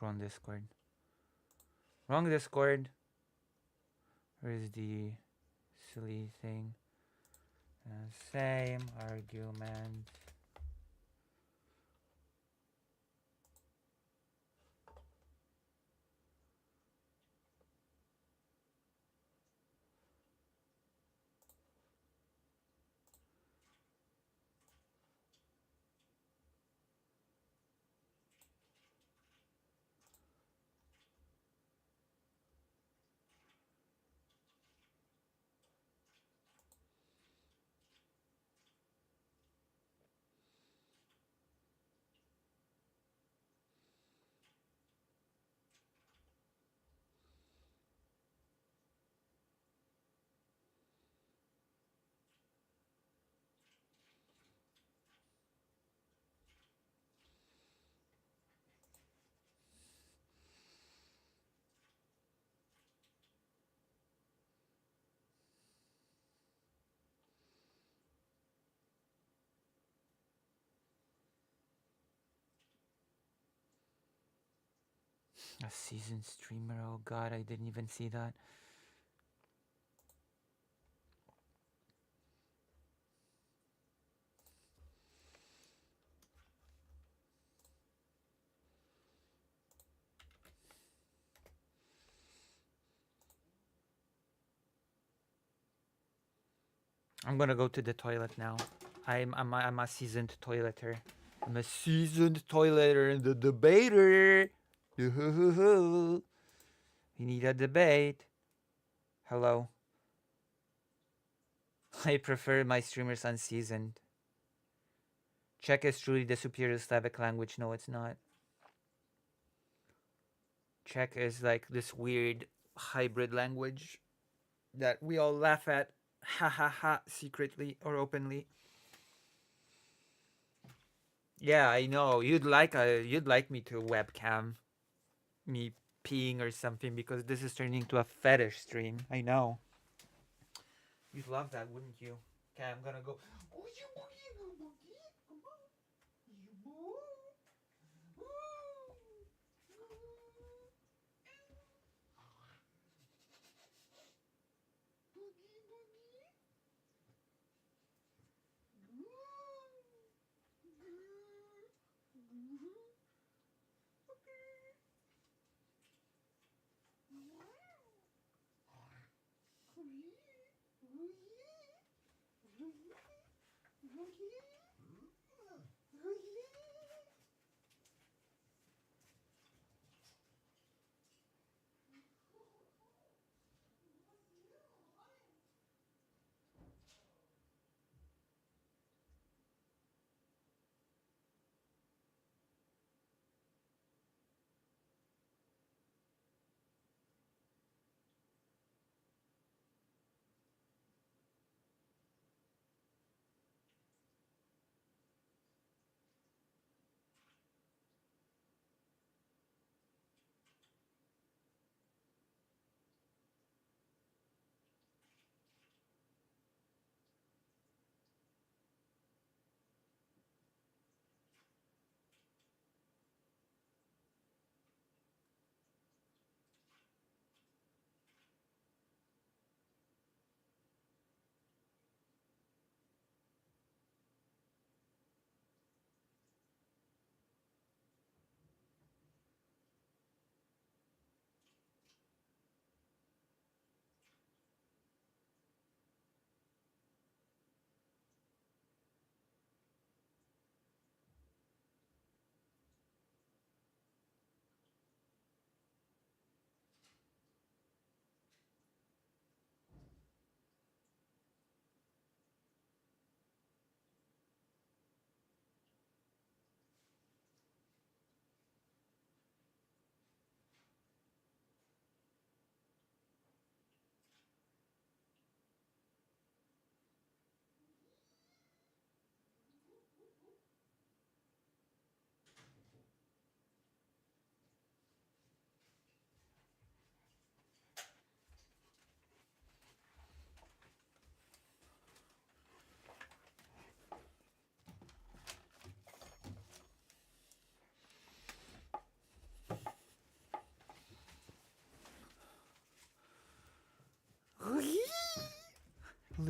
Wrong Discord. Wrong Discord. Where's the silly thing? Same argument. A seasoned streamer, oh god, I didn't even see that. I'm gonna go to the toilet now. I'm a seasoned toileter. I'm a seasoned toileter and the debater. We need a debate. Hello. I prefer my streamers unseasoned. Czech is truly the superior Slavic language. No, it's not. Czech is like this weird hybrid language that we all laugh at, ha ha ha, secretly or openly. Yeah, I know. You'd like me to webcam me peeing or something because this is turning into a fetish stream. I know. You'd love that, wouldn't you? Okay, I'm gonna go.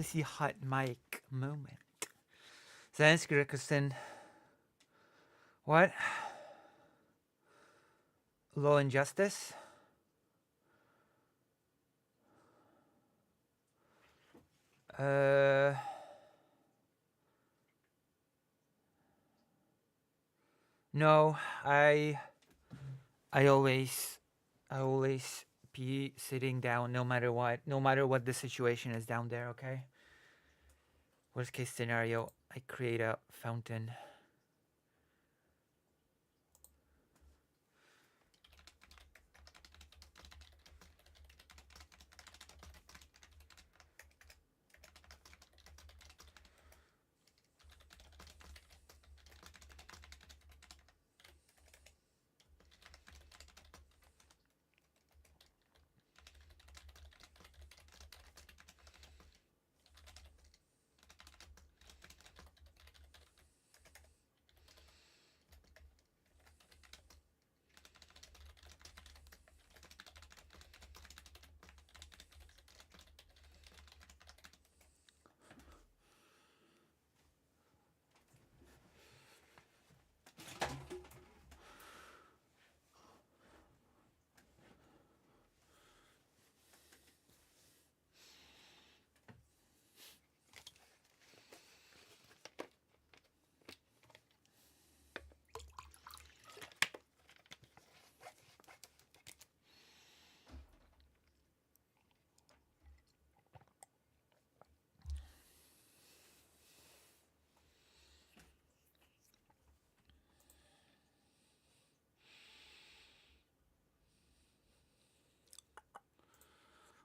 Lucy hot mic moment. Zelensky Rickerson. What? Law and justice? No, I always be sitting down no matter what the situation is down there, okay? Worst case scenario, I create a fountain.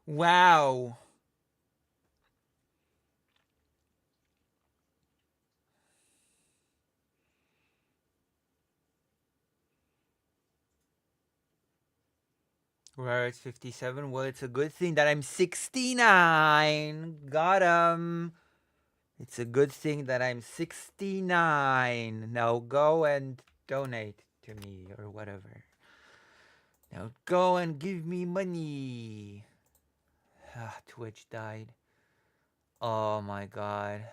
Wow. We're at 57. Well, it's a good thing that I'm 69. Got him. It's a good thing that I'm 69. Now go and donate to me or whatever. Now go and give me money. Ah, Twitch died. Oh my god.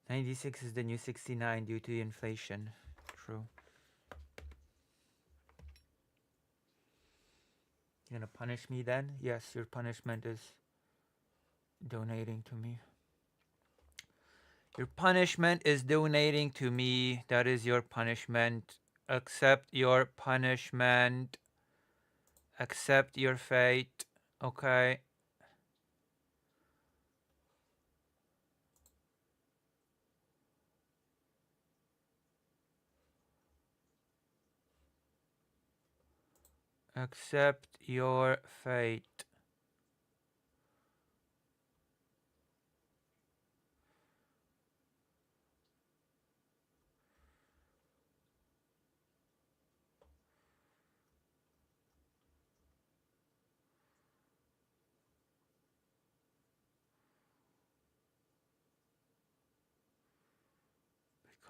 $96 is the new 69 due to inflation. True. You gonna punish me then? Yes, your punishment is donating to me. Your punishment is donating to me. That is your punishment. Accept your punishment. Accept your fate. Okay. Accept your fate.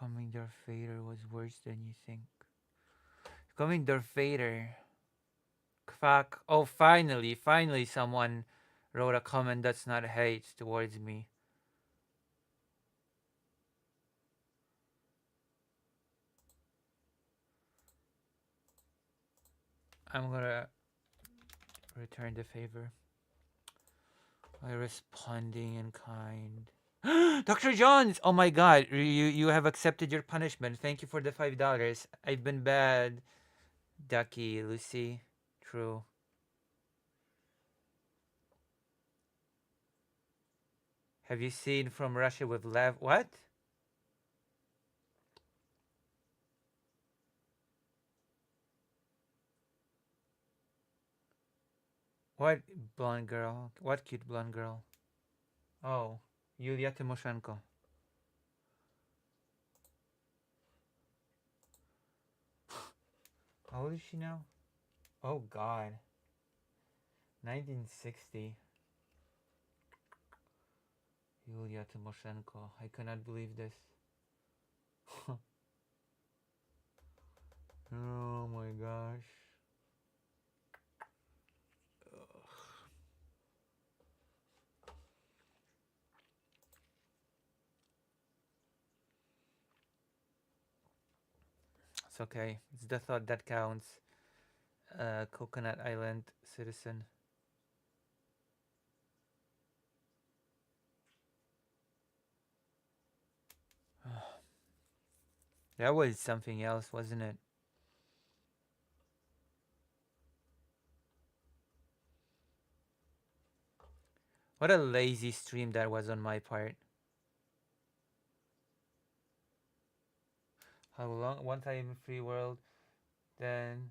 Becoming Darth Vader was worse than you think. Becoming Darth Vader. Fuck. Oh, finally someone wrote a comment that's not hate towards me. I'm gonna return the favor by responding in kind. Dr. Jones! Oh my god, you have accepted your punishment. Thank you for the $5. I've been bad. Ducky, Lucy. True. Have you seen From Russia with Lev? What? What blonde girl? What cute blonde girl? Oh, Yulia Tymoshenko. How old is she now? Oh god. 1960. Yulia Tymoshenko. I cannot believe this. Oh my gosh. It's okay. It's the thought that counts. Coconut Island citizen. That was something else, wasn't it? What a lazy stream that was on my part. How long? One time free world, then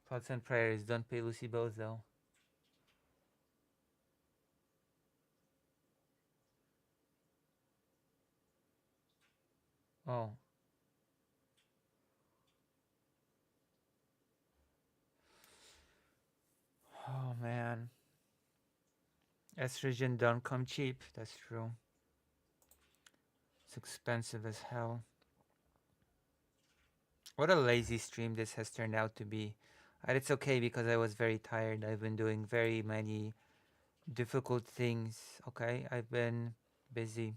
thoughts and prayers. Don't pay Lucy bills though. Oh. Oh man. Estrogen don't come cheap. That's true. It's expensive as hell. What a lazy stream this has turned out to be. And it's okay because I was very tired. I've been doing very many difficult things. Okay, I've been busy.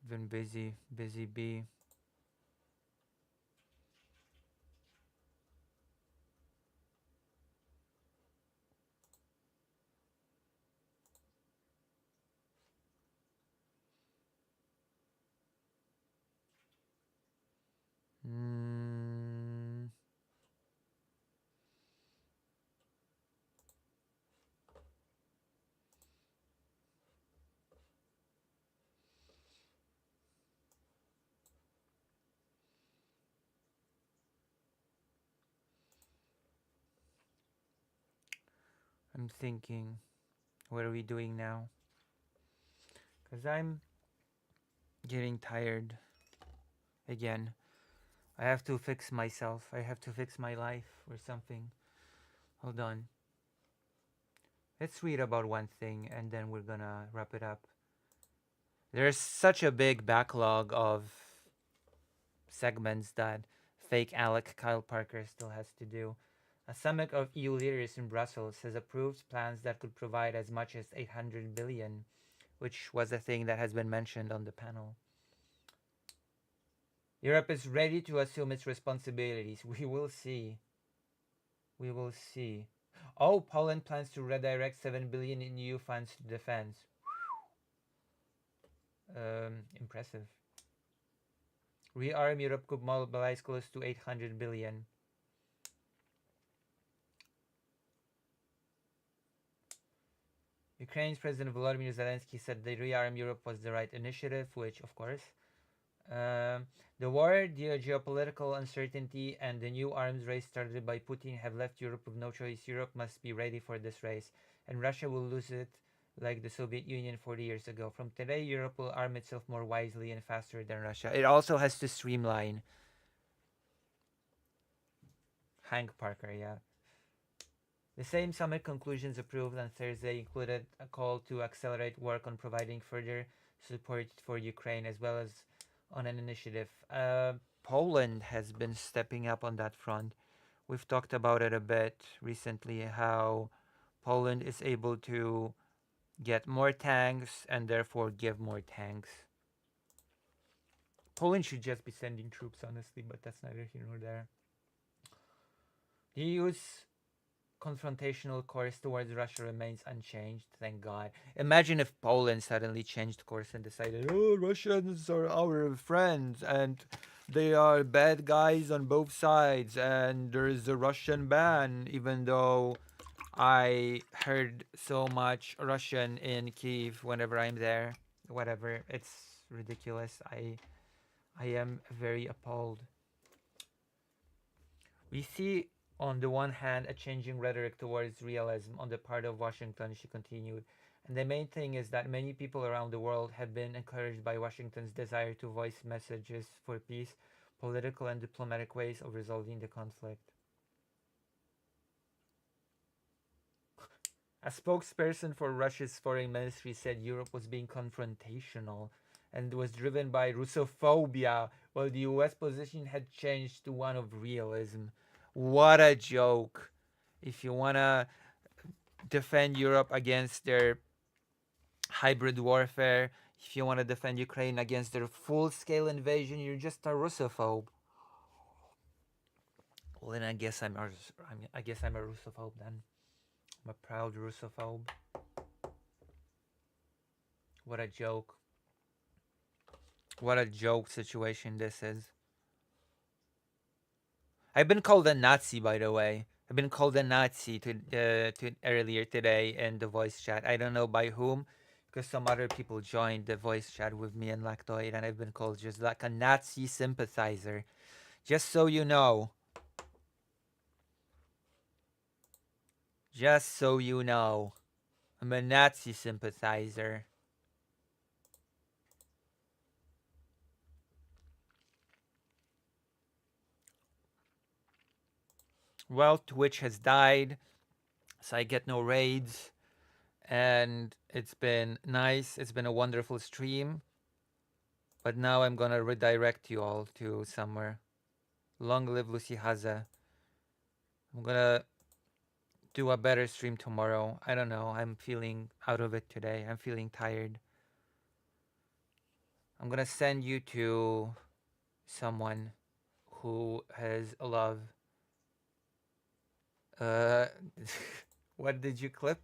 Been busy. Busy bee. Mm. I'm thinking, what are we doing now? Because I'm getting tired again. I have to fix myself. I have to fix my life or something. Hold on. Let's read about one thing and then we're gonna wrap it up. There's such a big backlog of segments that fake Alec Kyle Parker still has to do. A summit of EU leaders in Brussels has approved plans that could provide as much as 800 billion, which was a thing that has been mentioned on the panel. Europe is ready to assume its responsibilities. We will see. We will see. Oh, Poland plans to redirect 7 billion in EU funds to defense. Impressive. Rearm Europe could mobilize close to 800 billion. Ukraine's President Volodymyr Zelensky said the Rearm Europe was the right initiative, which, of course, the war, the geopolitical uncertainty, and the new arms race started by Putin have left Europe with no choice. Europe must be ready for this race, and Russia will lose it like the Soviet Union 40 years ago. From today, Europe will arm itself more wisely and faster than Russia. It also has to streamline. Hank Parker, yeah. The same summit conclusions approved on Thursday included a call to accelerate work on providing further support for Ukraine as well as on an initiative. Poland has been stepping up on that front. We've talked about it a bit recently, how Poland is able to get more tanks and therefore give more tanks. Poland should just be sending troops, honestly, but that's neither here nor there. The EU's confrontational course towards Russia remains unchanged, thank God. Imagine if Poland suddenly changed course and decided, oh, Russians are our friends and they are bad guys on both sides and there is a Russian ban, even though I heard so much Russian in Kiev whenever I'm there. Whatever, it's ridiculous. I am very appalled. We see on the one hand a changing rhetoric towards realism on the part of Washington, she continued, And the main thing is that many people around the world have been encouraged by Washington's desire to voice messages for peace, political and diplomatic ways of resolving the conflict. A spokesperson for Russia's foreign ministry said Europe was being confrontational and was driven by Russophobia, while the US position had changed to one of realism. What a joke. If you want to defend Europe against their hybrid warfare, if you want to defend Ukraine against their full-scale invasion, you're just a Russophobe. Well, then I guess I'm a Russophobe then. I'm a proud Russophobe. What a joke. What a joke situation this is. I've been called a Nazi, by the way. I've been called a Nazi to earlier today in the voice chat. I don't know by whom, because some other people joined the voice chat with me and Lactoid, and I've been called just like a Nazi sympathizer. Just so you know. Just so you know. I'm a Nazi sympathizer. Well, Twitch has died, so I get no raids, and it's been nice. It's been a wonderful stream, but now I'm gonna redirect you all to somewhere. Long live Lucy Haza. I'm gonna do a better stream tomorrow. I don't know. I'm feeling out of it today. I'm feeling tired. I'm gonna send you to someone who has a love. What did you clip?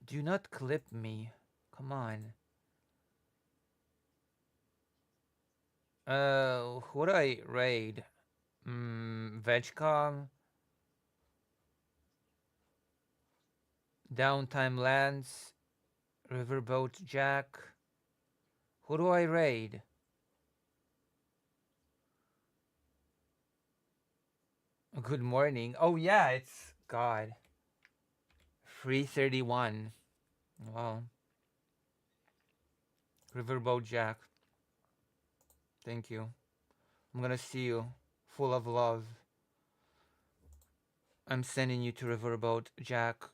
Do not clip me. Come on. Who do I raid? Vegcom. Downtime Lands. Riverboat Jack. Who do I raid? Good morning. Oh yeah, it's God. 331. Wow. Riverboat Jack. Thank you. I'm gonna see you. Full of love. I'm sending you to Riverboat Jack.